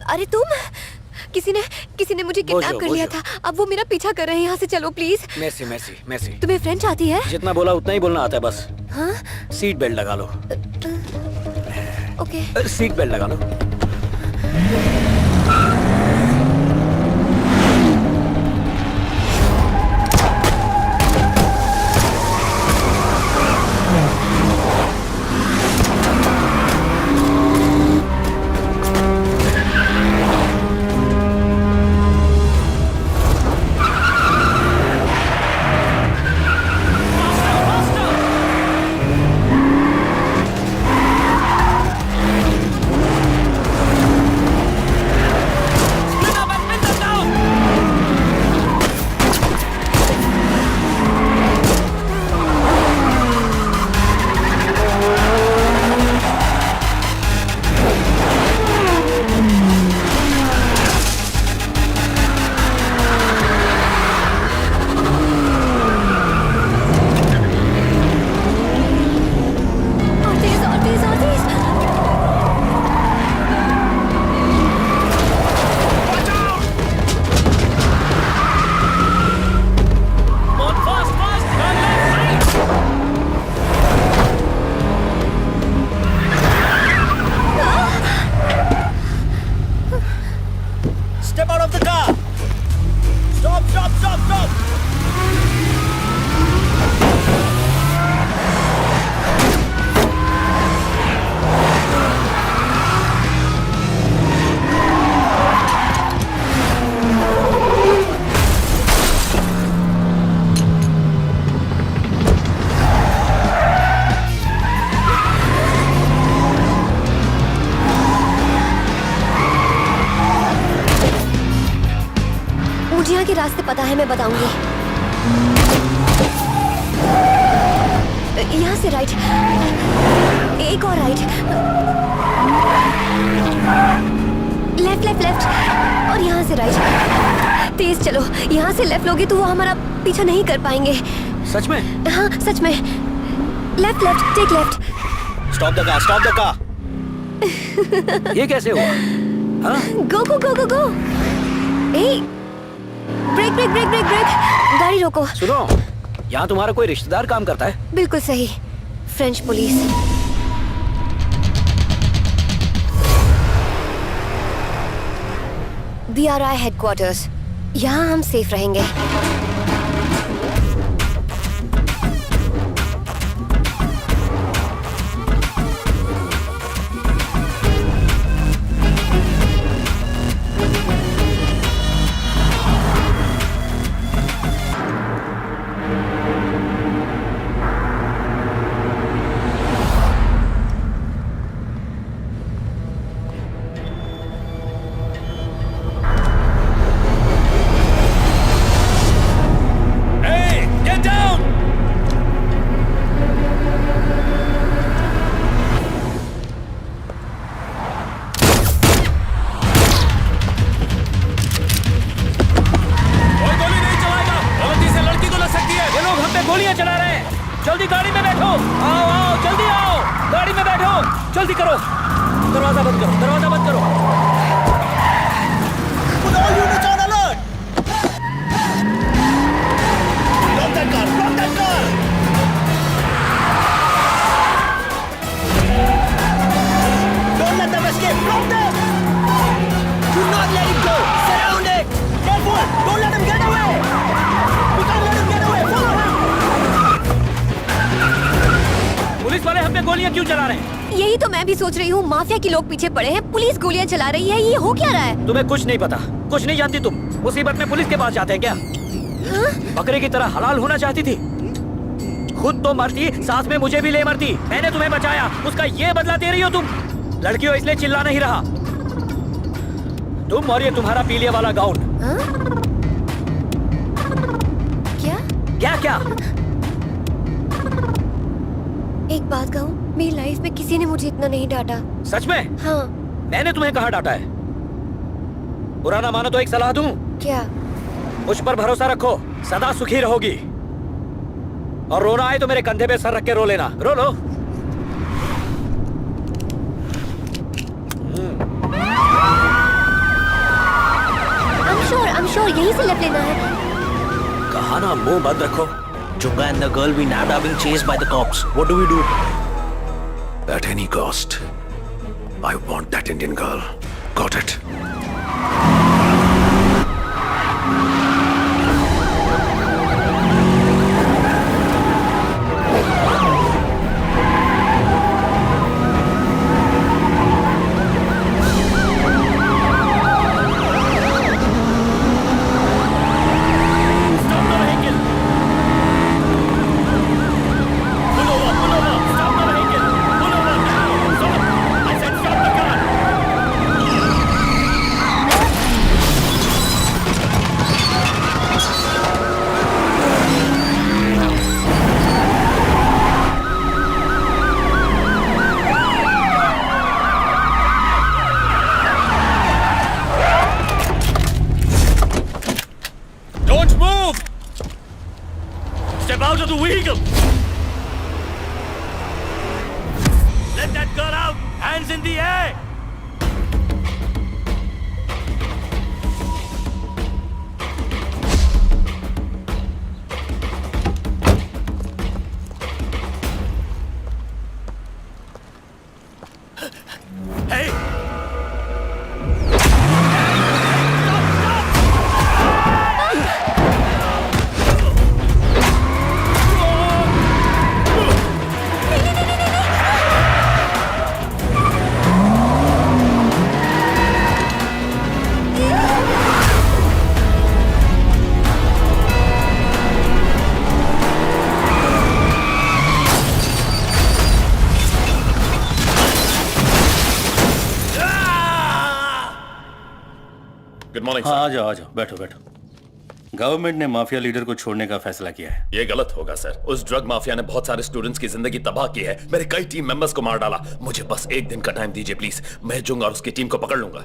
अरे तुम किसी ने मुझे किडनैप कर लिया था। अब वो मेरा पीछा कर रहे हैं। यहाँ से चलो प्लीज। मैसी मैसी मैसी तुम्हें फ्रेंच आती है? जितना बोला उतना ही बोलना आता है बस। हाँ? सीट बेल्ट लगा लो। ओके। सीट बेल्ट लगा लो। के रास्ते पता है, मैं बताऊंगी। यहाँ से राइट, एक और राइट, लेफ्ट लेफ्ट लेफ्ट, और यहाँ से राइट। तेज चलो, यहाँ से लेफ्ट लोगे तो वो हमारा पीछा नहीं कर पाएंगे। सच में? हाँ सच में। Left left, take left. Stop the car, stop the car. ये कैसे हुआ? हाँ? Go go go go go. ए, brake brake brake brake brake, गाड़ी रोको। सुनो, यहाँ तुम्हारा कोई रिश्तेदार काम करता है? बिल्कुल सही, फ्रेंच पुलिस। DRI हेडक्वार्टर्स, यहाँ हम सेफ रहेंगे। गोलियां क्यों चला रहे हैं? यही तो मैं भी सोच रही हूँ। माफिया के लोग पीछे पड़े हैं, पुलिस गोलियां चला रही है, ये हो क्या रहा है? तुम्हें कुछ नहीं पता, कुछ नहीं जानती तुम। मुसीबत में पुलिस के पास जाते हैं क्या? बकरे की तरह हलाल होना चाहती थी, खुद तो मरती, साथ में मुझे भी ले मरती। मैंने तुम्हें बचाया, उसका ये बदला दे रही हो तुम? लड़की हो इसलिए चिल्ला नहीं रहा। तुम और ये तुम्हारा पीलिया वाला गाउन। क्या क्या क्या? एक बात कहूँ, मेरी लाइफ में किसी ने मुझे इतना नहीं डांटा। सच में? हाँ। मैंने तुम्हें कहाँ डांटा है? पुराना मानो तो एक सलाह दूं? क्या? मुझ पर भरोसा रखो, सदा सुखी रहोगी। और रोना आए तो मेरे कंधे पे सर रख के रो लेना। रो लो। I'm sure यहीं से लेप लेना है। कहा ना मुंह बंद रखो। Junga and the girl we nabbed are being chased by the cops. What do we do? At any cost, I want that Indian girl. Got it? Don't move! Step out of the vehicle! Let that girl out! Hands in the air! Hey! Good morning हाँ, आ जाओ बैठो बैठो। Government ने mafia leader को छोड़ने का फैसला किया है। ये गलत होगा सर। उस ड्रग माफिया ने बहुत सारे स्टूडेंट्स की जिंदगी तबाह की है, मेरे कई टीम मेंबर्स को मार डाला। मुझे बस एक दिन का टाइम दीजिए प्लीज, मैं जुंगा और उसकी टीम को पकड़ लूंगा।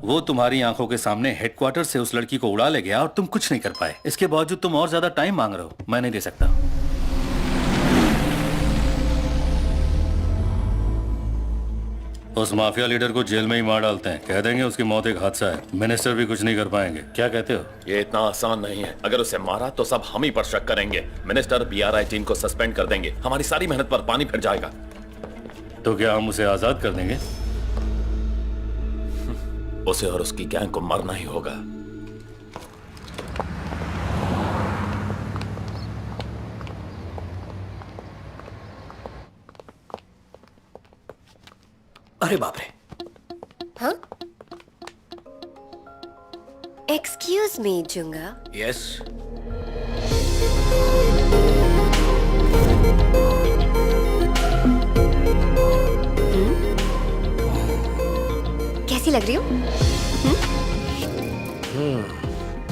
वो तुम्हारी आंखों के सामने हेडक्वार्टर से उस लड़की को उड़ा ले गया और तुम कुछ नहीं कर पाए। इसके बावजूद तुम और ज्यादा टाइम मांग रहे हो, मैं नहीं दे सकता। उस माफिया लीडर को जेल में ही मार डालते हैं, कह देंगे उसकी मौत एक हादसा है, मिनिस्टर भी कुछ नहीं कर पाएंगे। क्या कहते हो? ये इतना आसान नहीं है। अगर उसे मारा तो सब हम ही पर शक करेंगे। मिनिस्टर बीआरआई टीम को सस्पेंड कर देंगे, हमारी सारी मेहनत पर पानी फिर जाएगा। तो क्या हम उसे आजाद कर देंगे? उसे और उसकी गैंग को मरना ही होगा। अरे बाप रे। हाँ? Excuse me Junga. यस। कैसी लग रही हूँ?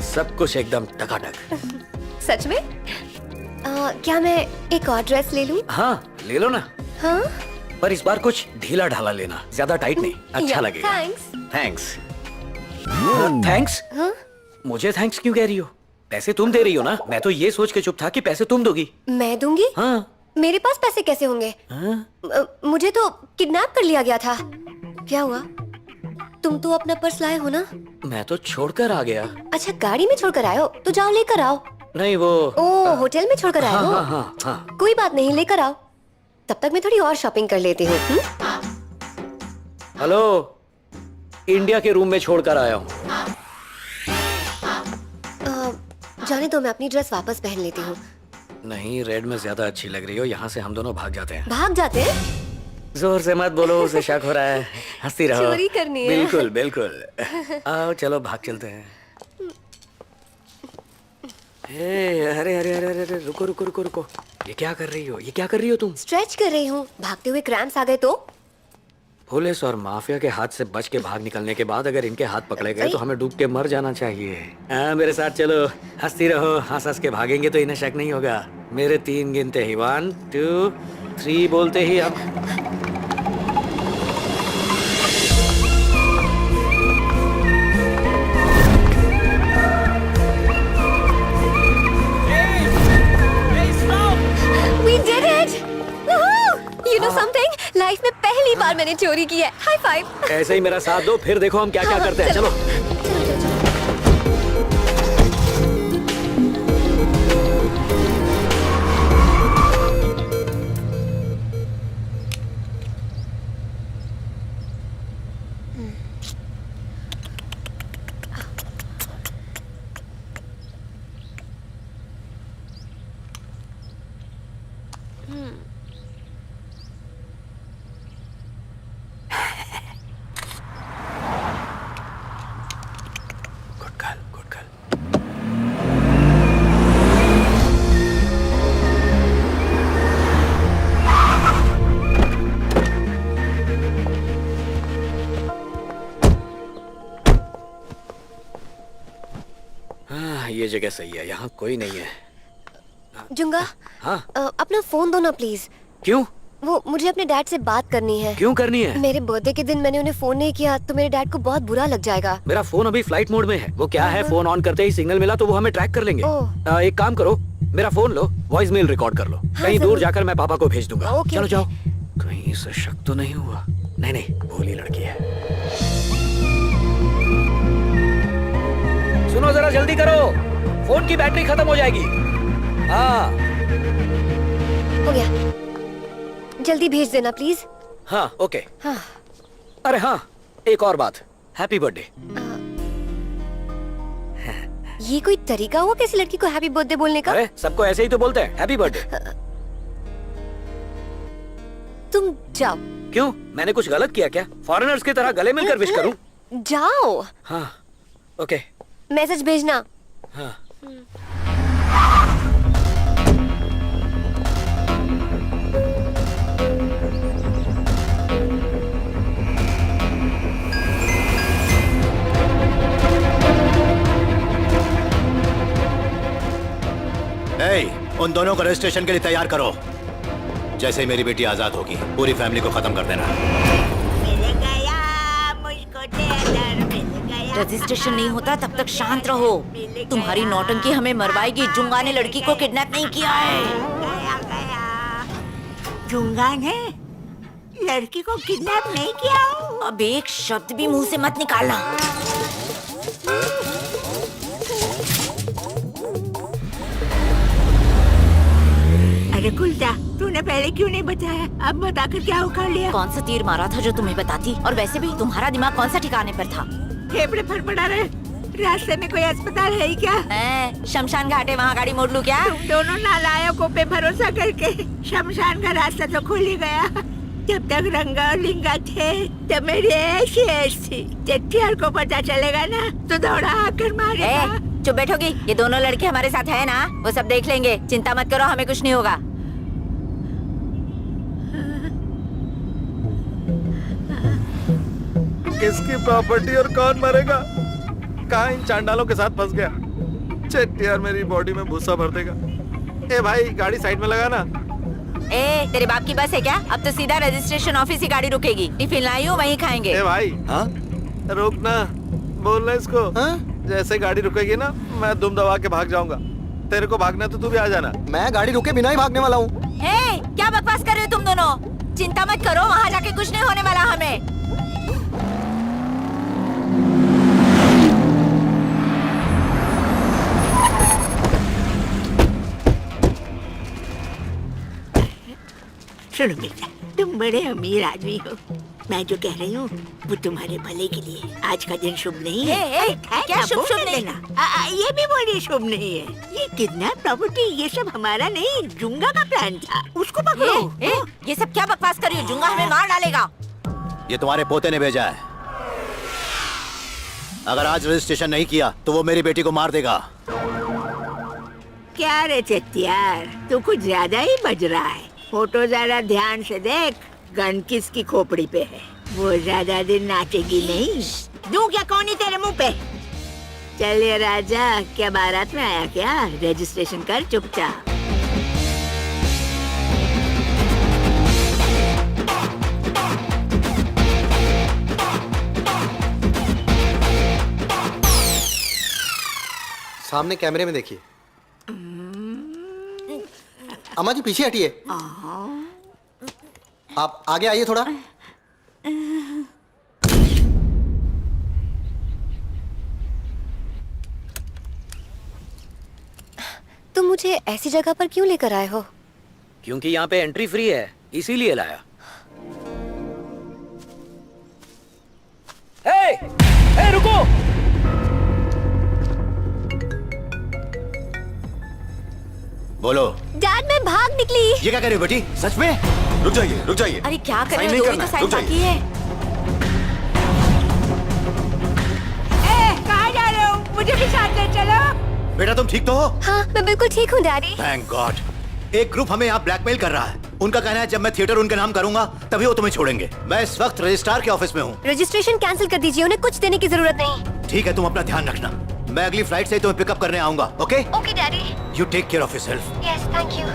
सब कुछ एकदम टकाटक। सच में? क्या मैं एक और ड्रेस ले लूं? हाँ ले लो ना। हाँ? पर इस बार कुछ ढीला ढाला लेना, ज्यादा टाइट नहीं, अच्छा लगेगा। थैंक्स। थैंक्स। थैंक्स? हाँ? मुझे थैंक्स क्यों कह रही हो? पैसे तुम दे रही हो ना। मैं तो ये सोच के चुप था कि पैसे तुम दोगी। मैं दूंगी? हाँ। मेरे पास पैसे कैसे होंगे? हाँ? मुझे तो किडनैप कर लिया गया था। क्या हुआ? तुम तो अपना पर्स लाए हो ना? मैं तो छोड़कर आ गया। अच्छा गाड़ी में छोड़कर आए हो, तो जाओ लेकर आओ। नहीं वो ओ होटल में छोड़कर आए हो? हाँ, हाँ, हाँ। कोई बात नहीं, लेकर आओ। तब तक मैं थोड़ी और शॉपिंग कर लेती हूँ। हेलो, इंडिया के रूम में छोड़कर आया हूँ। जाने दो, मैं अपनी ड्रेस वापस पहन लेती हूँ। नहीं, रेड में ज्यादा अच्छी लग रही हो। यहाँ से हम दोनों भाग जाते हैं। भाग जाते हैं? जोर से मत बोलो, उसे शक हो रहा है। हंसती रहो। चोरी करनी है। बिल्कुल बिल्कुल। आओ चलो भाग चलते हैं। अरे अरे अरे अरे रुको रुको रुको रुको। ये क्या कर रही हो? ये क्या कर रही हो तुम? स्ट्रेच कर रही हूँ। भागते हुए क्रैम्प्स आ गए तो? पुलिस और माफिया के हाथ से बच के भाग निकलने के बाद अगर इनके हाथ पकड़े गए तो हमें डूब के मर जाना चाहिए। मेरे साथ चलो, हंसती रहो। हंस हंस के भागेंगे तो इन्हें शक नहीं होगा। मेरे 3 गिनते ही 1 2 3 बोलते ही हम We did it! Woohoo! You know something? Life में पहली बार मैंने चोरी की है। High five. ऐसे ही मेरा साथ दो, फिर देखो हम क्या क्या करते हैं। चलो। ये जगह सही है, यहाँ कोई नहीं है। जुंगा, हाँ? अपना फोन दो ना प्लीज। क्यों? वो मुझे अपने डैड से बात करनी है। क्यों करनी है? मेरे बर्थडे के दिन मैंने उन्हें फोन नहीं किया तो मेरे डैड को बहुत बुरा लग जाएगा। मेरा फोन अभी फ्लाइट मोड में है। वो क्या है, फोन ऑन करते ही सिग्नल मिला तो वो हमें ट्रैक कर लेंगे। एक काम करो, मेरा फोन लो, वॉइस मेल रिकॉर्ड कर लो। कहीं दूर जाकर मैं पापा को भेज दूंगा। चलो जाओ। कहीं से शक तो नहीं हुआ? नहीं नहीं, भोली लड़की है। सुनो जरा जल्दी करो, फोन की बैटरी खत्म हो जाएगी। हाँ हो गया, जल्दी भेज देना प्लीज। हाँ ओके। हाँ। अरे हाँ, एक और बात, हैप्पी बर्थडे। ये कोई तरीका हुआ किसी लड़की को हैप्पी बर्थडे बोलने का? अरे सबको ऐसे ही तो बोलते हैं, हैप्पी बर्थडे। तुम जाओ। क्यों, मैंने कुछ गलत किया क्या? फॉरेनर्स की तरह गले मिलकर विश करूं? जाओ। हाँ ओके। मैसेज भेजना। हाँ। उन दोनों को रजिस्ट्रेशन के लिए तैयार करो। जैसे ही मेरी बेटी आजाद होगी पूरी फैमिली को खत्म कर देना। मिल गया मुझको टेलर, मिल गया। रजिस्ट्रेशन नहीं होता तब तक शांत रहो। तुम्हारी नौटंकी हमें मरवाएगी। जुंगा ने लड़की को किडनैप नहीं किया है। गया गया। जुंगा ने लड़की को किडनैप नहीं किया। अब एक शब्द भी मुंह से मत निकालना। अरे कुलटा, तूने पहले क्यों नहीं बताया? अब बताकर क्या उखाड़ लिया? कौन सा तीर मारा था जो तुम्हें बताती? और वैसे भी तुम्हारा दिमाग कौन सा ठिकाने पर था? फेफड़े फड़फड़ा रहे। रास्ते में कोई अस्पताल है क्या? शमशान घाट है, वहाँ गाड़ी मोड़ लूं क्या? तुम दोनों नालायकों पे भरोसा करके शमशान का रास्ता तो खुल ही गया। जब तक रंगा और लिंगा थे तब मेरी ऐसी ऐश थी। चट्टियार को पता चलेगा ना तो दौड़ा आकर मारेगा। चुप बैठोगी? ये दोनों लड़के हमारे साथ है ना, वो सब देख लेंगे। चिंता मत करो, हमें कुछ नहीं होगा। किसकी प्रॉपर्टी और कौन मरेगा? कहाँ इन चांडालों के साथ फंस गया। चट्टियार मेरी बॉडी में भूसा भर देगा। ए भाई, गाड़ी साइड में लगा ना। तेरे बाप की बस है क्या? अब तो सीधा रजिस्ट्रेशन ऑफिस ही गाड़ी रुकेगी। टिफिन लाई हूँ, वहीं खाएंगे। ए भाई, हाँ? रोकना, बोलना इसको। हाँ? जैसे गाड़ी रुकेगी ना, मैं दुम दबा के भाग जाऊंगा। तेरे को भागना तो तू भी आ जाना। मैं गाड़ी रुके बिना ही भागने वाला हूँ। क्या बकवास कर रहे हो तुम दोनों? चिंता मत करो, वहाँ जाके कुछ नहीं होने वाला हमें। सुनो बेटा, तुम बड़े अमीर आदमी हो। मैं जो कह रही हूँ वो तुम्हारे भले के लिए। आज का दिन शुभ नहीं है। क्या शुभ शुभ नहीं? ये भी बोलिए शुभ नहीं है। ये किडनैप प्रॉपर्टी ये सब हमारा नहीं, जुंगा का प्लान था। उसको पकड़ो। ये सब क्या बकवास कर रही हो? जुंगा हमें मार डालेगा। ये तुम्हारे पोते ने भेजा है। अगर आज रजिस्ट्रेशन नहीं किया तो वो मेरी बेटी को मार देगा। क्या रे चट्यार, तू कुछ ज्यादा ही बज रहा है। फोटो जरा ध्यान से देख, गन किसकी खोपड़ी पे है। वो ज्यादा दिन नाचेगी नहीं। दूं क्या कौन ही तेरे मुंह पे? चल ये राजा, क्या बारात में आया क्या? रजिस्ट्रेशन कर चुपचाप। सामने कैमरे में देखिए। अम्मा जी पीछे हटिए। आप आगे आइए थोड़ा। तुम मुझे ऐसी जगह पर क्यों लेकर आए हो? क्योंकि यहाँ पे एंट्री फ्री है, इसीलिए लाया। हे, रुको! बोलो। डैड मैं भाग निकली। ये क्या कर रही हो बेटी? सच में? रुक जाइए, रुक जाइए। अरे क्या कर रहे साइन हो? नहीं दो ही करना, तो साइन रुक जाइए। बाकी है। कहाँ जा रहे हो? मुझे भी साथ ले चलो। बेटा तुम ठीक तो हो? हाँ मैं बिल्कुल ठीक हूँ डैडी। Thank God. एक ग्रुप हमें यहाँ ब्लैकमेल कर रहा है। उनका कहना है जब मैं थिएटर उनके नाम करूंगा तभी वो तुम्हें छोड़ेंगे। मैं इस वक्त रजिस्ट्रार के ऑफिस में हूँ। रजिस्ट्रेशन कैंसिल कर दीजिए, उन्हें कुछ देने की जरूरत नहीं। ठीक है, तुम अपना ध्यान रखना। मैं अगली फ्लाइट से ही तुम्हें पिकअप करने आऊंगा। Okay? Okay daddy. You take care of yourself. Yes thank you.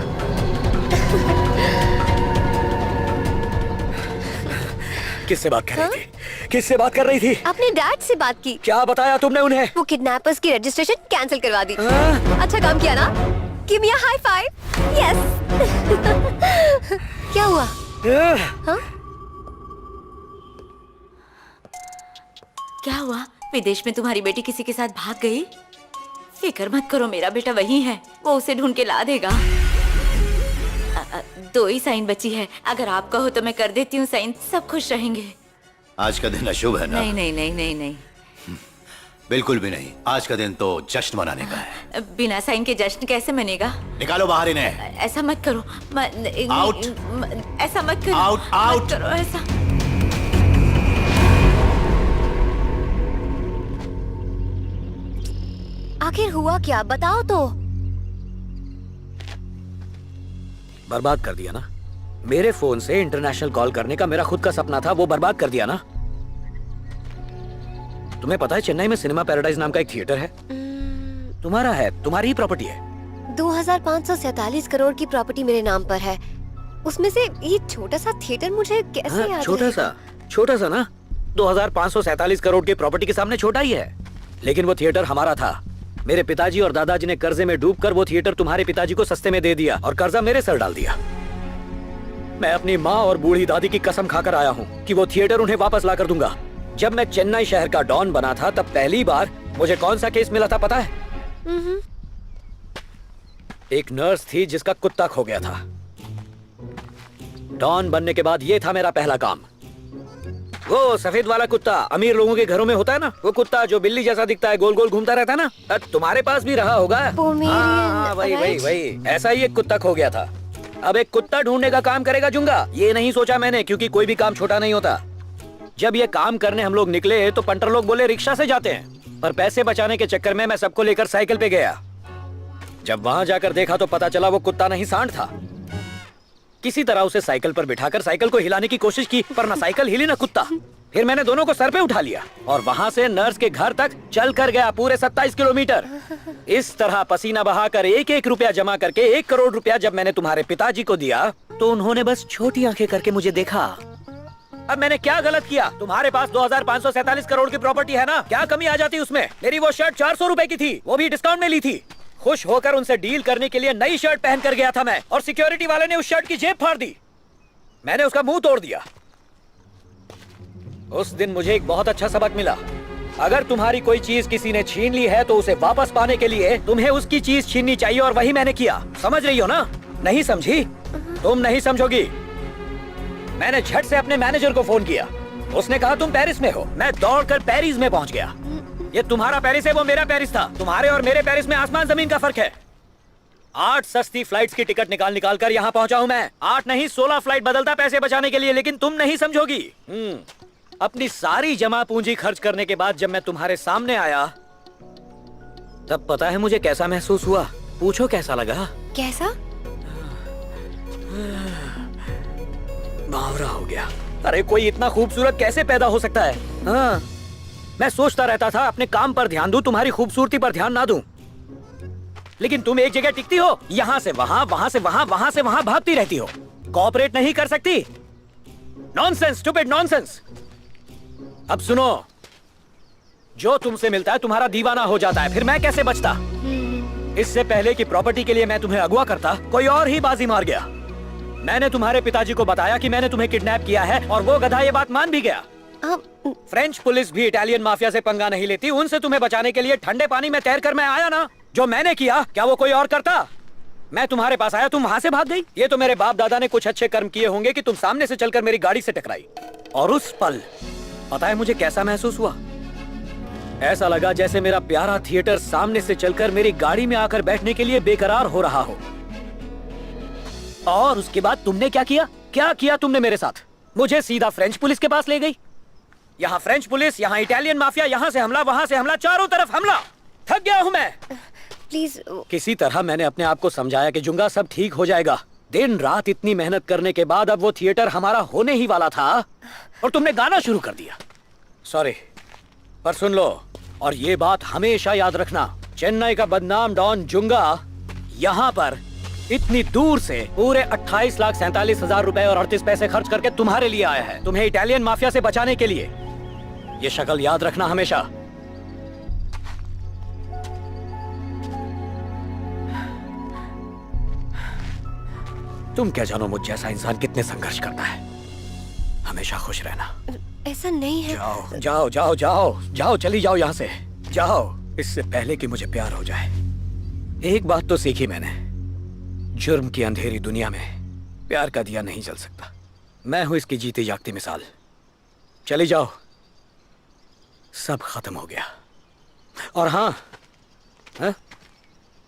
किससे बात कर रही थी? किससे बात कर रही थी? अपने डैड से बात की। क्या बताया तुमने उन्हें? वो किडनैपर्स की रजिस्ट्रेशन कैंसिल करवा दी। अच्छा काम किया ना? Give me a high five. Yes. क्या हुआ? हाँ? क्या हुआ? विदेश में तुम्हारी बेटी किसी के साथ भाग गई? फिक्र मत करो, मेरा बेटा वही है, वो उसे ढूंढ के ला देगा। दो ही साइन बची है, अगर आप कहो तो मैं कर देती हूँ साइन, सब खुश रहेंगे। आज का दिन अशुभ है ना? नहीं नहीं नहीं नहीं नहीं, बिल्कुल भी नहीं। आज का दिन तो जश्न मनाने का है। बिना साइन के जश्न कैसे मनेगा? निकालो बाहर इन्हें। ऐसा मत करो। आउट। ऐसा मत करो। Out, out. मत करो ऐसा। आखिर हुआ क्या, बताओ तो। बर्बाद कर दिया ना। मेरे फोन से इंटरनेशनल कॉल करने का मेरा खुद का सपना था, वो बर्बाद कर दिया ना। तुम्हें पता है चेन्नई में सिनेमा पैराडाइज नाम का एक थिएटर है? तुम्हारा है, तुम्हारी ही प्रॉपर्टी है। 2547 करोड़ की प्रॉपर्टी मेरे नाम पर है। उसमें से ये छोटा सा थिएटर मुझे कैसे याद रहेगा? छोटा सा ना। 2547 करोड़ की प्रॉपर्टी के सामने छोटा ही है। लेकिन वो थिएटर हमारा था। मेरे पिताजी और दादाजी ने कर्जे में डूबकर वो थिएटर तुम्हारे पिताजी को सस्ते में दे दिया और कर्जा मेरे सर डाल दिया। मैं अपनी माँ और बूढ़ी दादी की कसम खाकर आया हूँ कि वो थिएटर उन्हें वापस ला कर दूंगा। जब मैं चेन्नई शहर का डॉन बना था तब पहली बार मुझे कौन सा केस मिला था पता है? एक नर्स थी जिसका कुत्ता खो गया था। डॉन बनने के बाद ये था मेरा पहला काम। वो सफेद वाला कुत्ता अमीर लोगों के घरों में होता है ना, वो कुत्ता जो बिल्ली जैसा दिखता है, गोल गोल घूमता रहता है ना, तुम्हारे पास भी रहा होगा। हाँ, वही ऐसा ही एक कुत्ता खो गया था। अब एक कुत्ता ढूंढने का काम करेगा जुंगा, ये नहीं सोचा मैंने, क्योंकि कोई भी काम छोटा नहीं होता। जब ये काम करने हम लोग निकले तो पंटर लोग बोले रिक्शा से जाते हैं, पर पैसे बचाने के चक्कर में मैं सबको लेकर साइकिल पे गया। जब वहां जाकर देखा तो पता चला वो कुत्ता नहीं सांड था। किसी तरह उसे साइकिल पर बिठाकर साइकिल को हिलाने की कोशिश की, पर ना साइकिल हिली ना कुत्ता। फिर मैंने दोनों को सर पे उठा लिया और वहां से नर्स के घर तक चल कर गया, पूरे 27 किलोमीटर। इस तरह पसीना बहाकर एक एक रुपया जमा करके 1 करोड़ रुपया जब मैंने तुम्हारे पिताजी को दिया तो उन्होंने बस छोटी आंखें करके मुझे देखा। अब मैंने क्या गलत किया? तुम्हारे पास 2547 करोड़ की प्रॉपर्टी है ना, क्या कमी आ जाती उसमें? मेरी वो शर्ट 400 रुपए की थी, वो भी डिस्काउंट में ली थी। खुश होकर उनसे डील करने के लिए नई शर्ट पहन कर गया था मैं, और सिक्योरिटी वाले ने उस शर्ट की जेब फाड़ दी। मैंने उसका मुंह तोड़ दिया। उस दिन मुझे एक बहुत अच्छा सबक मिला। अगर तुम्हारी कोई चीज किसी ने छीन ली है तो उसे वापस पाने के लिए तुम्हें उसकी चीज छीननी चाहिए, और वही मैंने किया। समझ रही हो ना? नहीं समझी? तुम नहीं समझोगी। मैंने झट से अपने मैनेजर को फोन किया उसने कहा तुम पेरिस में हो। मैं दौड़कर पेरिस में पहुंच गया। ये तुम्हारा पेरिस है, वो मेरा पेरिस था। तुम्हारे और मेरे पेरिस में आसमान जमीन का फर्क है। 8 सस्ती फ्लाइट्स की टिकट निकाल कर यहाँ पहुंचा हूँ मैं। 8 नहीं 16 फ्लाइट बदलता पैसे बचाने के लिए, लेकिन तुम नहीं समझोगी। अपनी सारी जमा पूंजी खर्च करने के बाद जब मैं तुम्हारे सामने आया, तब पता है मुझे कैसा महसूस हुआ? पूछो कैसा लगा? कैसा? बावरा हो गया। अरे कोई इतना खूबसूरत कैसे पैदा हो सकता है? हाँ, मैं सोचता रहता था अपने काम पर ध्यान दूं, तुम्हारी खूबसूरती पर ध्यान ना दूं। लेकिन तुम एक जगह टिकती हो, यहाँ से वहाँ, वहाँ से वहाँ, वहाँ से वहाँ भागती रहती हो। कोऑपरेट नहीं कर सकती। Nonsense, stupid nonsense. अब सुनो, जो तुमसे मिलता है तुम्हारा दीवाना हो जाता है, फिर मैं कैसे बचता? इससे पहले कि प्रॉपर्टी के लिए मैं तुम्हें अगवा करता, कोई और ही बाजी मार गया। मैंने तुम्हारे पिताजी को बताया कि मैंने तुम्हें किडनैप किया है, और वो गधा ये बात मान भी गया। फ्रेंच पुलिस भी इटालियन माफिया से पंगा नहीं लेती। उनसे तुम्हें बचाने के लिए ठंडे पानी में तैर कर मैं आया ना। जो मैंने किया, क्या वो कोई और करता? मैं तुम्हारे पास आया, तुम वहां से भाग गई। ये तो मेरे बाप दादा ने कुछ अच्छे कर्म किए होंगे कि तुम सामने से चलकर मेरी गाड़ी से टकराई। और उस पल पता है मुझे कैसा महसूस हुआ? ऐसा लगा जैसे मेरा प्यारा थिएटर सामने से चलकर मेरी गाड़ी में आकर बैठने के लिए बेकरार हो रहा हो। और उसके बाद तुमने क्या किया? क्या किया तुमने मेरे साथ? मुझे सीधा फ्रेंच पुलिस के पास ले गई। यहाँ फ्रेंच पुलिस, यहाँ इटालियन माफिया, यहाँ से हमला, वहां से हमला, चारों तरफ हमला। थक गया हूं मैं। प्लीज। किसी तरह मैंने अपने आप को समझाया कि जुंगा सब ठीक हो जाएगा। दिन रात इतनी मेहनत करने के बाद अब वो थिएटर हमारा होने ही वाला था, और तुमने गाना शुरू कर दिया। सॉरी, पर सुन लो, और ये बात हमेशा याद रखना, चेन्नई का बदनाम डॉन जुंगा यहाँ पर इतनी दूर से पूरे 28,47,000 रुपए और 38 पैसे खर्च करके तुम्हारे लिए आया है, तुम्हें इटालियन माफिया से बचाने के लिए। ये शक्ल याद रखना हमेशा। तुम क्या जानो मुझ जैसा इंसान कितने संघर्ष करता है। हमेशा खुश रहना। ऐसा नहीं है। जाओ जाओ जाओ जाओ जाओ, चली जाओ यहाँ से, जाओ, इससे पहले कि मुझे प्यार हो जाए। एक बात तो सीखी मैंने, जुर्म की अंधेरी दुनिया में प्यार का दिया नहीं जल सकता। मैं हूं इसकी जीती जागती मिसाल। चली जाओ, सब खत्म हो गया। और हाँ,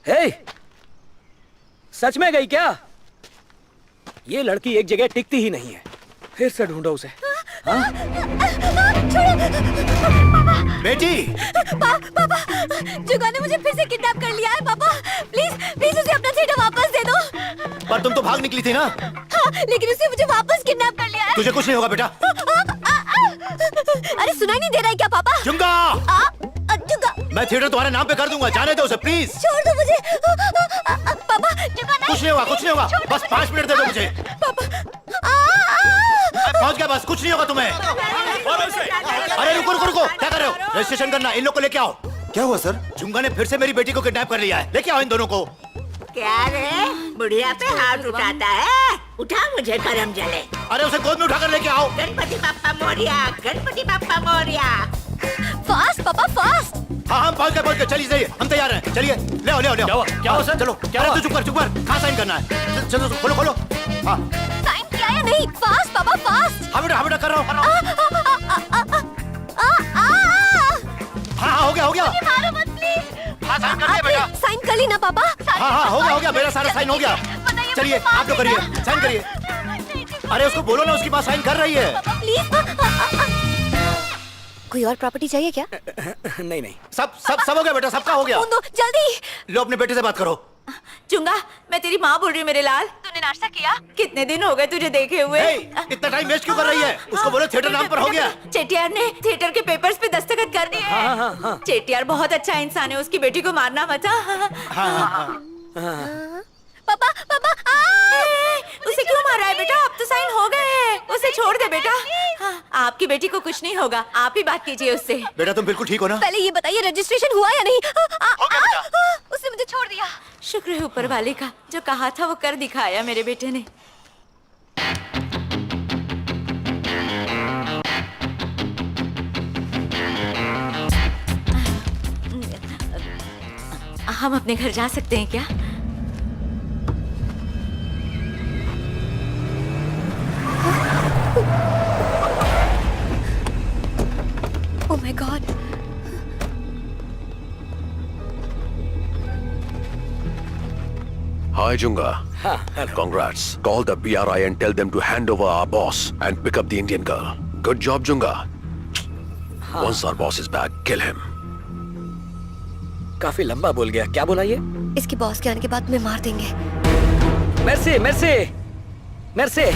हे, सच में गई क्या? ये लड़की एक जगह टिकती ही नहीं है। फिर से ढूंढो उसे। बेटी! पापा, जुगा ने मुझे फिर से किडनैप कर लिया है। पापा, प्लीज प्लीज उसे अपना थिएटर वापस दे दो। पर तुम तो भाग निकली थी ना? हाँ, लेकिन उसने मुझे वापस किडनैप कर लिया है। तुझे कुछ नहीं होगा बेटा। अरे सुनाई नहीं दे रहा है क्या पापा? जुंगा! जुंगा! मैं थिएटर तुम्हारे नाम पे कर दूंगा, जाने दो उसे प्लीज। छोड़ दो मुझे। पापा, जुंगा नहीं। कुछ नहीं होगा, कुछ नहीं होगा, बस 5 मिनट दे दो मुझे। पहुंच गया, बस कुछ नहीं होगा तुम्हें। अरे रुको रुको रुको, क्या कर रहे हो? रजिस्ट्रेशन करना, इन लोग को लेके आओ। क्या हुआ सर? जुंगा ने फिर से मेरी बेटी को किडनैप कर लिया है, लेके आओ इन दोनों को। क्या रे, बुढ़िया पे हाथ उठाता है? उठा, मुझे गरम जले। अरे उसे गोद में उठाकर लेके आओ। गणपति बाप्पा मोरिया, गणपति बाप्पा मोरिया। फास्ट पापा, फास्ट। हाँ हम पहुंच गए, चलिए जाइए, हम तैयार हैं, चलिए, ले आओ ले आओ ले आओ। क्या हुआ सर? चलो, अरे तू चुप कर, कहाँ साइन करना है? चलो खोलो खोलो। हाँ साइन किया या नहीं? फास्ट पापा, फास्ट। हाँ बेटा कर रहा हूँ। हाँ हो गया। मारो मत प्लीज। हाँ साइन कर दिया बेटा। साइन कर ली ना पापा? हाँ हो गया, मेरा सारा साइन हो गया। चलिए आप लोग करिए, साइन करिए। अरे उसको बोलो ना, उसकी बात साइन कर रही है। प्लीज। कोई और प्रॉपर्टी चाहिए क्या? नहीं। सब हो गया बेटा, सबका हो गया। जल्दी लो अपने बेटे से बात करो। चुंगा, मैं तेरी माँ बोल रही हूँ मेरे लाल। तूने नाश्ता किया? कितने दिन हो गए तुझे देखे हुए? इतना टाइम वेस्ट क्यों कर रही है? उसको बोलो थिएटर नाम पर हो गया। चेटियार ने थिएटर के पेपर्स पे दस्तखत कर दिए हैं। हाँ। चेटियार बहुत अच्छा इंसान है, उसकी बेटी को मारना मत। पापा, उसे क्यों मार रहा है बेटा? अब तो साइन हो गए हैं, उसे छोड़ दे बेटा। आपकी बेटी को कुछ नहीं होगा, आप ही बात कीजिए उससे। बेटा तुम बिल्कुल ठीक हो ना? पहले ये बताइए रजिस्ट्रेशन हुआ या नहीं? उसने मुझे छोड़ दिया। शुक्र है ऊपर वाले का, जो कहा था वो कर दिखाया मेरे बेटे ने। हम अपने घर जा सकते हैं क्या? Hi, Junga. hello. Congrats. Call the BRI and tell them to hand over our boss and pick up the Indian girl. Good job, Junga. Once our boss is back, kill him. काफी लंबा बोल गया, क्या बोला ये? इसके boss के आने के बाद तुम्हें मार देंगे। Mercy, mercy, mercy.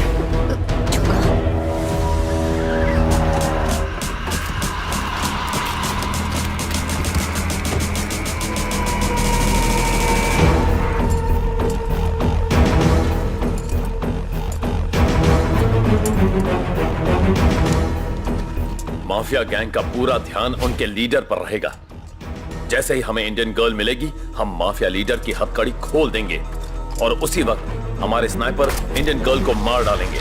Mafia gang का पूरा ध्यान उनके लीडर पर रहेगा। जैसे ही हमें इंडियन गर्ल मिलेगी, हम माफिया लीडर की हथकड़ी खोल देंगे और उसी वक्त हमारे स्नाइपर इंडियन गर्ल को मार डालेंगे,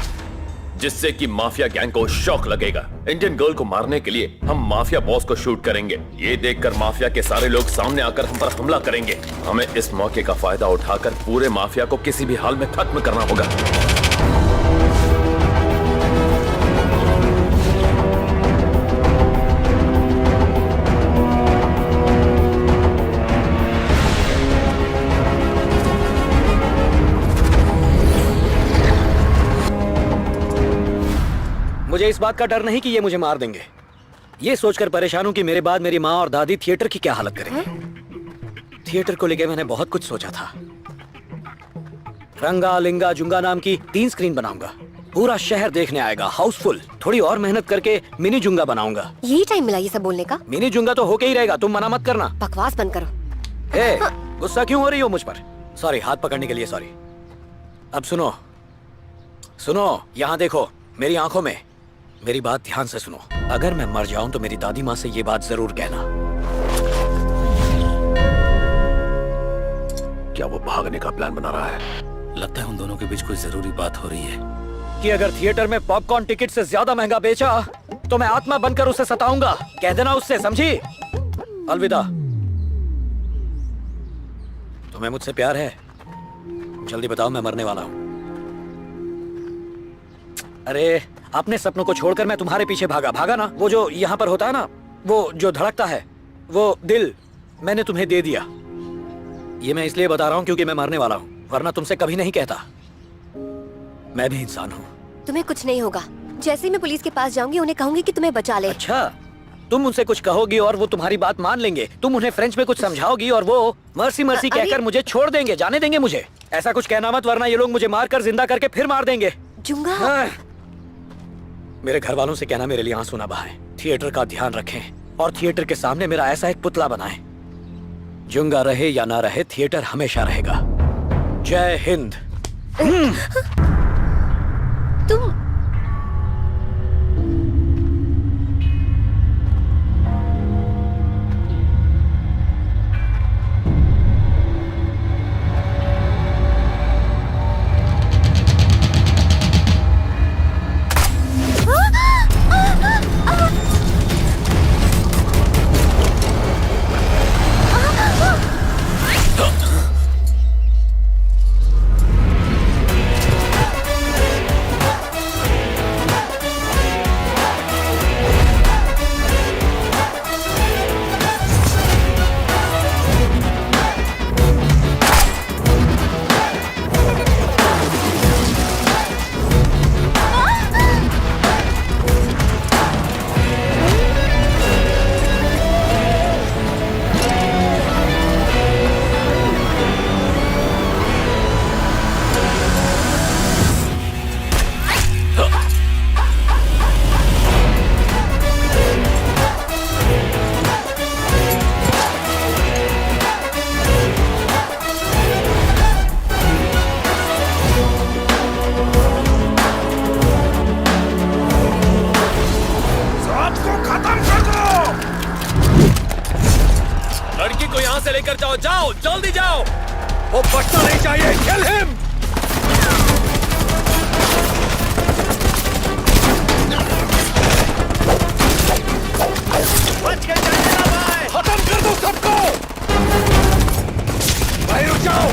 जिससे कि माफिया गैंग को शॉक लगेगा। इंडियन गर्ल को मारने के लिए हम माफिया बॉस को शूट करेंगे। ये देखकर माफिया के सारे लोग सामने आकर हम पर हमला करेंगे। हमें इस मौके का फायदा उठाकर पूरे माफिया को किसी भी हाल में खत्म करना होगा। मुझे इस बात का डर नहीं कि ये मुझे मार देंगे। ये सोचकर परेशान हूं कि मेरे बाद मेरी माँ और दादी थिएटर की क्या हालत करेंगे। थिएटर को लेकर मैंने बहुत कुछ सोचा था। रंगा, लिंगा, जुंगा नाम की 3 स्क्रीन बनाऊंगा। पूरा शहर देखने आएगा, हाउसफुल। थोड़ी और मेहनत करके मिनी जुंगा बनाऊंगा। यही टाइम मिला ये सब बोलने का? मिनी जुंगा तो होके ही रहेगा, तुम मना मत करना। बकवास बंद करो। ए, गुस्सा क्यों हो रही हो मुझ पर? सॉरी, हाथ पकड़ने के लिए सॉरी। अब सुनो, सुनो, यहाँ देखो मेरी आंखों में। मेरी बात ध्यान से सुनो। अगर मैं मर जाऊं तो मेरी दादी माँ से ये बात जरूर कहना। क्या वो भागने का प्लान बना रहा है? लगता है उन दोनों के बीच कोई जरूरी बात हो रही है कि अगर थिएटर में पॉपकॉर्न टिकट से ज्यादा महंगा बेचा तो मैं आत्मा बनकर उसे सताऊंगा। कह देना उससे, समझी? अलविदा। तुम्हें मुझसे प्यार है? जल्दी बताओ, मैं मरने वाला हूं। अरे, अपने सपनों को छोड़कर मैं तुम्हारे पीछे भागा ना। वो जो यहाँ पर होता है ना, वो जो धड़कता है, वो दिल मैंने तुम्हें दे दिया। ये मैं इसलिए बता रहा हूँ क्योंकि मैं मरने वाला हूँ, वरना तुमसे कभी नहीं कहता। मैं भी इंसान हूँ। तुम्हें कुछ नहीं होगा। जैसे ही मैं पुलिस के पास जाऊंगी, उन्हें कहूंगी कि तुम्हें बचा ले। अच्छा, तुम उनसे कुछ कहोगी और वो तुम्हारी बात मान लेंगे। तुम उन्हें फ्रेंच में कुछ समझाओगी और वो मर्सी मर्सी कहकर मुझे छोड़ देंगे, जाने देंगे मुझे। ऐसा कुछ कहना मत, वरना ये लोग मुझे मारकर जिंदा करके फिर मार देंगे। जुंगा, मेरे घर वालों से कहना मेरे लिए आंसू ना बहाएं। थिएटर का ध्यान रखें और थिएटर के सामने मेरा ऐसा एक पुतला बनाएं। जुंगा रहे या ना रहे, थिएटर हमेशा रहेगा। जय हिंद। तुम लेकर जाओ, जाओ, जल्दी जाओ। वो बचना नहीं चाहिए। Kill him. बच के जाइए ना भाई। खत्म कर दो सबको। भाई रुक जाओ।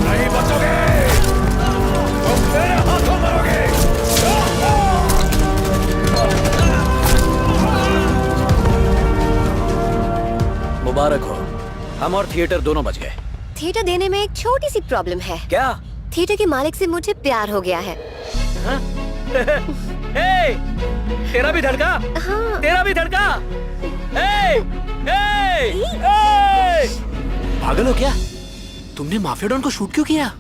नहीं बचोगे। तुम मेरे हाथों मरोगे। मुबारक हो, हम और थिएटर दोनों बच गए। थिएटर देने में एक छोटी सी प्रॉब्लम है। क्या? थिएटर के मालिक से मुझे प्यार हो गया है। तेरा भी धड़का? हाँ। तेरा भी धड़का? पागल हो क्या? तुमने माफिया डॉन को शूट क्यों किया?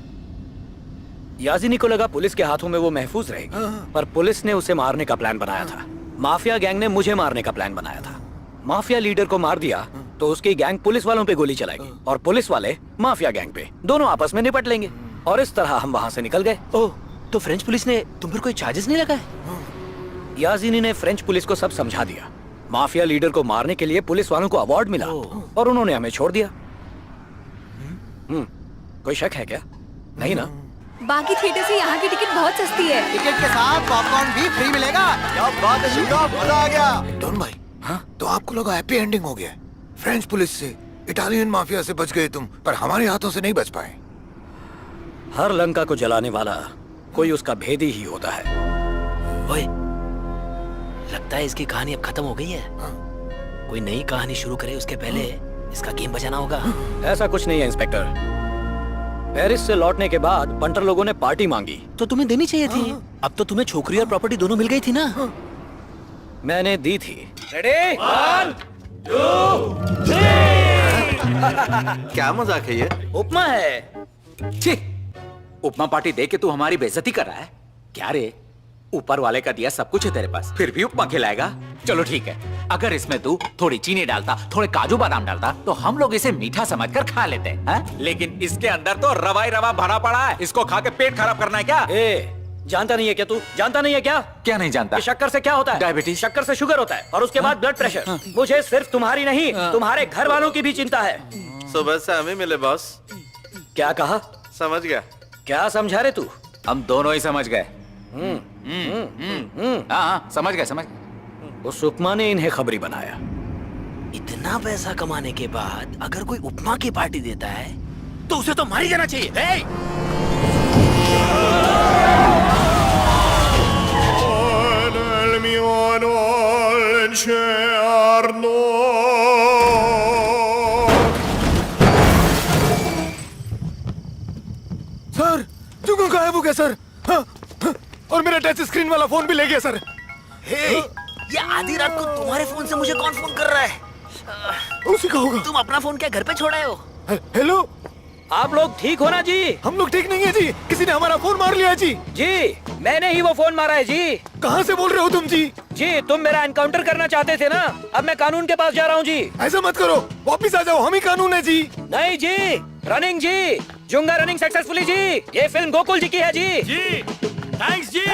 याजिनी को लगा पुलिस के हाथों में वो महफूज रहेगी, पर पुलिस ने उसे मारने का प्लान बनाया था। माफिया गैंग ने मुझे मारने का प्लान बनाया था। माफिया लीडर को मार दिया तो उसकी गैंग पुलिस वालों पे गोली चलाएगी और पुलिस वाले माफिया गैंग पे, दोनों आपस में निपट लेंगे और इस तरह हम वहां से निकल गए। ओह, तो फ्रेंच पुलिस ने तुम पर कोई चार्जेस नहीं लगाए? याजिनी ने फ्रेंच पुलिस को सब समझा दिया। माफिया लीडर को मारने के लिए पुलिस वालों को अवार्ड मिला और उन्होंने हमें छोड़ दिया। कोई शक है क्या? नहीं ना? बाकी थिएटर से यहाँ की टिकट बहुत सस्ती है। टिकट के साथ पॉपकॉर्न भी फ्री मिलेगा। क्या बात है जुंगा, मजा आ गया। डॉन भाई, तो आपको लगा हैप्पी एंडिंग हो गया? फ्रेंच पुलिस से, इटालियन माफिया से बच गए तुम, पर हमारे हाथों से नहीं बच पाए। हर लंका को जलाने वाला कोई उसका भेदी ही होता है। ओए, लगता है इसकी कहानी अब खत्म हो गई है। कोई नई कहानी शुरू करे उसके पहले इसका गेम बजाना होगा। ऐसा कुछ नहीं है इंस्पेक्टर। पेरिस से लौटने के बाद बंटर लोगों ने पार्टी मांगी तो तुम्हें देनी चाहिए थी। अब तो तुम्हें छोकरी और प्रॉपर्टी दोनों मिल गई थी ना। मैंने दी थी। रेडी? 1 2 3। क्या मजाक है ये? उपमा है। छी, उपमा पार्टी दे के तू हमारी बेइज्जती कर रहा है क्या रे? ऊपर वाले का दिया सब कुछ है तेरे पास, फिर भी उपमा खिलाएगा? चलो ठीक है, अगर इसमें तू थोड़ी चीनी डालता, थोड़े काजू बादाम डालता तो हम लोग इसे मीठा समझकर खा लेते हैं। लेकिन इसके अंदर तो रवा ही रवा भरा पड़ा है। इसको खा के पेट खराब करना है क्या? जानता नहीं है क्या तू? जानता नहीं है क्या? क्या नहीं जानता? शक्कर से क्या होता है? डायबिटीज। शक्कर से शुगर होता है और उसके बाद ब्लड प्रेशर। मुझे सिर्फ तुम्हारी नहीं, तुम्हारे घर वालों की भी चिंता है। सुबह से हमें मिले बॉस। क्या कहा? समझ गया। क्या समझा रहे तू? हम दोनों ही समझ गए। हाँ, समझ गए समझ गए। उस उपमा ने इन्हें खबरी बनाया। इतना पैसा कमाने के बाद अगर कोई उपमा की पार्टी देता है तो उसे तो मार ही जाना चाहिए। सर, जुंगा गायब हो गया सर। और मेरा टच स्क्रीन वाला फोन भी ले गया सर। ये आधी रात को तुम्हारे फोन से मुझे कौन फोन कर रहा है? उसी का होगा। तुम अपना फोन क्या घर पे छोड़ा हो? हेलो, आप लोग ठीक हो ना जी? हम लोग ठीक नहीं है जी, किसी ने हमारा फोन मार लिया जी। जी, मैंने ही वो फोन मारा है जी। कहाँ से बोल रहे हो तुम जी? जी, तुम मेरा एनकाउंटर करना चाहते थे ना, अब मैं कानून के पास जा रहा हूँ जी। ऐसा मत करो, वापिस आ जाओ, हम ही कानून है जी। नहीं जी, रनिंग जी, जुंगा रनिंग सक्सेसफुली जी। ये फिल्म गोकुल जी की है जी। जी, थैंक्स जी।